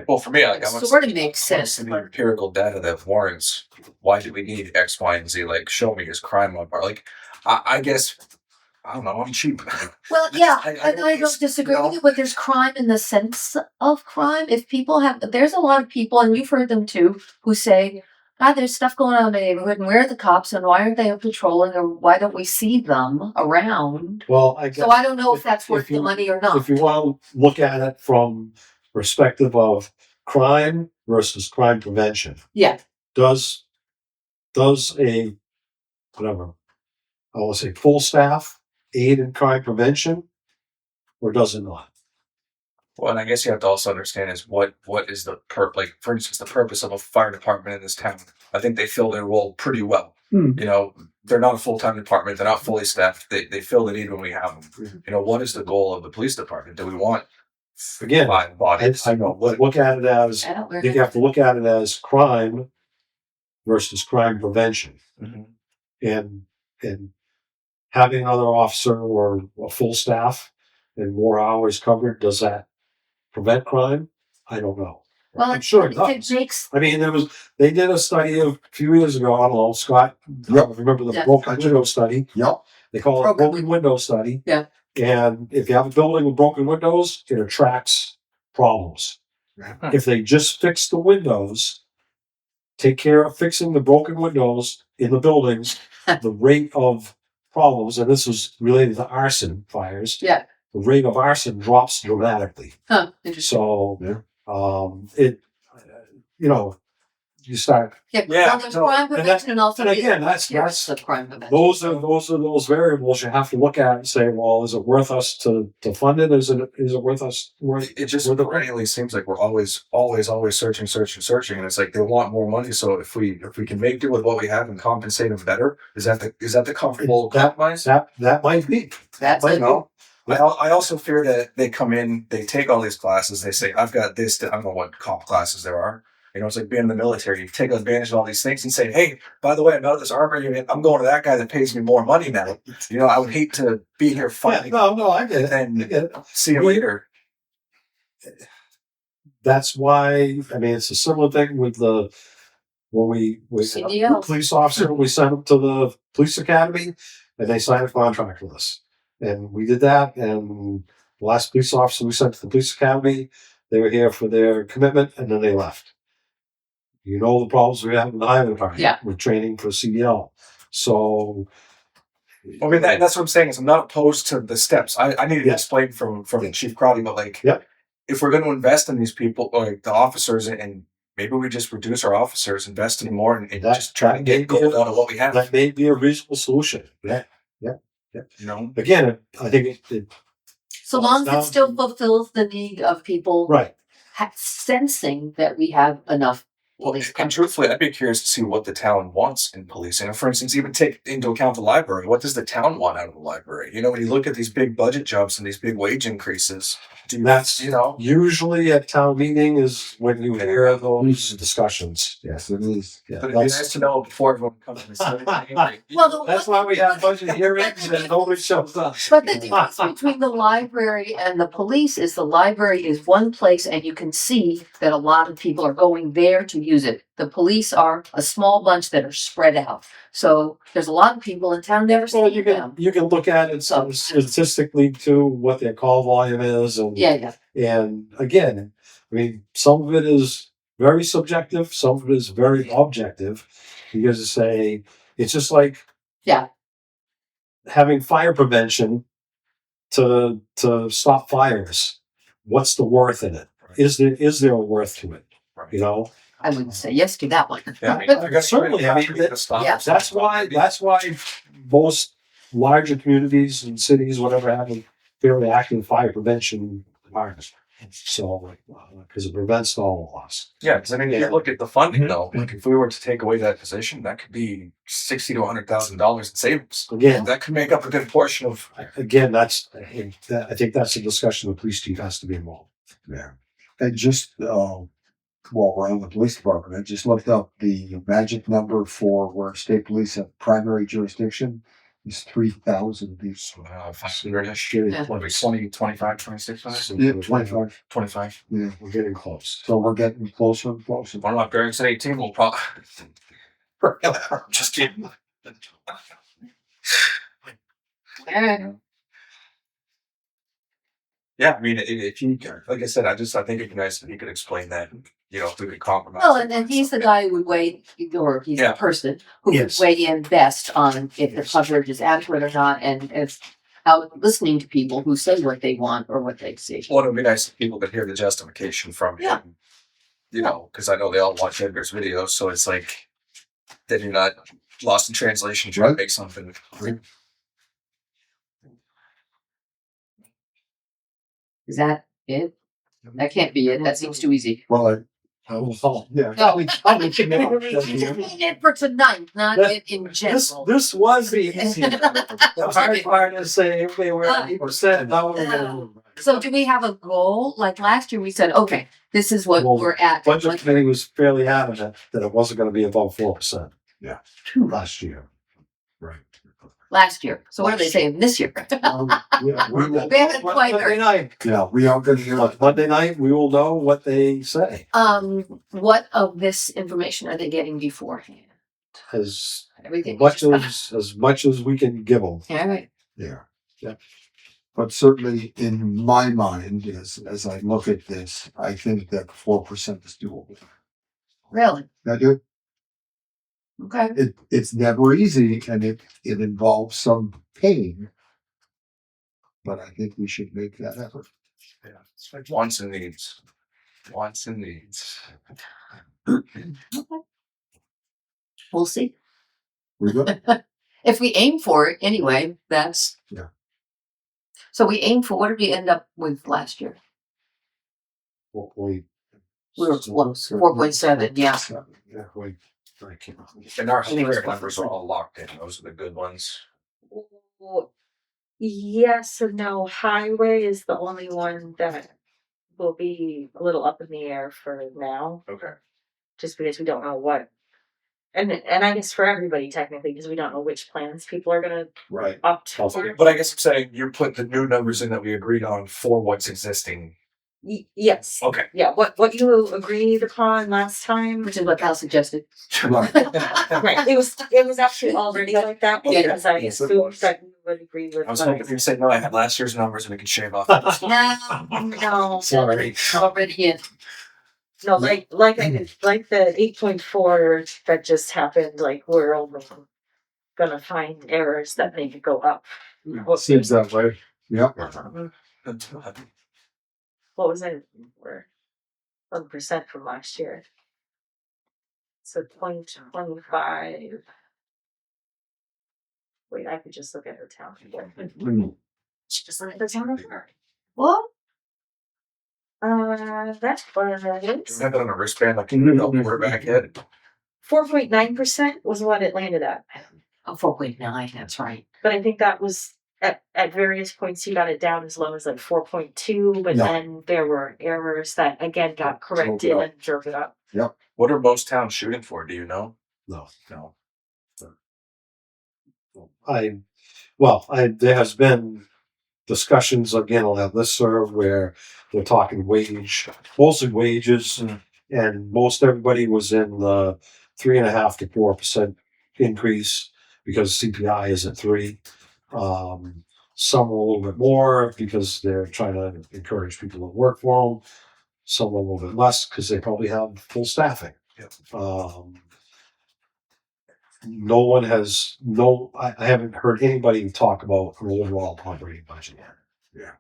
Speaker 4: Well, for me,
Speaker 2: it sort of makes sense.
Speaker 4: The empirical data that warrants why do we need X, Y, and Z? Like, show me is crime on bar. Like, I guess I don't know. I'm cheap.
Speaker 2: Well, yeah,
Speaker 4: I
Speaker 2: I don't disagree with you, but there's crime in the sense of crime. If people there's a lot of people, and you've heard them too, who say, God, there's stuff going on in the neighborhood, and where are the cops, and why aren't they patrolling, or why don't we see them around?
Speaker 3: Well, I guess
Speaker 2: So I don't know if that's worth
Speaker 3: if you-
Speaker 2: the money or not.
Speaker 3: if you want to look at it from perspective of crime versus crime prevention,
Speaker 2: Yeah,
Speaker 3: does a whatever I will say full staff aid in crime prevention, or does it not?
Speaker 4: Well, and I guess you have to also understand is what is the like, for instance, the purpose of a fire department in this town. I think they fill their role pretty well. They're not a full-time department. They're not fully staffed. They fill the need when we have them. What is the goal of the police department? Do we want
Speaker 3: Again,
Speaker 4: 5 bodies?
Speaker 3: I know. Look at it as
Speaker 2: I don't.
Speaker 3: you have to look at it as crime versus crime prevention, and having another officer or a full staff and more hours covered, does that prevent crime? I don't know.
Speaker 2: Well,
Speaker 3: I'm sure it
Speaker 2: it
Speaker 3: does.
Speaker 2: makes.
Speaker 3: I mean, they did a study a few years ago. I don't know, Scott. Remember the
Speaker 2: Yeah.
Speaker 3: broken window study?
Speaker 1: Yep.
Speaker 3: They call it
Speaker 2: Broken
Speaker 3: broken window study.
Speaker 2: Yeah.
Speaker 3: And if you have a building with broken windows, it attracts problems. If they just fix the windows, take care of fixing the broken windows in the buildings, the rate of problems, and this is related to arson fires.
Speaker 2: Yeah.
Speaker 3: The rate of arson drops dramatically.
Speaker 2: Huh. Interesting.
Speaker 3: So,
Speaker 1: Yeah.
Speaker 3: it, you start.
Speaker 2: Yeah,
Speaker 4: Yeah,
Speaker 2: well, there's
Speaker 4: no,
Speaker 2: crime
Speaker 3: and
Speaker 2: prevention and also.
Speaker 3: and again, that's-
Speaker 2: the crime prevention.
Speaker 3: Those are those variables you have to look at and say, well, is it worth us to fund it? Is it worth us?
Speaker 4: It just
Speaker 3: worth it?
Speaker 4: perennially seems like we're always searching, and it's like they want more money. So if we can make do with what we have and compensate them better, is that the comfortable compromise?
Speaker 3: That might be.
Speaker 2: That's
Speaker 3: Might
Speaker 2: it.
Speaker 3: be.
Speaker 4: No. I also fear that they come in, they take all these classes, they say, I've got this, I don't know what comp classes there are. You know, it's like being in the military. You take advantage of all these things and say, hey, by the way, I'm out of this armor unit. I'm going to that guy that pays me more money now. You know, I would hate to be here
Speaker 3: Yeah,
Speaker 4: fighting
Speaker 3: no, I get it.
Speaker 4: and
Speaker 3: I get it.
Speaker 4: see you later.
Speaker 3: That's why, I mean, it's a similar thing with when we
Speaker 2: CDL.
Speaker 3: police officer, we sent them to the police academy and they signed a contract with us. And we did that. And the last police officer we sent to the police academy, they were here for their commitment and then they left. You know, the problems we have in the highway department.
Speaker 2: Yeah.
Speaker 3: With training for CDL. So.
Speaker 4: I mean, that's what I'm saying is I'm not opposed to the steps. I need to
Speaker 3: Yeah.
Speaker 4: explain from Chief Crowley, but like,
Speaker 3: Yep.
Speaker 4: if we're going to invest in these people, like the officers, and maybe we just reduce our officers, invest in more, and just try to get gold out of what we have.
Speaker 3: That may be a reasonable solution. Yeah.
Speaker 4: You know,
Speaker 3: Again, I think it
Speaker 2: So long as
Speaker 3: Now-
Speaker 2: it still fulfills the need of people
Speaker 3: right.
Speaker 2: sensing that we have enough.
Speaker 4: well, and truthfully, I'd be curious to see what the town wants in policing. For instance, even take into account the library. What does the town want out of the library? You know, when you look at these big budget jumps and these big wage increases,
Speaker 3: That's
Speaker 4: you know,
Speaker 3: usually at town meeting is when you hear those discussions.
Speaker 1: Yes, it is.
Speaker 3: Yeah,
Speaker 4: but it'd be nice to know before everyone comes to the
Speaker 2: Well,
Speaker 3: that's why we have budget hearings and nobody shows up.
Speaker 2: But the difference between the library and the police is the library is one place and you can see that a lot of people are going there to use it. The police are a small bunch that are spread out. So there's a lot of people in town never
Speaker 3: Well,
Speaker 2: see
Speaker 3: you
Speaker 2: them.
Speaker 3: can look at it some statistically too, what their call volume is, and
Speaker 2: Yeah.
Speaker 3: and again, I mean, some of it is very subjective, some of it is very objective, because it's just like
Speaker 2: Yeah.
Speaker 3: having fire prevention to stop fires. What's the worth in it? Is there a worth to it? You know,
Speaker 2: I wouldn't say yes to that one.
Speaker 3: Certainly, I mean,
Speaker 2: Yeah.
Speaker 3: that's why most larger communities and cities, whatever, have a fairly active fire prevention department. So, because it prevents all loss.
Speaker 4: Yeah, because I mean, if you look at the funding though, like if we were to take away that position, that could be $60,000 to $100,000 in savings.
Speaker 3: Again,
Speaker 4: That could make up a good portion of.
Speaker 3: I think that's a discussion the police chief has to be involved.
Speaker 1: Yeah. And just, while we're on the police department, I just looked up the magic number for where state police have primary jurisdiction is 3,000. These
Speaker 4: 500-ish.
Speaker 2: Yeah.
Speaker 4: 20, 25, 26.
Speaker 1: Yeah, 25.
Speaker 4: 25.
Speaker 1: Yeah.
Speaker 3: We're getting close.
Speaker 1: So we're getting closer and closer.
Speaker 4: One of Barracks at 18 will probably. Just kidding. Yeah, I mean, if you, like I said, I think it'd be nice if you could explain that, you know, if we could compromise.
Speaker 2: Well, and he's the guy who would weigh, or he's
Speaker 4: Yeah.
Speaker 2: the person who
Speaker 3: Yes.
Speaker 2: would weigh in best on if the coverage is adequate or not, and if out listening to people who say what they want or what they see.
Speaker 4: Well, it'd be nice if people could hear the justification from
Speaker 2: Yeah.
Speaker 4: him, you know, because I know they all watch Edgar's videos, so it's like, then you're not lost in translation trying to make something.
Speaker 2: Is that it? That can't be it. That seems too easy.
Speaker 1: Well,
Speaker 3: Yeah.
Speaker 2: No, it for tonight, not
Speaker 3: That-
Speaker 2: it in general.
Speaker 3: This was the easy. The hard part is saying if they were at 8%, now we're gonna.
Speaker 2: So do we have a goal? Like last year we said, okay, this is what
Speaker 3: Well,
Speaker 2: we're at.
Speaker 3: Budget committee was fairly adamant that it wasn't gonna be above 4%.
Speaker 1: Yeah.
Speaker 3: Last year. Right.
Speaker 2: Last year. So what are they saying this year?
Speaker 3: Yeah, we will.
Speaker 2: We haven't quite heard.
Speaker 3: Monday night.
Speaker 1: yeah, we are going to hear.
Speaker 3: Monday night, we will know what they say.
Speaker 2: What of this information are they getting beforehand?
Speaker 3: As
Speaker 2: Everything.
Speaker 3: much as we can give them.
Speaker 2: All right.
Speaker 1: Yeah.
Speaker 3: Yeah.
Speaker 1: But certainly in my mind, as I look at this, I think that 4% is doable.
Speaker 2: Really?
Speaker 1: I do.
Speaker 2: Okay.
Speaker 1: It's never easy and it involves some pain. But I think we should make that effort.
Speaker 4: Yeah, it's like wants and needs. Wants and needs.
Speaker 2: We'll see.
Speaker 1: We're good?
Speaker 2: If we aim for it anyway, that's.
Speaker 1: Yeah.
Speaker 2: So we aimed for, what did we end up with last year?
Speaker 1: We
Speaker 2: We were close, 4.7, yeah.
Speaker 1: Yeah, I can't.
Speaker 4: And our
Speaker 2: think it was
Speaker 4: highway numbers are all locked in. Those are the good ones.
Speaker 5: Well, yes and no. Highway is the only one that will be a little up in the air for now,
Speaker 4: Okay.
Speaker 5: just because we don't know what. And I guess for everybody technically, because we don't know which plans people are gonna
Speaker 1: Right.
Speaker 5: opt for.
Speaker 4: But I guess I'm saying you put the new numbers in that we agreed on for what's existing.
Speaker 5: Yes.
Speaker 4: Okay.
Speaker 5: Yeah. What you agreed upon last time.
Speaker 2: Which is what Cal suggested.
Speaker 1: Right.
Speaker 5: Right. It was actually already like that
Speaker 2: Yeah.
Speaker 5: because I
Speaker 1: Yes, it
Speaker 5: assumed
Speaker 1: was.
Speaker 5: that you would agree with.
Speaker 4: I was hoping you'd say no. I had last year's numbers and we can shave off.
Speaker 5: No.
Speaker 1: Sorry.
Speaker 2: Already in.
Speaker 5: No, like the 8.4 that just happened, like we're only gonna find errors that make it go up.
Speaker 1: Well, seems that way. Yeah.
Speaker 5: What was it? 1% from last year. So 2025. Wait, I could just look at the town. Just look at the town report.
Speaker 2: What?
Speaker 5: That's what
Speaker 4: Have that on a wristband like you know quarterback hit.
Speaker 5: 4.9% was what it landed at.
Speaker 2: Oh, 4.9, that's right.
Speaker 5: But I think that was at various points you got it down as low as like 4.2, but
Speaker 1: Yeah.
Speaker 5: then there were errors that again got corrected
Speaker 1: Yeah.
Speaker 5: and drove it up.
Speaker 4: What are most towns shooting for? Do you know?
Speaker 3: No.
Speaker 4: No.
Speaker 3: There has been discussions again on that listserv where they're talking mostly wages, and most everybody was in the 3.5% to 4% increase because CPI is at 3%. Some are a little bit more because they're trying to encourage people to work for them. Some are a little bit less because they probably have full staffing.
Speaker 4: Yep.
Speaker 3: No one has I haven't heard anybody talk about an overall operating budget yet.
Speaker 1: Yeah.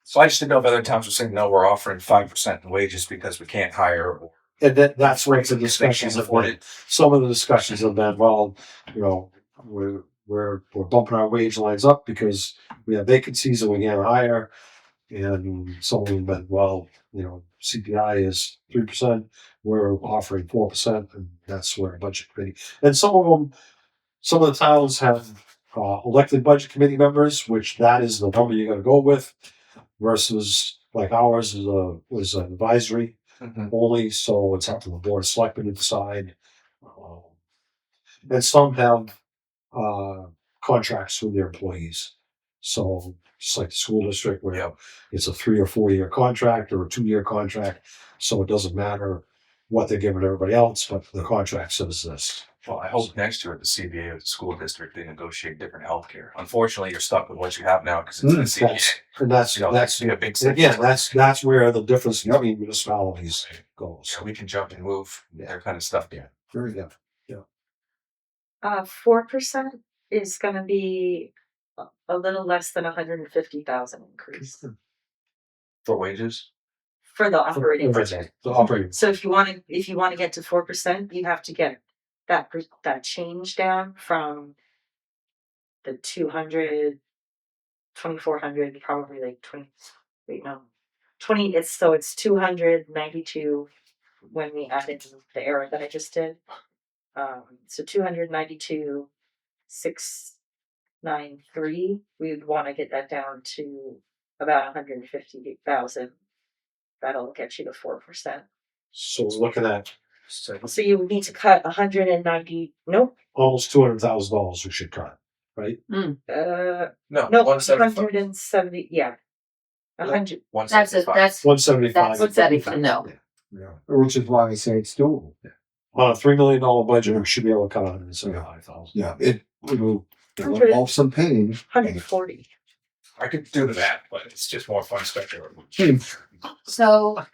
Speaker 4: So I just didn't know if other towns were saying no, we're offering 5% in wages because we can't hire. Or
Speaker 3: And that's where the
Speaker 4: they
Speaker 3: discussions
Speaker 4: can't
Speaker 3: have
Speaker 4: afford
Speaker 3: been.
Speaker 4: it.
Speaker 3: Some of the discussions have been, well, you know, we're bumping our wage lines up because we have vacancies and we can't hire. And some of them have been, well, you know, CPI is 3%, we're offering 4%, and that's where a budget committee. And some of the towns have elected budget committee members, which that is the number you got to go with, versus like ours was an advisory only, so it's up to the board of selectmen to decide. And some have contracts with their employees. So just like the school district where it's a 3 or 4 year contract or a 2-year contract, so it doesn't matter what they're giving everybody else, but the contract says this.
Speaker 4: Well, I hope next year at the CBA or the school district they negotiate different healthcare. Unfortunately, you're stuck with what you have now because it's the CBA.
Speaker 3: And that's
Speaker 4: That's be a big
Speaker 3: again, that's where the difference between municipalities goes.
Speaker 4: Yeah, we can jump and move that kind of stuff. Yeah.
Speaker 1: Very good.
Speaker 5: 4% is gonna be a little less than 150,000 increase
Speaker 4: For wages.
Speaker 5: for the operating budget.
Speaker 3: The operating.
Speaker 5: So if you want to get to 4%, you have to get that change down from the 200, 2,400, probably like 20. Wait, no, 20. It's 292 when we added the error that I just did. So 292, 693. We would want to get that down to about 150,000. That'll get you to 4%.
Speaker 3: So we're looking at
Speaker 5: So you would need to cut 190. Nope.
Speaker 3: almost $200,000 we should cut, right?
Speaker 4: No,
Speaker 5: No,
Speaker 4: 175.
Speaker 5: 170. Yeah, 100.
Speaker 2: That's it,
Speaker 4: 175.
Speaker 2: that's
Speaker 3: 175.
Speaker 2: what's that even know.
Speaker 1: Yeah. Which is why I say it's doable.
Speaker 3: On a $3 million budget, we should be able to cut 175,000.
Speaker 1: Yeah. It'll involve some pain.
Speaker 5: 140.
Speaker 4: I could do that, but it's just more fun speculating.
Speaker 2: So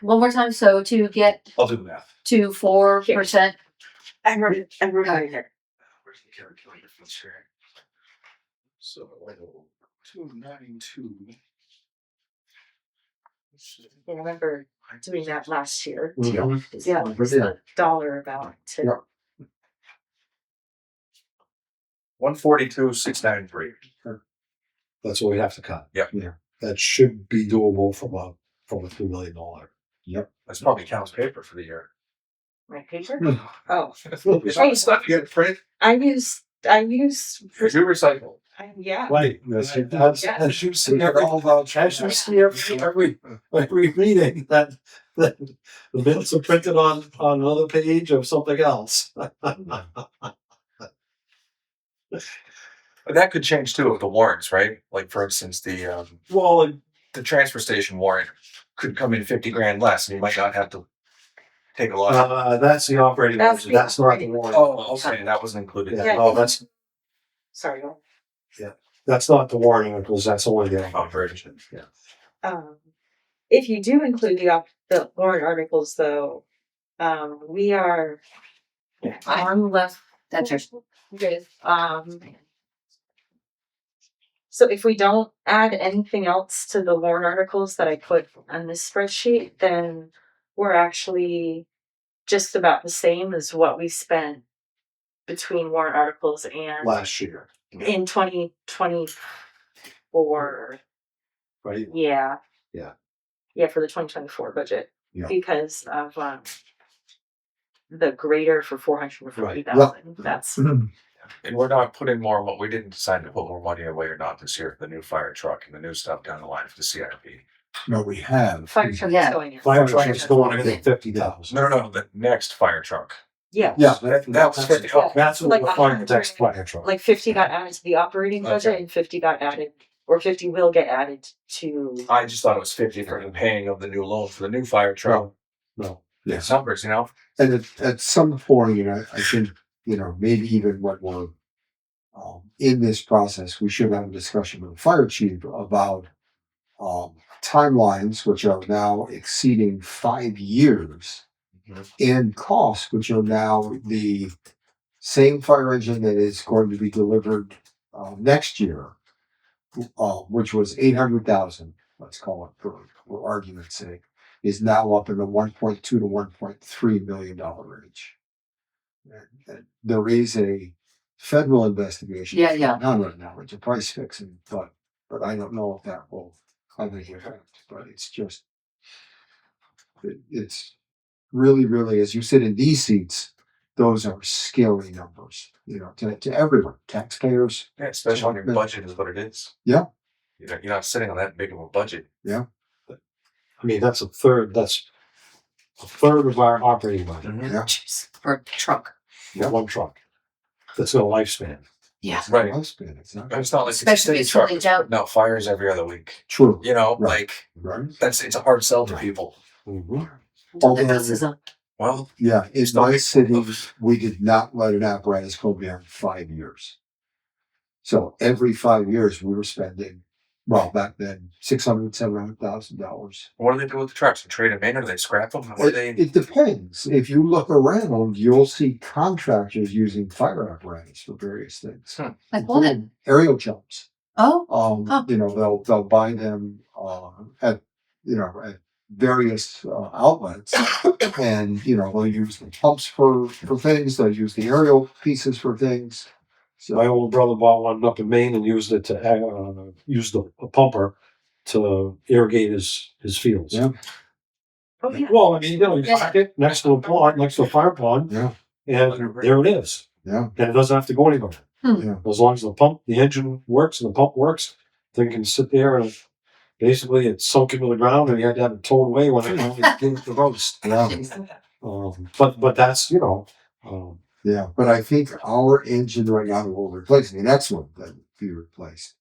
Speaker 2: one more time, so to get
Speaker 4: I'll do the math.
Speaker 2: to 4%,
Speaker 5: I wrote it right here.
Speaker 4: Where's the calculator feature? So 292.
Speaker 5: I remember doing that last year.
Speaker 3: Mhm.
Speaker 5: Yeah,
Speaker 1: Yeah.
Speaker 5: dollar amount to
Speaker 1: Yeah.
Speaker 4: 142,693.
Speaker 3: That's what we have to cut.
Speaker 4: Yep.
Speaker 1: Yeah.
Speaker 3: That should be doable from a $3 million.
Speaker 4: That's probably counts paper for the year.
Speaker 5: My paper?
Speaker 1: Hmm.
Speaker 5: Oh,
Speaker 4: Stuff you get print.
Speaker 5: I use,
Speaker 4: You recycle.
Speaker 5: yeah.
Speaker 3: Right, as you see every meeting, that the minutes are printed on another page of something else.
Speaker 4: But that could change too with the warrants, right? Like for instance, the
Speaker 3: Well,
Speaker 4: transfer station warrant could come in 50 grand less, and you might not have to take a lot.
Speaker 3: that's the operating
Speaker 5: That's
Speaker 3: budget.
Speaker 5: the
Speaker 3: That's not the
Speaker 5: operating
Speaker 3: warrant.
Speaker 4: Oh, okay, that wasn't included.
Speaker 3: Yeah,
Speaker 5: Yeah.
Speaker 3: no, that's
Speaker 5: Sorry. go
Speaker 3: not the warrant articles. That's only the
Speaker 4: Operation.
Speaker 3: Yeah.
Speaker 5: on. If you do include the warrant articles though, we are on left.
Speaker 2: That's your,
Speaker 5: With, so if we don't add anything else to the warrant articles that I put on this spreadsheet, then we're actually just about the same as what we spent between warrant articles and
Speaker 3: Last year,
Speaker 5: in 2024.
Speaker 3: right?
Speaker 5: Yeah.
Speaker 3: Yeah.
Speaker 5: Yeah, for the 2024 budget.
Speaker 1: Yeah.
Speaker 5: Because of the grader for 440,000.
Speaker 1: Right.
Speaker 5: That's
Speaker 4: And we're not putting more. What we didn't decide to put more money away or not this year for the new fire truck and the new stuff down the line for the CIP.
Speaker 1: No, we have.
Speaker 5: fire truck
Speaker 2: Yeah.
Speaker 5: is going in.
Speaker 3: Fire truck is going in at 50,000.
Speaker 4: No, the next fire truck.
Speaker 5: Yeah.
Speaker 1: Yeah,
Speaker 4: That was 50.
Speaker 5: Yeah.
Speaker 3: That's what
Speaker 5: Like
Speaker 3: we're finding the next fire truck.
Speaker 5: Like 50 got added to the operating budget
Speaker 4: Okay.
Speaker 5: and 50 got added, or 50 will get added to.
Speaker 4: I just thought it was 50 for the paying of the new loan for the new fire truck.
Speaker 3: No.
Speaker 1: Yes.
Speaker 4: Numbers, you know.
Speaker 1: And at some point, I think, maybe even when we're in this process, we should have a discussion with the fire chief about timelines, which are now exceeding 5 years, and costs, which are now the same fire engine that is going to be delivered next year, which was 800,000, let's call it for argument's sake, is now up in the 1.2 to 1.3 million dollar range. And there is a federal investigation.
Speaker 2: Yeah, yeah.
Speaker 1: Not right now, it's a price fixing, but I don't know if that will have any effect. But it's just, it's really, really, as you sit in these seats, those are scary numbers, to everyone, taxpayers.
Speaker 4: Yeah, especially when your budget is what it is.
Speaker 1: Yeah.
Speaker 4: You're not sitting on that big of a budget.
Speaker 3: I mean, that's a third of our operating budget.
Speaker 1: Yeah.
Speaker 2: jeez, for a truck.
Speaker 1: Yeah.
Speaker 3: One truck. That's got a lifespan.
Speaker 2: Yeah.
Speaker 4: Right.
Speaker 1: Lifespan, it's not
Speaker 4: And it's not like
Speaker 2: Especially
Speaker 4: it's
Speaker 2: if
Speaker 4: a state
Speaker 2: something's
Speaker 4: truck.
Speaker 2: out.
Speaker 4: No, fires every other week.
Speaker 1: true.
Speaker 4: Right.
Speaker 1: Right. Right.
Speaker 4: It's a hard sell to
Speaker 1: Right.
Speaker 4: people.
Speaker 3: Mm-hmm.
Speaker 2: Until the dust is up.
Speaker 4: Well,
Speaker 1: Yeah, in
Speaker 4: Still
Speaker 1: my
Speaker 4: make-
Speaker 1: city, we did not let an apparatus go beyond 5 years. So every 5 years, we were spending, well, back then, $700,000.
Speaker 4: what do they do with the trucks? They trade them in or they scrap them? What do they?
Speaker 1: It depends. If you look around, you'll see contractors using fire apparatus for various things.
Speaker 2: Like what?
Speaker 1: including aerial jumps.
Speaker 2: Oh, Huh.
Speaker 1: They'll buy them at various outlets, and they'll use the pumps for things. They'll use the aerial pieces for things. So
Speaker 3: My old brother bought one up in Maine and used it to used a pumper to irrigate his fields.
Speaker 1: Yeah.
Speaker 5: Oh, yeah.
Speaker 3: Well, I mean, you park it next to a pond, next to a fire pond,
Speaker 1: yeah,
Speaker 3: and there it is.
Speaker 1: yeah,
Speaker 3: And it doesn't have to go anywhere.
Speaker 1: yeah.
Speaker 3: As long as the engine works and the pump works, thing can sit there and basically it's sunk into the ground and you had to have it towed away when it came to the roast.
Speaker 1: Yeah.
Speaker 3: But that's,
Speaker 1: Yeah, but I think our engine right now will replace the next one that will be replaced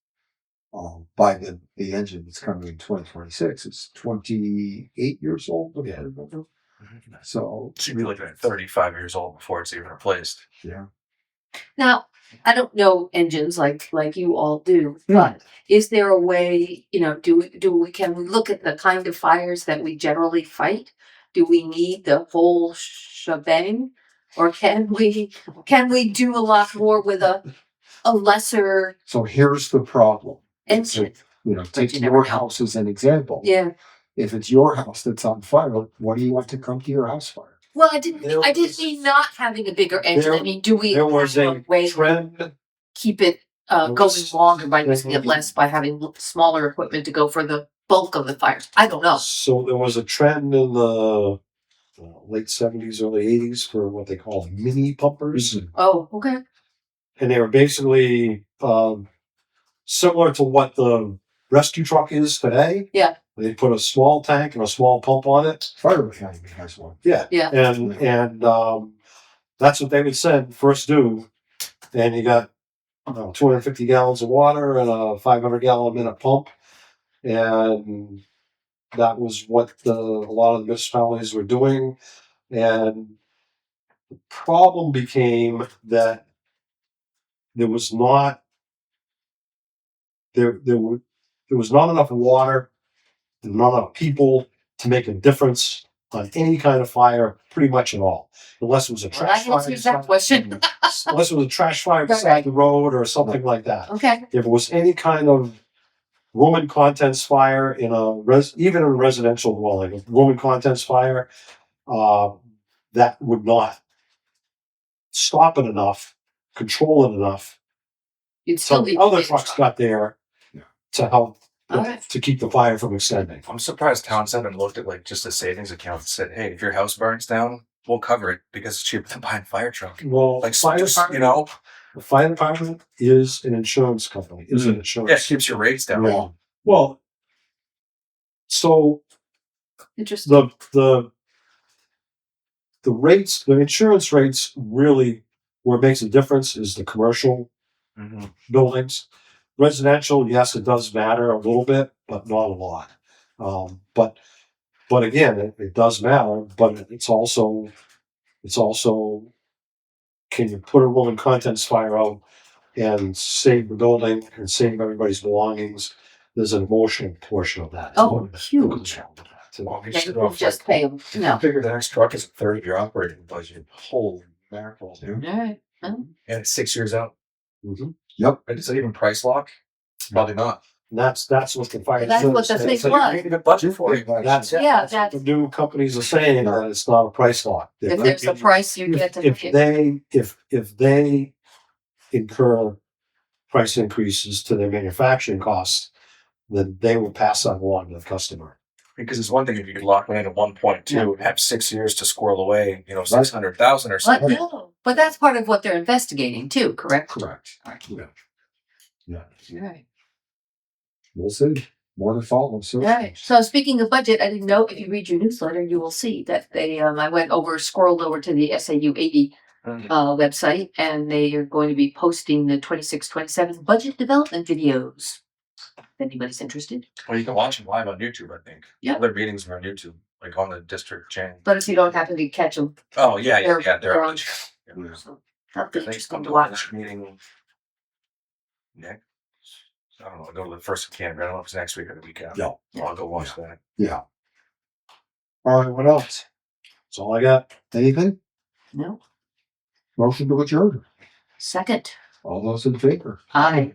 Speaker 1: by the engine that's coming in 2026. It's 28 years old, if I remember. So
Speaker 4: Should be looking at 35 years old before it's even replaced.
Speaker 1: yeah,
Speaker 2: now I don't know engines like you all do, but is there a way? Can we look at the kind of fires that we generally fight? Do we need the whole shebang, or can we do a lot more with a lesser
Speaker 1: so here's the problem.
Speaker 2: engine?
Speaker 1: Take
Speaker 2: you never
Speaker 1: your
Speaker 2: know.
Speaker 1: house as an example.
Speaker 2: Yeah.
Speaker 1: If it's your house that's on fire, what do you want to come to your house fire?
Speaker 2: Well, I didn't
Speaker 3: There
Speaker 2: mean
Speaker 3: was-
Speaker 2: not having a bigger engine. I mean, do we
Speaker 3: there was
Speaker 2: have
Speaker 3: a
Speaker 2: way?
Speaker 3: trend
Speaker 2: keep it going longer by using it less by having smaller equipment to go for the bulk of the fires. I don't know.
Speaker 3: So there was a trend in the late 70s, early 80s for what they call mini pumpers.
Speaker 2: Oh, okay.
Speaker 3: And they were basically similar to what the rescue truck is today.
Speaker 2: Yeah.
Speaker 3: They put a small tank and a small pump on it.
Speaker 1: Fire academy has one.
Speaker 3: Yeah.
Speaker 2: Yeah.
Speaker 3: And that's what they would send first due. And you got 250 gallons of water and a 500 gallon a minute pump. And that was what a lot of the municipalities were doing. And the problem became that there was not there was not enough water and not enough people to make a difference on any kind of fire, pretty much at all, unless it was a
Speaker 2: Well, I
Speaker 3: trash fire.
Speaker 2: answered that question.
Speaker 3: Unless it was a trash fire beside the road or something like that.
Speaker 2: Okay.
Speaker 3: If it was any kind of woman contents fire in even in a residential dwelling, a woman contents fire, that would not stop it enough, control it enough.
Speaker 2: You'd
Speaker 3: So
Speaker 2: still be
Speaker 3: other trucks got there to help
Speaker 2: Okay.
Speaker 3: to keep the fire from extending.
Speaker 4: I'm surprised Townsend and looked at like just a savings account and said, "Hey, if your house burns down, we'll cover it because it's cheaper than buying a fire truck."
Speaker 3: Well,
Speaker 4: Like,
Speaker 3: fire
Speaker 4: just,
Speaker 3: department, the fire department is an insurance company. Is an insurance.
Speaker 4: Yeah, it keeps your rates down.
Speaker 3: Yeah. Well, so
Speaker 2: Interesting.
Speaker 3: the rates, the insurance rates, really where it makes a difference is the commercial buildings. Residential, yes, it does matter a little bit, but not a lot. But again, it does matter. But it's also can you put a woman contents fire out and save the building and save everybody's belongings? There's an emotional portion of that.
Speaker 2: Oh, huge.
Speaker 4: Well, we
Speaker 2: Yeah,
Speaker 4: should
Speaker 2: you
Speaker 4: offer,
Speaker 2: just pay them. No.
Speaker 4: I figure the next truck is a third of your operating budget. Holy mackerel, dude.
Speaker 2: All right. Well,
Speaker 4: And it's 6 years out.
Speaker 3: Mm-hmm.
Speaker 1: Yep.
Speaker 4: Is it even price lock? Probably not.
Speaker 3: And that's what the fire.
Speaker 2: That's what the thing
Speaker 4: So
Speaker 2: was.
Speaker 4: you need a budget for it.
Speaker 3: That's
Speaker 2: Yeah,
Speaker 3: what the new companies are saying, that it's not a price lock.
Speaker 2: If there's a price, you get to
Speaker 3: If
Speaker 2: pay.
Speaker 3: if they incur price increases to their manufacturing costs, then they will pass that along to the customer.
Speaker 4: Because it's one thing if you could lock it in at 1.2 and have 6 years to squirrel away, 600,000 or
Speaker 2: But
Speaker 4: something.
Speaker 2: no, but that's part of what they're investigating too, correct?
Speaker 1: Correct.
Speaker 2: Right.
Speaker 1: Yeah.
Speaker 2: Right.
Speaker 1: We'll see. More to follow. So.
Speaker 2: Right. So speaking of budget, I didn't know if you read your newsletter, you will see that they I scrolled over to the SAU 80 website, and they are going to be posting the 26-27 budget development videos. If anybody's interested.
Speaker 4: Well, you can watch them live on YouTube, I think.
Speaker 2: Yeah.
Speaker 4: All their meetings are on YouTube, like on the district channel.
Speaker 2: But if you don't happen to catch them,
Speaker 4: Oh, yeah. They're
Speaker 2: on.
Speaker 4: on the channel. Yeah.
Speaker 2: So that'll be
Speaker 4: I think
Speaker 2: interesting
Speaker 4: I'm
Speaker 2: to
Speaker 4: going to
Speaker 2: watch.
Speaker 4: that meeting next. I don't know. I'll go to the first of Canterbury. I don't know if it's next week or the week after.
Speaker 3: Yeah.
Speaker 4: I'll go watch that.
Speaker 1: Yeah. All right. What else?
Speaker 3: That's all I got.
Speaker 1: Anything?
Speaker 2: No.
Speaker 1: Motion to adjourn.
Speaker 2: Second.
Speaker 1: All those in favor?
Speaker 2: Aye.